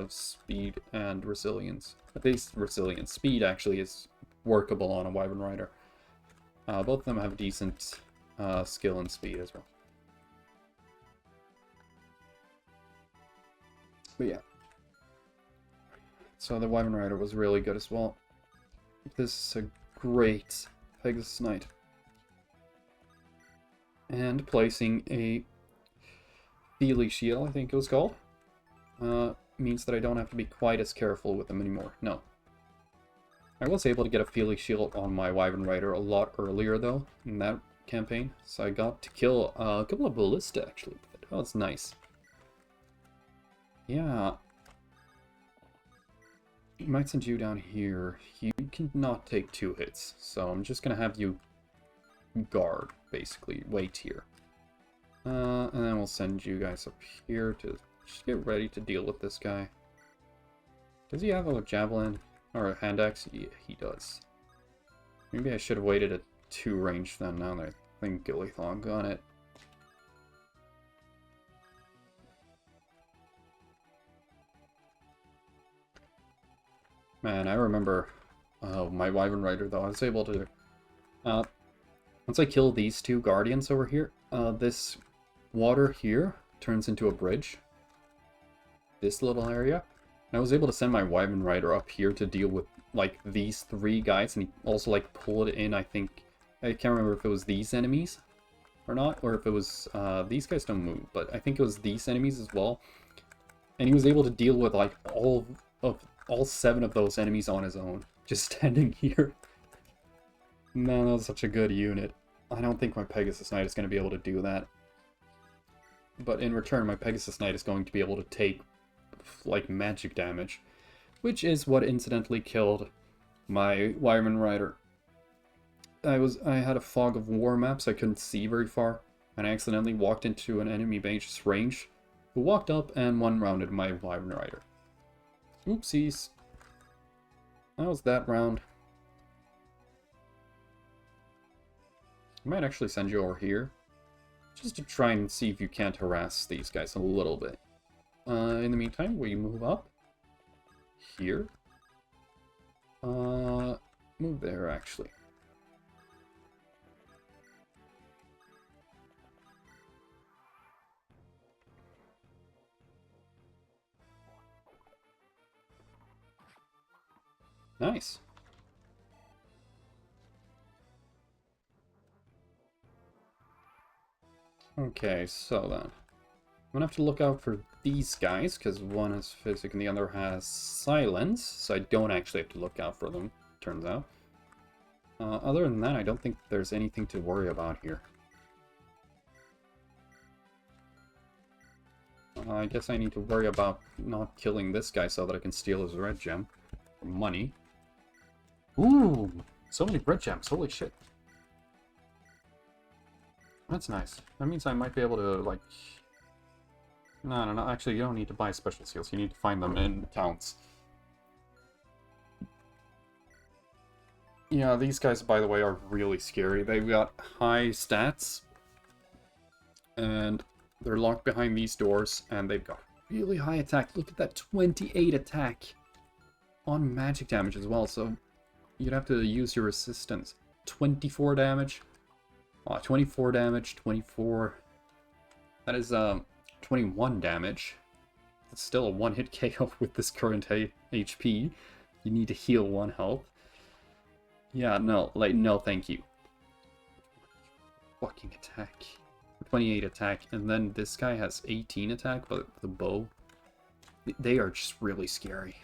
Speed and resilience. At least resilience. Speed actually is workable on a Wyvern Rider. Both of them have decent skill and speed as well. But yeah. So the Wyvern Rider was really good as well. This is a great Pegasus Knight. And placing a Feely Shield, I think it was called, means that I don't have to be quite as careful with them anymore. No. I was able to get a Feely Shield on my Wyvern Rider a lot earlier, though, in that campaign. So I got to kill a couple of Ballista, actually. That was nice. Yeah. I might send you down here. You cannot take 2 hits, so I'm just going to have you guard, basically. Wait here. And then we'll send you guys up here to just get ready to deal with this guy. Does he have a javelin or a hand axe? Yeah, he does. Maybe I should have waited at 2 range then, now that I think Gillythong got it. Man, I remember my Wyvern Rider, though. I was able to... once I kill these 2 Guardians over here, this water here turns into a bridge. This little area. And I was able to send my Wyvern Rider up here to deal with, like, these 3 guys. And he also, like, pulled in, I think... I can't remember if it was these enemies or not. Or if it was... these guys don't move, but I think it was these enemies as well. And he was able to deal with, like, all 7 of those enemies on his own. Just standing here. Man, that was such a good unit. I don't think my Pegasus Knight is going to be able to do that. But in return, my Pegasus Knight is going to be able to take, like, magic damage. Which is what incidentally killed my Wyvern Rider. I had a fog of war maps. I couldn't see very far, and I accidentally walked into an enemy mage's range, who walked up and one-rounded my Wyvern Rider. Oopsies. That was that round. I might actually send you over here, just to try and see if you can't harass these guys a little bit. In the meantime, we move up here. Move there, actually. Nice. Okay, so then. I'm gonna have to look out for these guys, because one has physic and the other has silence, so I don't actually have to look out for them, turns out. Other than that, I don't think there's anything to worry about here. I guess I need to worry about not killing this guy so that I can steal his red gem. For money. Ooh! So many red gems, holy shit. That's nice. That means I might be able to, like... No, actually you don't need to buy special seals, you need to find them in towns. Yeah, these guys, by the way, are really scary. They've got high stats, and they're locked behind these doors, and they've got really high attack. Look at that 28 attack on magic damage as well, so you'd have to use your resistance. 24 damage. 24 damage, 24. That is 21 damage. It's still a one-hit KO with this current HP. You need to heal 1 health. Yeah, no, like, no thank you. Fucking attack. 28 attack, and then this guy has 18 attack, but the bow. They are just really scary.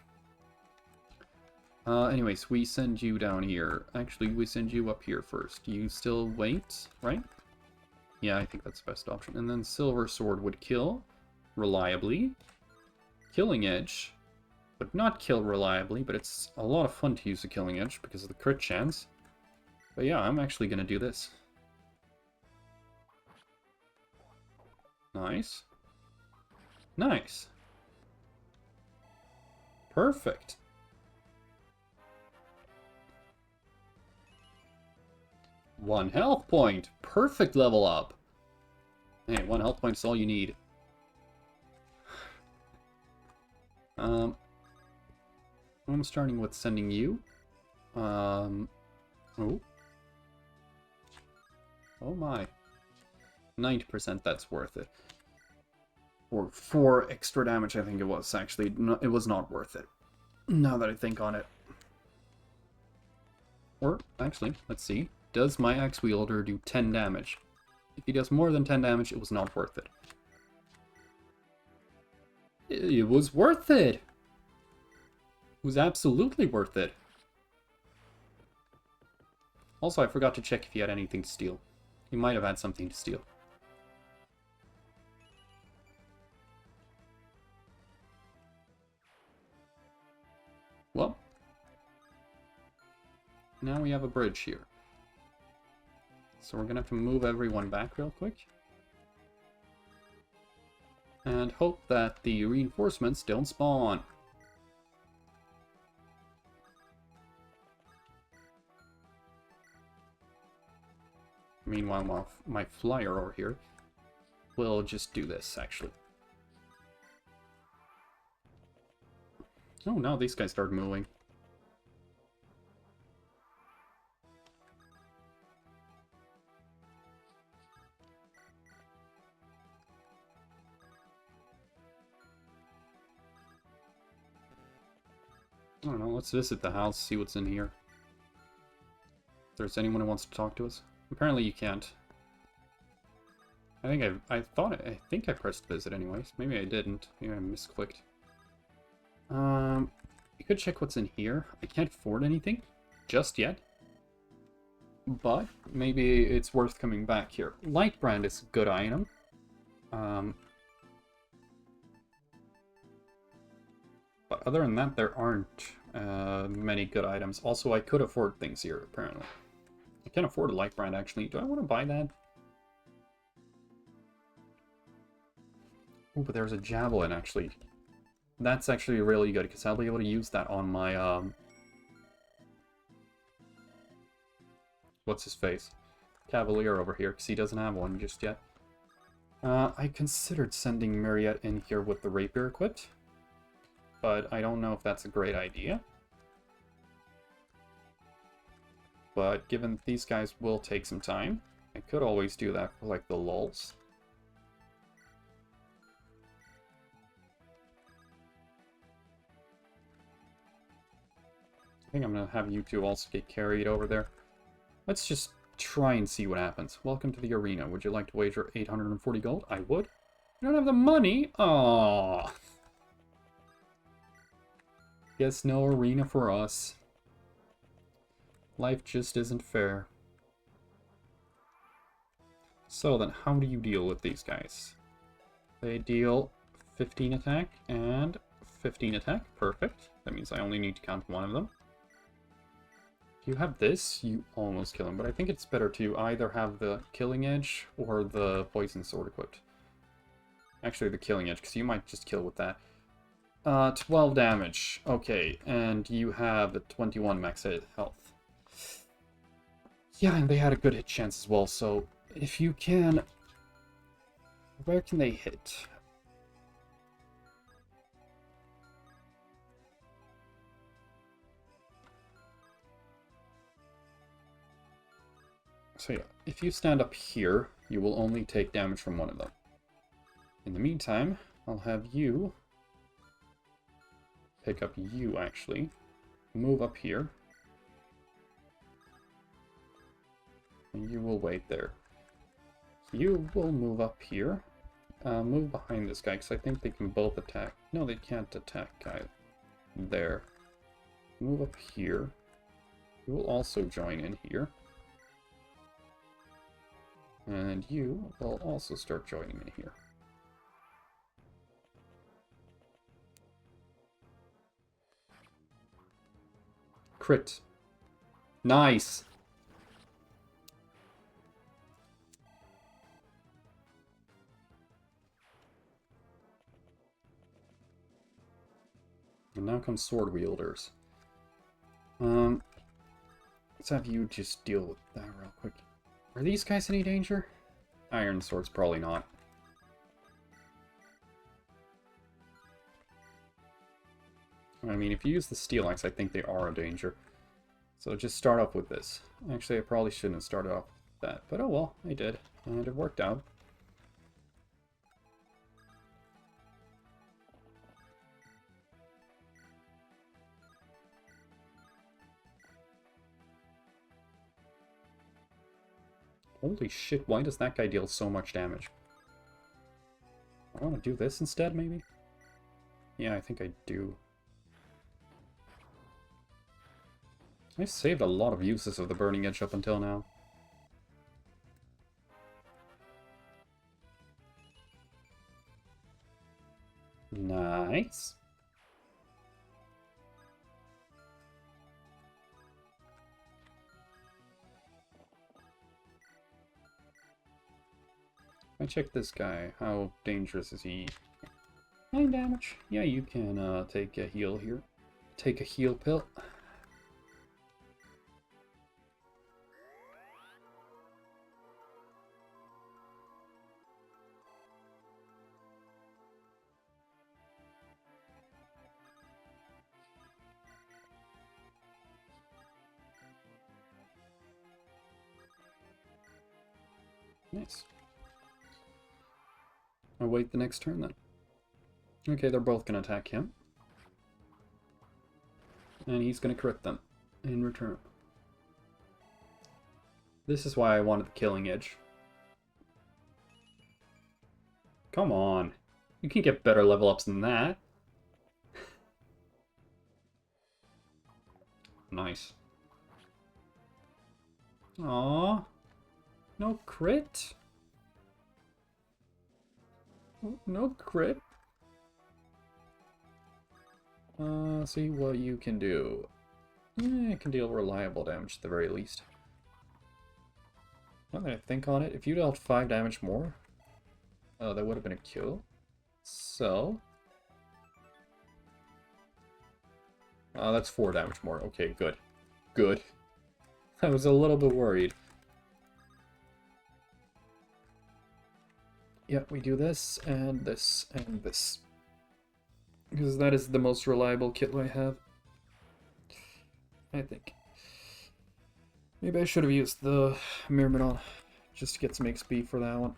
Anyways, we send you down here. Actually, we send you up here first. You still wait, right? Yeah, I think that's the best option. And then Silver Sword would kill reliably. Killing Edge would not kill reliably, but it's a lot of fun to use the Killing Edge because of the crit chance. But yeah, I'm actually going to do this. Nice. Nice. Perfect. One health point. Perfect level up. Hey, 1 health point is all you need. I'm starting with sending you. Oh. Oh my. 90%, that's worth it. Or 4 extra damage, I think it was, actually. No, it was not worth it. Now that I think on it. Or, actually, let's see. Does my axe wielder do 10 damage? If he does more than 10 damage, it was not worth it. It was worth it! It was absolutely worth it. Also, I forgot to check if he had anything to steal. He might have had something to steal. Well, now we have a bridge here. So we're gonna have to move everyone back real quick. And hope that the reinforcements don't spawn. Meanwhile, my flyer over here will just do this, actually. Oh, now these guys start moving. I don't know, let's visit the house, see what's in here. If there's anyone who wants to talk to us. Apparently you can't. I think I pressed visit anyways. Maybe I didn't. Maybe I misclicked. You could check what's in here. I can't afford anything just yet. But maybe it's worth coming back here. Lightbrand is a good item. But other than that, there aren't many good items. Also, I could afford things here, apparently. I can't afford a light brand, actually. Do I want to buy that? Oh, but there's a javelin, actually. That's actually really good, because I'll be able to use that on my, what's his face? Cavalier over here, because he doesn't have one just yet. I considered sending Mariette in here with the rapier equipped, but I don't know if that's a great idea. But given these guys will take some time, I could always do that for, like, the lulls. I think I'm going to have you two also get carried over there. Let's just try and see what happens. Welcome to the arena. Would you like to wager 840 gold? I would. I don't have the money. Aww. Guess no arena for us. Life just isn't fair. So then, how do you deal with these guys? They deal 15 attack and 15 attack. Perfect. That means I only need to count one of them. If you have this, you almost kill him, but I think it's better to either have the Killing Edge or the Poison Sword equipped. Actually, the Killing Edge, because you might just kill with that. 12 damage. Okay, and you have 21 max health. Yeah, and they had a good hit chance as well, so if you can... Where can they hit? So yeah, if you stand up here, you will only take damage from one of them. In the meantime, I'll have you pick up you, actually. Move up here. And you will wait there. You will move up here. Move behind this guy, because I think they can both attack. No, they can't attack guy there. Move up here. You will also join in here. And you will also start joining in here. Crit. Nice! And now come sword wielders. Let's have you just deal with that real quick. Are these guys any danger? Iron Sword's probably not. I mean, if you use the Steel Axe, I think they are a danger. So just start off with this. Actually, I probably shouldn't have started off with that, but oh well, I did. And it worked out. Holy shit, why does that guy deal so much damage? I want to do this instead, maybe? Yeah, I think I do. I saved a lot of uses of the Burning Edge up until now. Nice. I check this guy. How dangerous is he? 9 damage. Yeah, you can take a heal here. Take a heal pill. Nice. I'll wait the next turn then. Okay, they're both going to attack him. And he's going to crit them in return. This is why I wanted the Killing Edge. Come on. You can get better level ups than that. Nice. Aww. No crit? No crit? See what you can do. You can deal reliable damage at the very least. Now that I think on it, if you dealt 5 damage more, that would have been a kill. So... that's 4 damage more. Okay, good. Good. I was a little bit worried. Yep, we do this, and this, and this. Because that is the most reliable kit I have. I think. Maybe I should have used the Myrmidon just to get some XP for that one.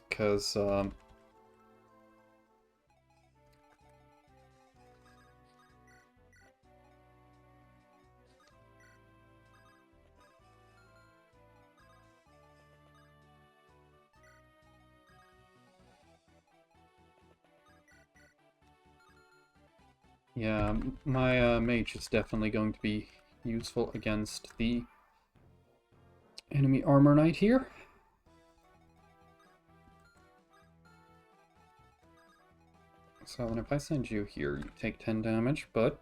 Because, yeah, my mage is definitely going to be useful against the enemy armor knight here. So, and if I send you here, you take 10 damage, but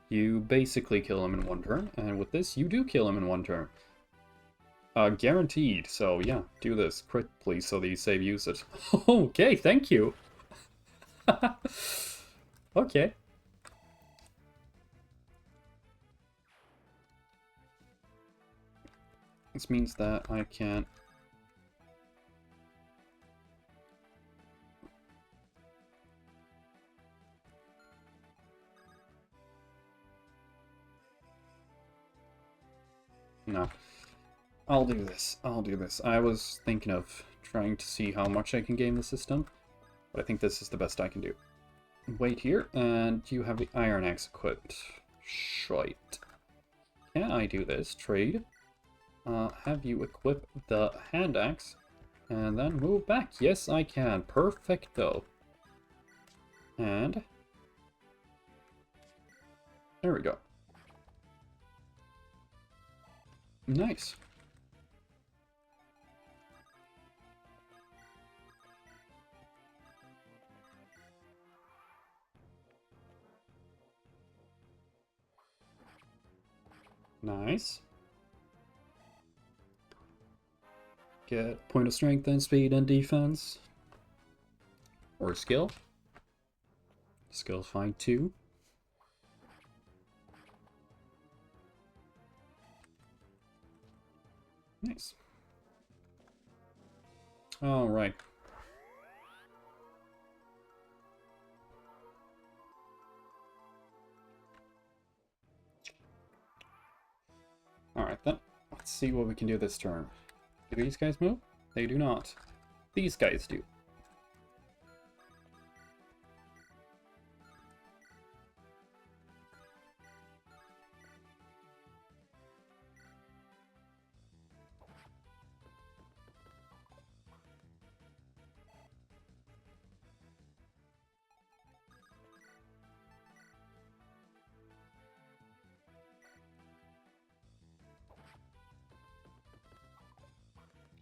you basically kill him in 1 turn, and with this, you do kill him in 1 turn. Guaranteed, so yeah, do this. Crit, please, so that you save usage. Okay, thank you! Okay. This means that I can... No. I'll do this. I'll do this. I was thinking of trying to see how much I can game the system, but I think this is the best I can do. Wait here, and you have the Iron Axe equipped. Shite. Can I do this? Trade. Have you equip the Hand Axe, and then move back. Yes, I can. Perfecto. And... there we go. Nice. Nice. Get point of strength and speed and defense. Or skill. Skill's fine too. Nice. Alright. Alright then. Let's see what we can do this turn. Do these guys move? They do not. These guys do.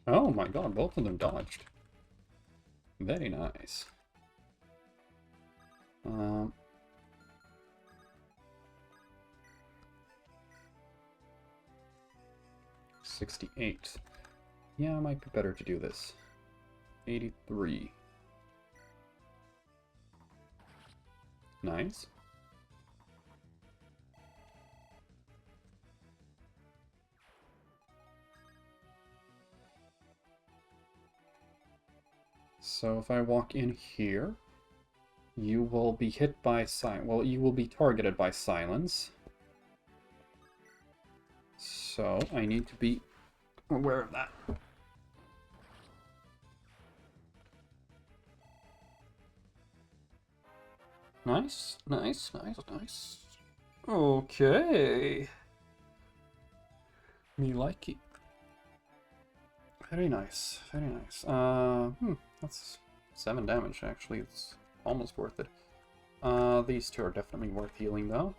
Oh my god, both of them dodged. Very nice. 68. Yeah, it might be better to do this. 83. Nice. So if I walk in here, you will be hit by well, you will be targeted by silence. So I need to be aware of that. Nice, nice, nice, nice. Okay. Me like it. Very nice, very nice. That's 7 damage, actually. It's almost worth it. These two are definitely worth healing, though.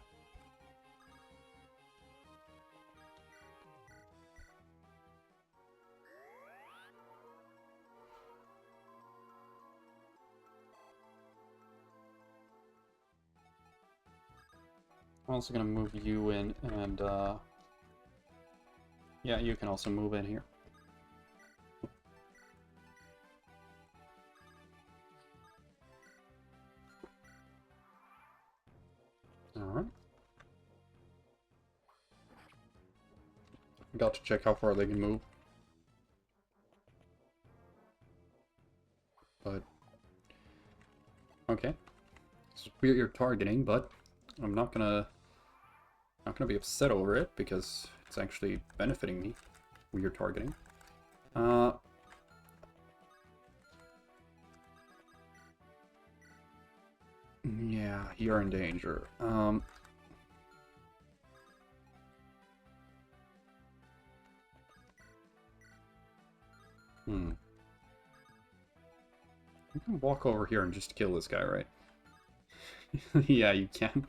I'm also gonna move you in, and yeah, you can also move in here. Alright. Got to check how far they can move. But okay. It's weird targeting, but I'm not gonna be upset over it because it's actually benefiting me. Weird targeting. Yeah, you're in danger. You can walk over here and just kill this guy, right? Yeah, you can.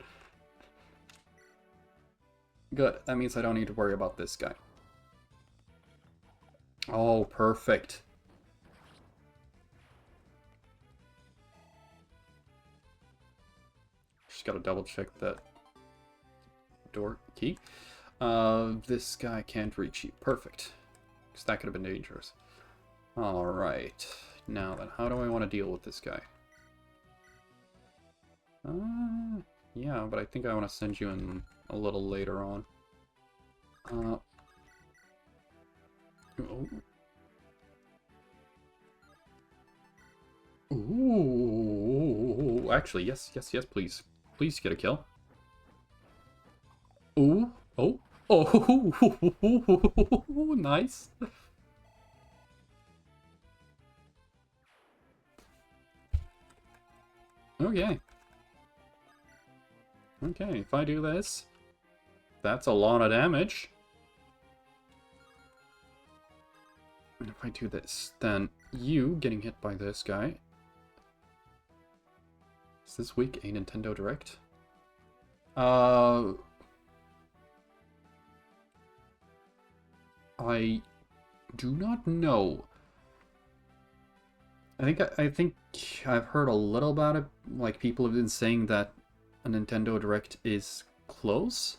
Good. That means I don't need to worry about this guy. Oh, perfect. Just gotta double check that door key. This guy can't reach you. Perfect. Because that could have been dangerous. Alright. Now then, how do I want to deal with this guy? Yeah, but I think I want to send you in a little later on. Oh. Ooh, actually, yes, please. Please get a kill. Ooh, oh, oh, nice. Okay. Okay, if I do this, that's a lot of damage. And if I do this, then you getting hit by this guy. Is this week a Nintendo Direct? I do not know. I think I've heard a little about it. Like, people have been saying that a Nintendo Direct is close,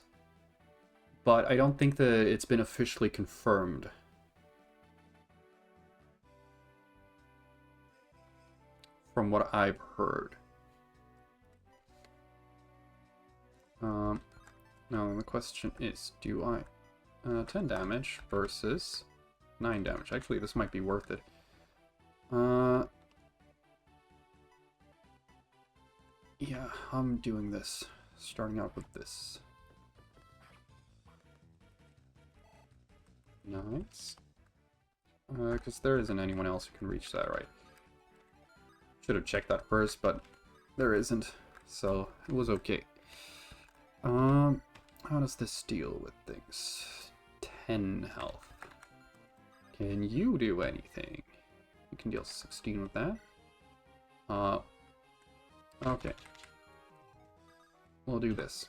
but I don't think that it's been officially confirmed. From what I've heard. Now the question is, do I 10 damage versus 9 damage? Actually, this might be worth it. Yeah, I'm doing this. Starting out with this. Nice. Because there isn't anyone else who can reach that, right? Should have checked that first, but there isn't. So, it was okay. How does this deal with things? 10 health. Can you do anything? You can deal 16 with that. Okay. We'll do this.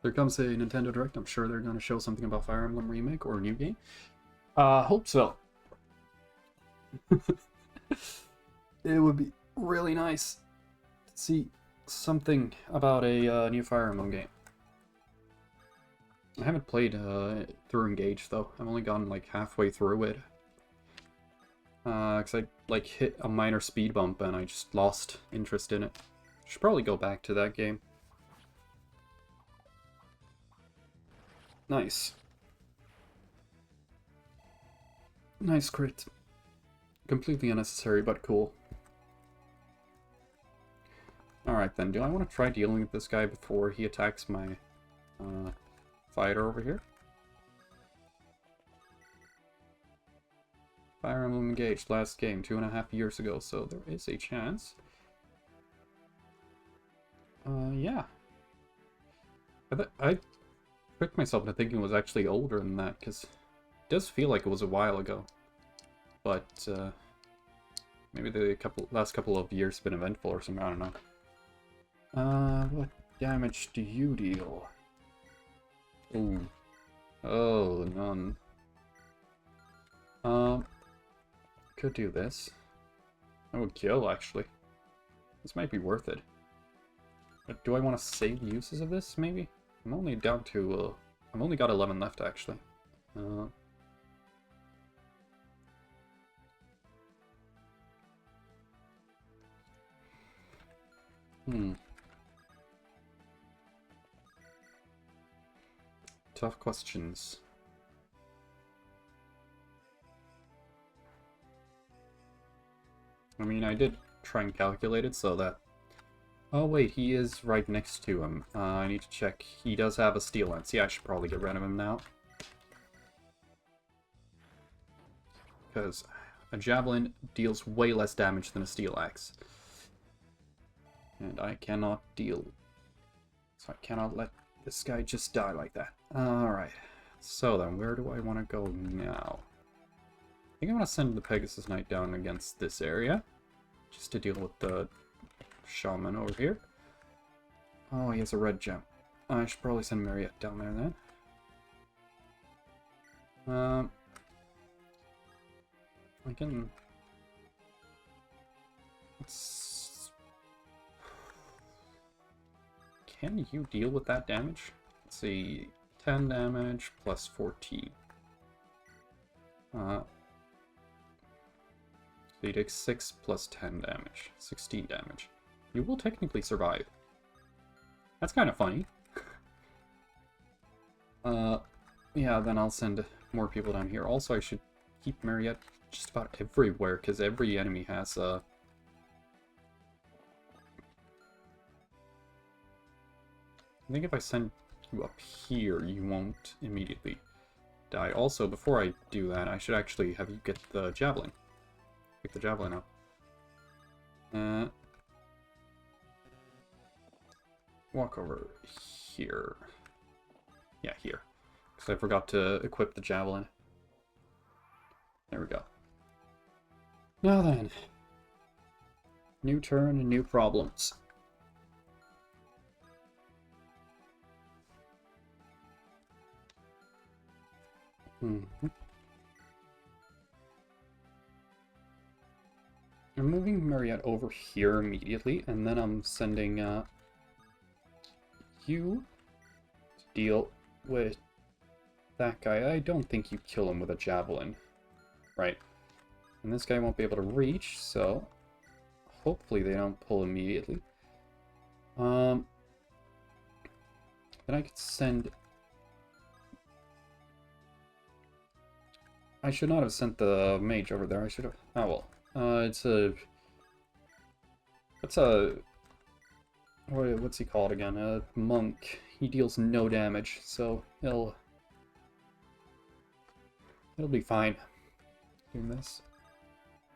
There comes a Nintendo Direct. I'm sure they're going to show something about Fire Emblem Remake or a new game. Hope so. It would be really nice to see something about a new Fire Emblem game. I haven't played through Engage, though. I've only gone, like, halfway through it. Because I, like, hit a minor speed bump and I just lost interest in it. Should probably go back to that game. Nice. Nice crit. Completely unnecessary, but cool. Alright then, do I want to try dealing with this guy before he attacks my fighter over here? Fire Emblem Engaged, last game, 2.5 years ago, so there is a chance. Yeah. I tricked myself into thinking it was actually older than that, because it does feel like it was a while ago. But, maybe the last couple of years have been eventful or something, I don't know. What damage do you deal? Ooh. Oh, none. Could do this. That would kill, actually. This might be worth it. But do I want to save uses of this, maybe? I'm only down to, I've only got 11 left, actually. Tough questions. I mean, I did try and calculate it so that... Oh wait, he is right next to him. I need to check. He does have a steel lance. Yeah, I should probably get rid of him now. Because a javelin deals way less damage than a steel axe. And I cannot deal... So I cannot let this guy just die like that. Alright. So then, where do I want to go now? I think I want to send the Pegasus Knight down against this area. Just to deal with the shaman over here. Oh, he has a red gem. I should probably send Mariette down there then. I can... Can you deal with that damage? Let's see, 10 damage plus 14. So you take 6 plus 10 damage, 16 damage. You will technically survive. That's kind of funny. Yeah, then I'll send more people down here. Also, I should keep Mariette just about everywhere, because every enemy has a... I think if I send you up here, you won't immediately die. Also, before I do that, I should actually have you get the javelin. Pick the javelin up. Walk over here. Yeah, here. Because I forgot to equip the javelin. There we go. Now then. New turn and new problems. I'm moving Mariette over here immediately, and then I'm sending you to deal with that guy. I don't think you kill him with a javelin. Right. And this guy won't be able to reach, so hopefully they don't pull immediately. Then I could send... I should not have sent the mage over there. I should have... Oh, well. It's a... What's he called again? A monk. He deals no damage, so it'll be fine doing this.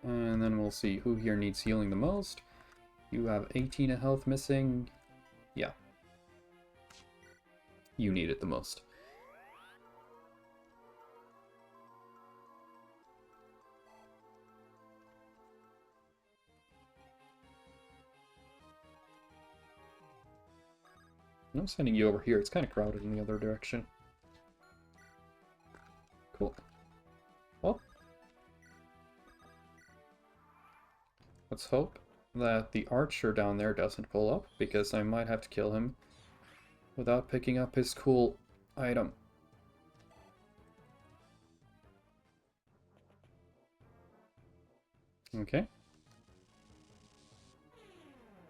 And then we'll see who here needs healing the most. You have 18 of health missing. Yeah. You need it the most. I'm sending you over here. It's kind of crowded in the other direction. Cool. Well, let's hope that the archer down there doesn't pull up, because I might have to kill him without picking up his cool item. Okay.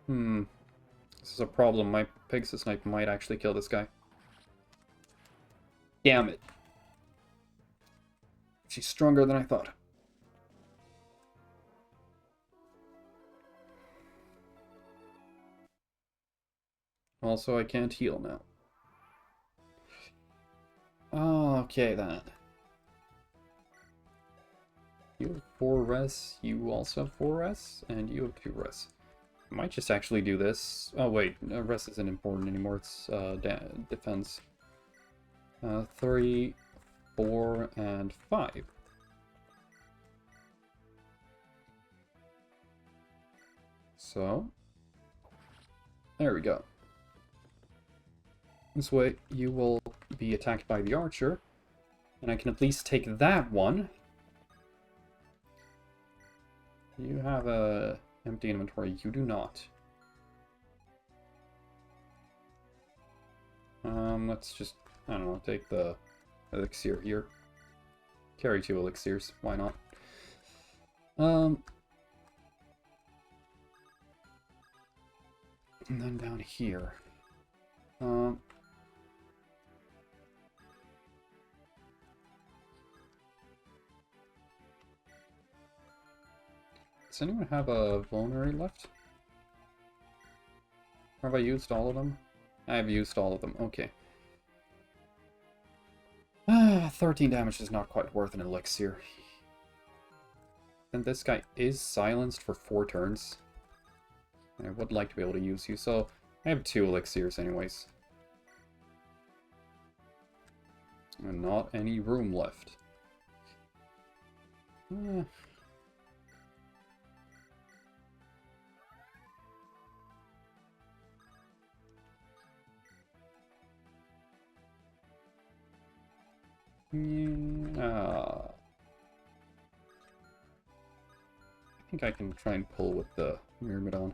This is a problem. My Pegasus Knight might actually kill this guy. Damn it. She's stronger than I thought. Also, I can't heal now. Okay, then. You have 4 res, you also have 4 res, and you have 2 res. I might just actually do this. Oh wait, res isn't important anymore, it's defense. 3, 4, and 5. So, there we go. This way you will be attacked by the archer, and I can at least take that one. You have a empty inventory. You do not. Let's just, I don't know, take the elixir here. Carry 2 elixirs, why not? And then down here. Does anyone have a vulnerary left? Have I used all of them? I have used all of them, okay. 13 damage is not quite worth an elixir. And this guy is silenced for 4 turns. I would like to be able to use you, so I have 2 elixirs anyways. And not any room left. I think I can try and pull with the Myrmidon.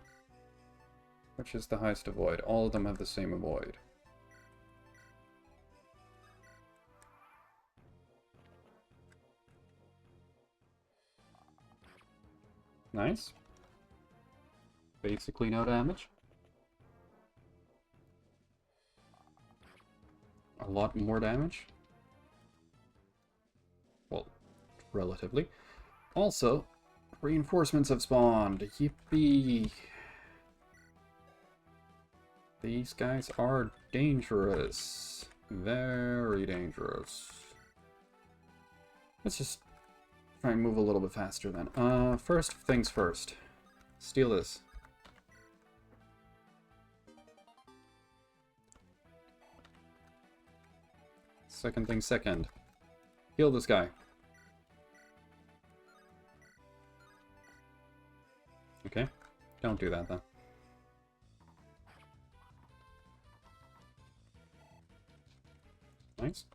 Which is the highest avoid? All of them have the same avoid. Nice. Basically no damage. A lot more damage. Well, relatively. Also, reinforcements have spawned. Yippee! These guys are dangerous. Very dangerous. Let's just try and move a little bit faster then. First things first. Steal this. Second thing second. Kill this guy. Okay. Don't do that then. Nice.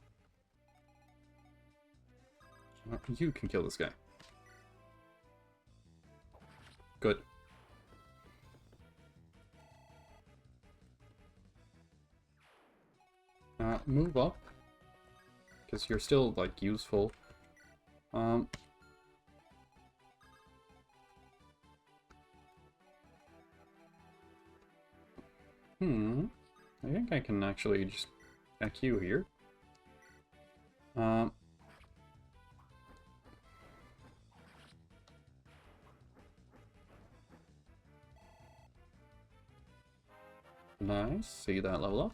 You can kill this guy. Good. Move up. Because you're still, like, useful. I think I can actually just attack you here. Nice. See that level up.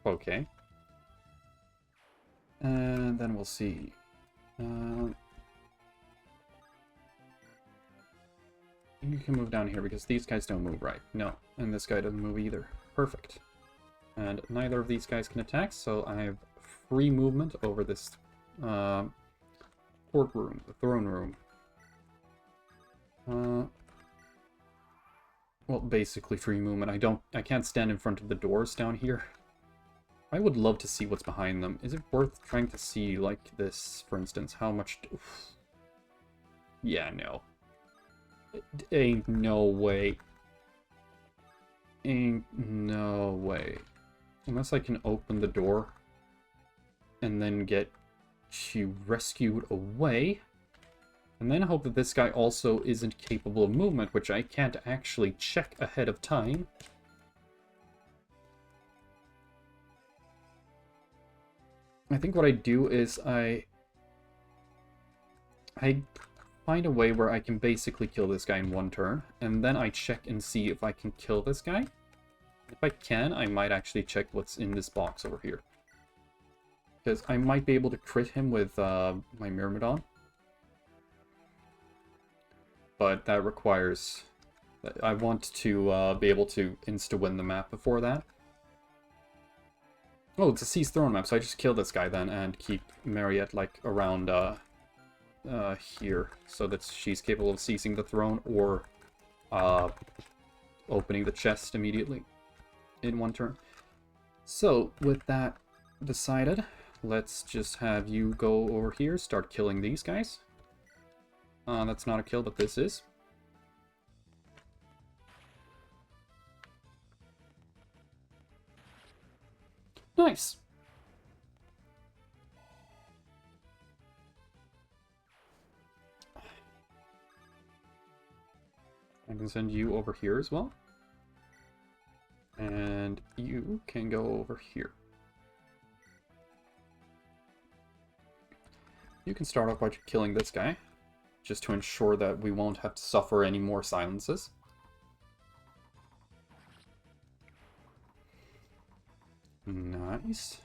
Okay. And then we'll see. You can move down here because these guys don't move right. No, and this guy doesn't move either. Perfect. And neither of these guys can attack, so I have free movement over this courtroom, the throne room. Well, basically free movement. I can't stand in front of the doors down here. I would love to see what's behind them. Is it worth trying to see, like this, for instance? How much... Yeah, no. Ain't no way. Ain't no way. Unless I can open the door and then get you rescued away. And then hope that this guy also isn't capable of movement, which I can't actually check ahead of time. I think what I do is I find a way where I can basically kill this guy in 1 turn, and then I check and see if I can kill this guy. If I can, I might actually check what's in this box over here. Because I might be able to crit him with my Myrmidon. But that requires... I want to be able to insta-win the map before that. Oh, it's a Seize Throne map, so I just kill this guy then and keep Mariette, like, around here, so that she's capable of seizing the throne or opening the chest immediately in 1 turn. So, with that decided, let's just have you go over here, start killing these guys. That's not a kill, but this is. Nice! I can send you over here as well. And you can go over here. You can start off by killing this guy, just to ensure that we won't have to suffer any more silences. Nice.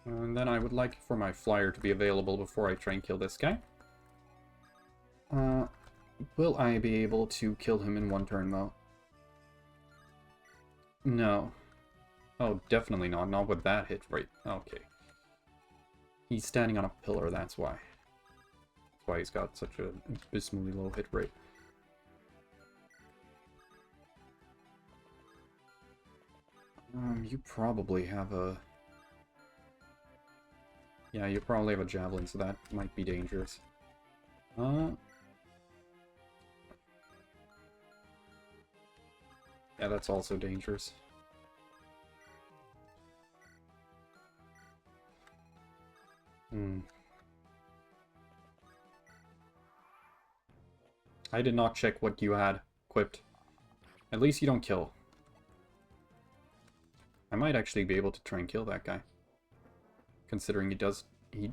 And then I would like for my flyer to be available before I try and kill this guy. Will I be able to kill him in one turn, though? No. Oh, definitely not. Not with that hit rate. Okay. He's standing on a pillar, that's why. That's why he's got such an abysmally low hit rate. You probably have a... Yeah, you probably have a javelin, so that might be dangerous. Yeah, that's also dangerous. I did not check what you had equipped. At least you don't kill. I might actually be able to try and kill that guy. Considering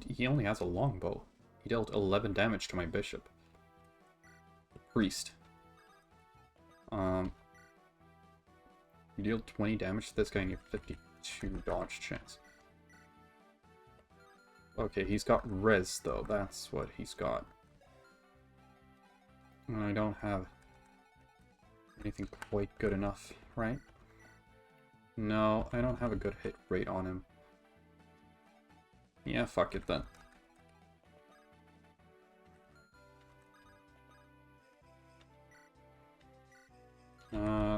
he only has a longbow. He dealt 11 damage to my bishop. The priest. You deal 20 damage to this guy and you have 52 dodge chance. Okay, he's got res though, that's what he's got. And I don't have anything quite good enough, right? No, I don't have a good hit rate on him. Yeah, fuck it then.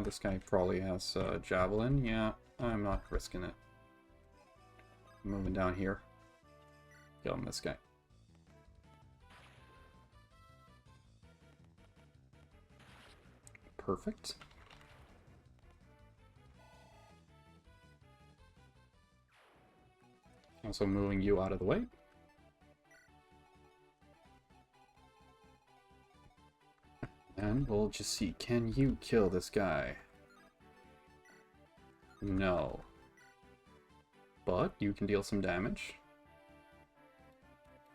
This guy probably has javelin. Yeah, I'm not risking it. Moving down here. Killing this guy. Perfect. Also moving you out of the way. And we'll just see, can you kill this guy? No. But you can deal some damage.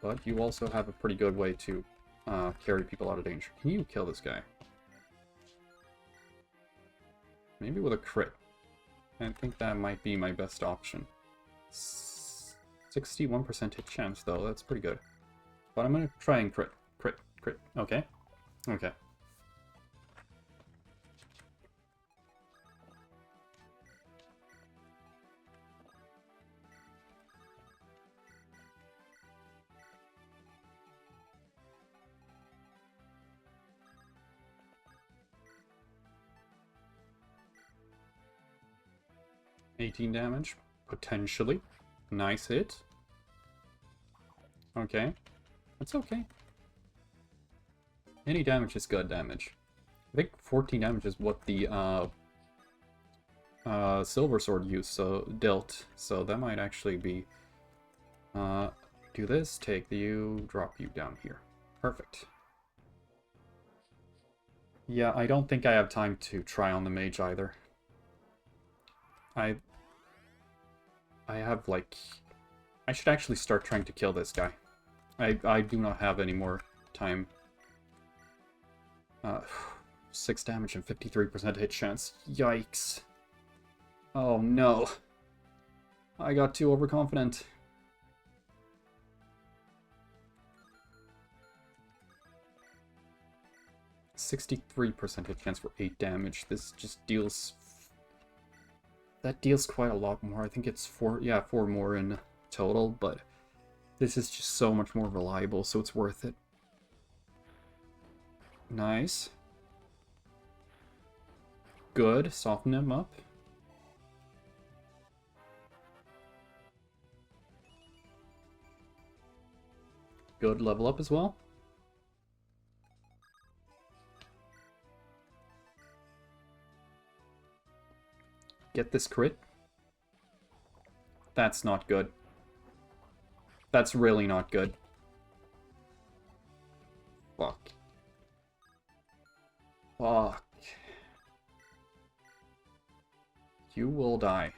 But you also have a pretty good way to carry people out of danger. Can you kill this guy? Maybe with a crit. I think that might be my best option. 61% hit chance though, that's pretty good. But I'm gonna try and crit. Crit. Okay. Okay. $18 damage, potentially. Nice hit. Okay. That's okay. Any damage is good damage. I think 14 damage is what the Silver Sword dealt, so that might actually be do this, take you, drop you down here. Perfect. Yeah, I don't think I have time to try on the mage either. I have, like... I should actually start trying to kill this guy. I do not have any more time. 6 damage and 53% hit chance. Yikes. Oh no. I got too overconfident. %63% hit chance for 8 damage. This just deals... That deals quite a lot more. I think it's 4 more in total, but this is just so much more reliable, so it's worth it. Nice. Good. Soften him up. Good level up as well. Get this crit. That's not good. That's really not good. Fuck. Fuck. You will die.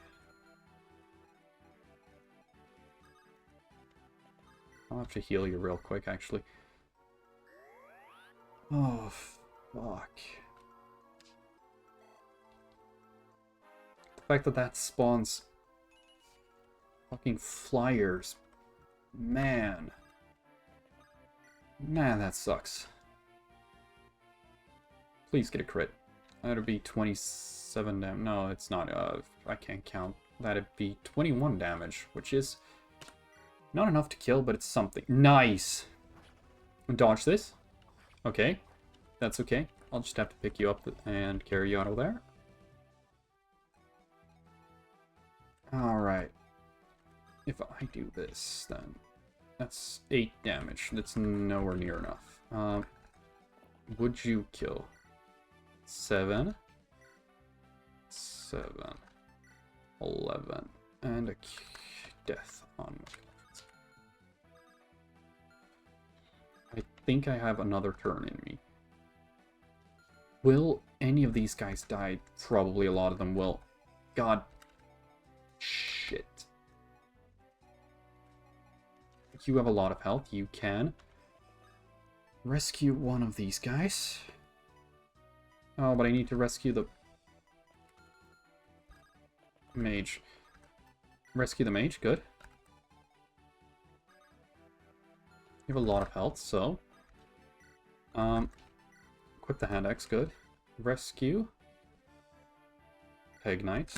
I'll have to heal you real quick, actually. Oh, fuck. The fact that that spawns fucking flyers. Man. Man, that sucks. Please get a crit. That'd be 27 damage. No, it's not. I can't count. That'd be 21 damage, which is not enough to kill, but it's something. Nice! Dodge this. Okay. That's okay. I'll just have to pick you up and carry you out of there. Alright. If I do this, then that's 8 damage. That's nowhere near enough. Would you kill? 7, 7, 11, and a death on my. I think I have another turn in me. Will any of these guys die? Probably a lot of them will. God. Shit. You have a lot of health. You can rescue one of these guys. Oh, but I need to rescue the mage. Rescue the mage, good. You have a lot of health, so equip the hand axe, good. Rescue Peg Knight.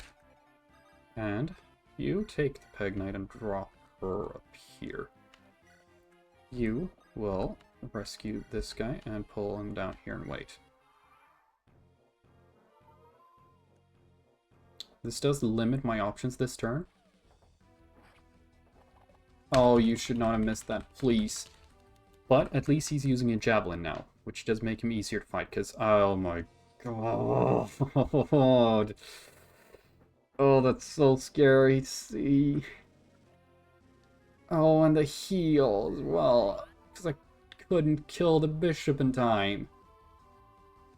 And you take the Peg Knight and drop her up here. You will rescue this guy and pull him down here and wait. This does limit my options this turn. Oh, you should not have missed that, please. But at least he's using a javelin now, which does make him easier to fight, because, oh my god. Oh, that's so scary to see. Oh, and the heal as well, because I couldn't kill the bishop in time.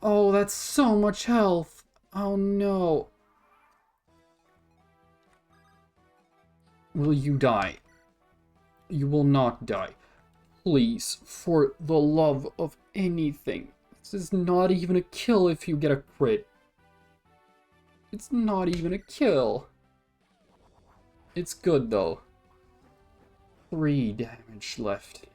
Oh, that's so much health. Oh no. Will you die? You will not die. Please, for the love of anything. This is not even a kill if you get a crit. It's not even a kill. It's good though. 3 damage left.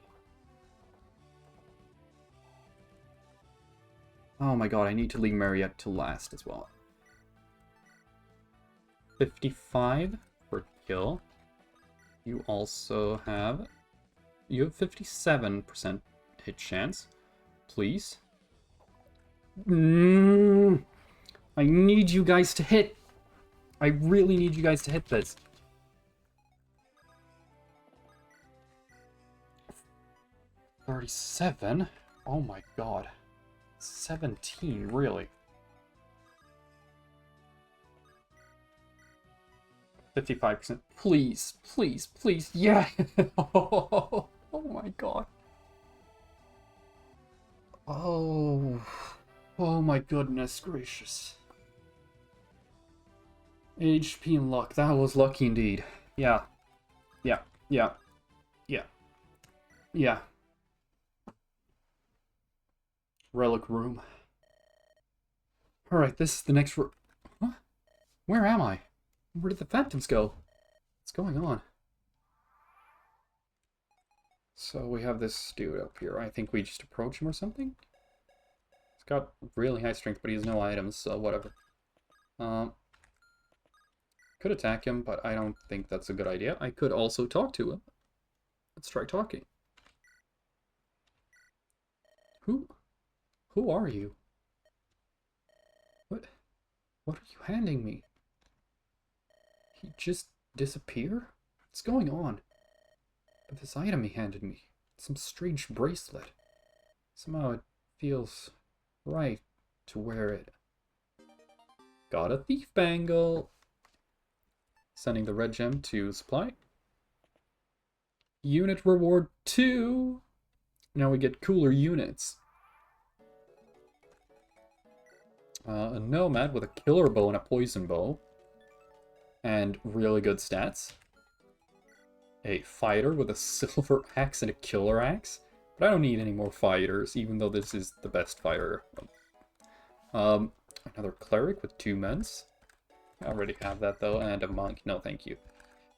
Oh my god, I need to leave Mariette to last as well. 55 for kill. You also have... You have 57% hit chance. Please. I need you guys to hit. I really need you guys to hit this. 37? Oh my god. 17, really? 55%. Please, please, please. Yeah! Oh my god. Oh. Oh my goodness gracious. HP and luck. That was lucky indeed. Yeah. Yeah. Yeah. Yeah. Yeah. Relic room. Alright, this is the next room. Huh? Where am I? Where did the phantoms go? What's going on? So we have this dude up here. I think we just approach him or something? He's got really high strength, but he has no items, so whatever. Could attack him, but I don't think that's a good idea. I could also talk to him. Let's try talking. Who are you? What are you handing me? He just disappeared? What's going on? But this item he handed me. some strange bracelet. Somehow it feels right to wear it. Got a thief bangle. Sending the red gem to supply. Unit reward 2. Now we get cooler units. A nomad with a killer bow and a poison bow. And really good stats. A fighter with a silver axe and a killer axe. But I don't need any more fighters, even though this is the best fighter. Another cleric with 2 mens. I already have that though, and a monk. No, thank you.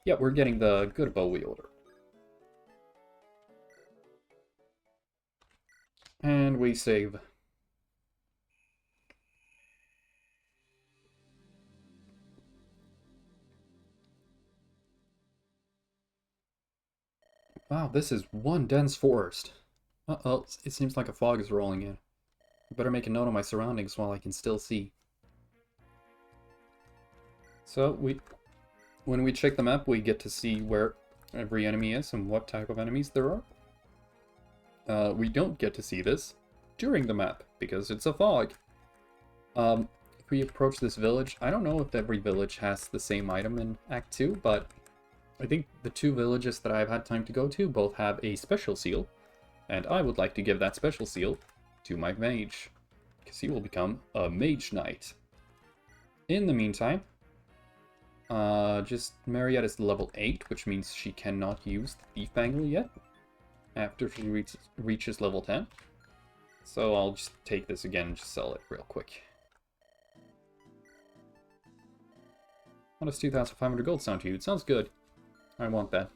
Yeah, we're getting the good bow wielder. And we save. Wow, this is one dense forest. Uh-oh, it seems like a fog is rolling in. I better make a note of my surroundings while I can still see. So, when we check the map, we get to see where every enemy is and what type of enemies there are. We don't get to see this during the map, because it's a fog. If we approach this village, I don't know if every village has the same item in Act 2, but I think the 2 villages that I've had time to go to both have a special seal, and I would like to give that special seal to my mage, because he will become a mage knight. In the meantime, just Mariette is level 8, which means she cannot use the thief bangle yet, after she reaches level 10. So I'll just take this again and just sell it real quick. What does 2,500 gold sound to you? It sounds good. I want that.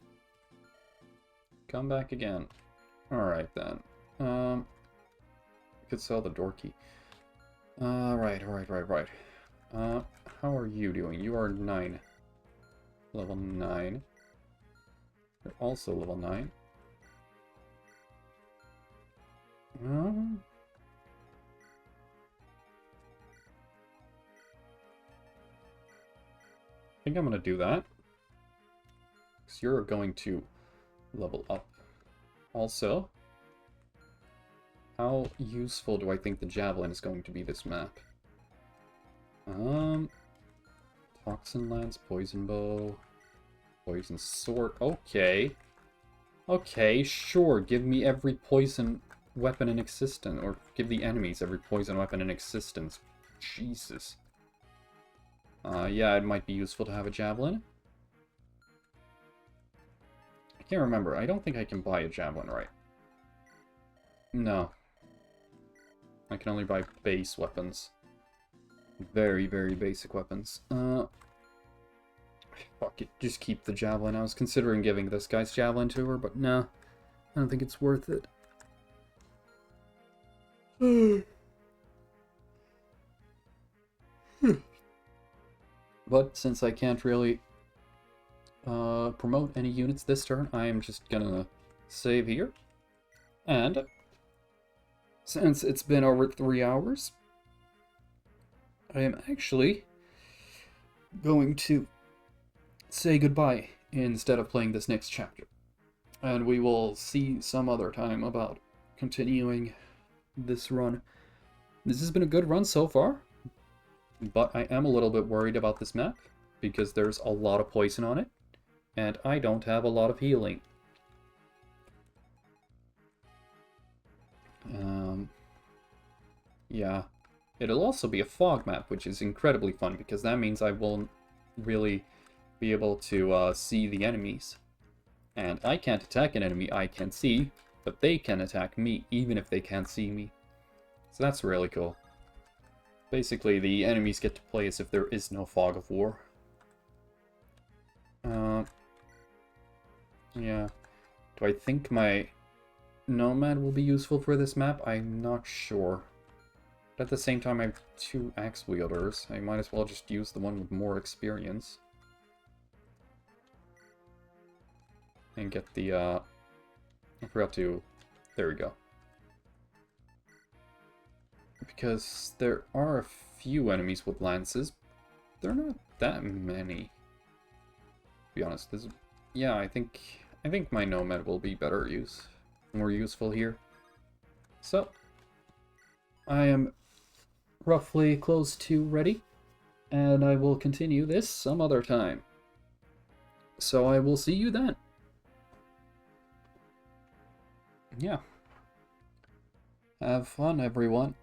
Come back again. Alright then. I could sell the door key. Right. How are you doing? You are 9. Level 9. You're also level 9. I think I'm gonna do that. Because you're going to level up. Also, how useful do I think the javelin is going to be this map? Toxin lance, poison bow, poison sword. Okay. Okay, sure. Give me every poison weapon in existence, or give the enemies every poison weapon in existence. Jesus. Yeah, it might be useful to have a javelin. I can't remember. I don't think I can buy a javelin, right? No. I can only buy base weapons. Very, very basic weapons. Fuck it. Just keep the javelin. I was considering giving this guy's javelin to her, but no. I don't think it's worth it. But since I can't really promote any units this turn, I am just gonna save here. And since it's been over 3 hours, I am actually going to say goodbye instead of playing this next chapter. And we will see some other time about continuing this run. This has been a good run so far, but I am a little bit worried about this map because there's a lot of poison on it, and I don't have a lot of healing. Yeah. It'll also be a fog map, which is incredibly fun, because that means I won't really be able to see the enemies. And I can't attack an enemy I can see, but they can attack me, even if they can't see me. So that's really cool. Basically, the enemies get to play as if there is no fog of war. Yeah. Do I think my nomad will be useful for this map? I'm not sure. But at the same time, I have 2 axe wielders. I might as well just use the one with more experience. And get the, I forgot to... There we go. Because there are a few enemies with lances. They're not that many. To be honest, this... Yeah, I think my nomad will be better use more useful here. So, I am roughly close to ready, and I will continue this some other time. So I will see you then. Yeah. Have fun, everyone.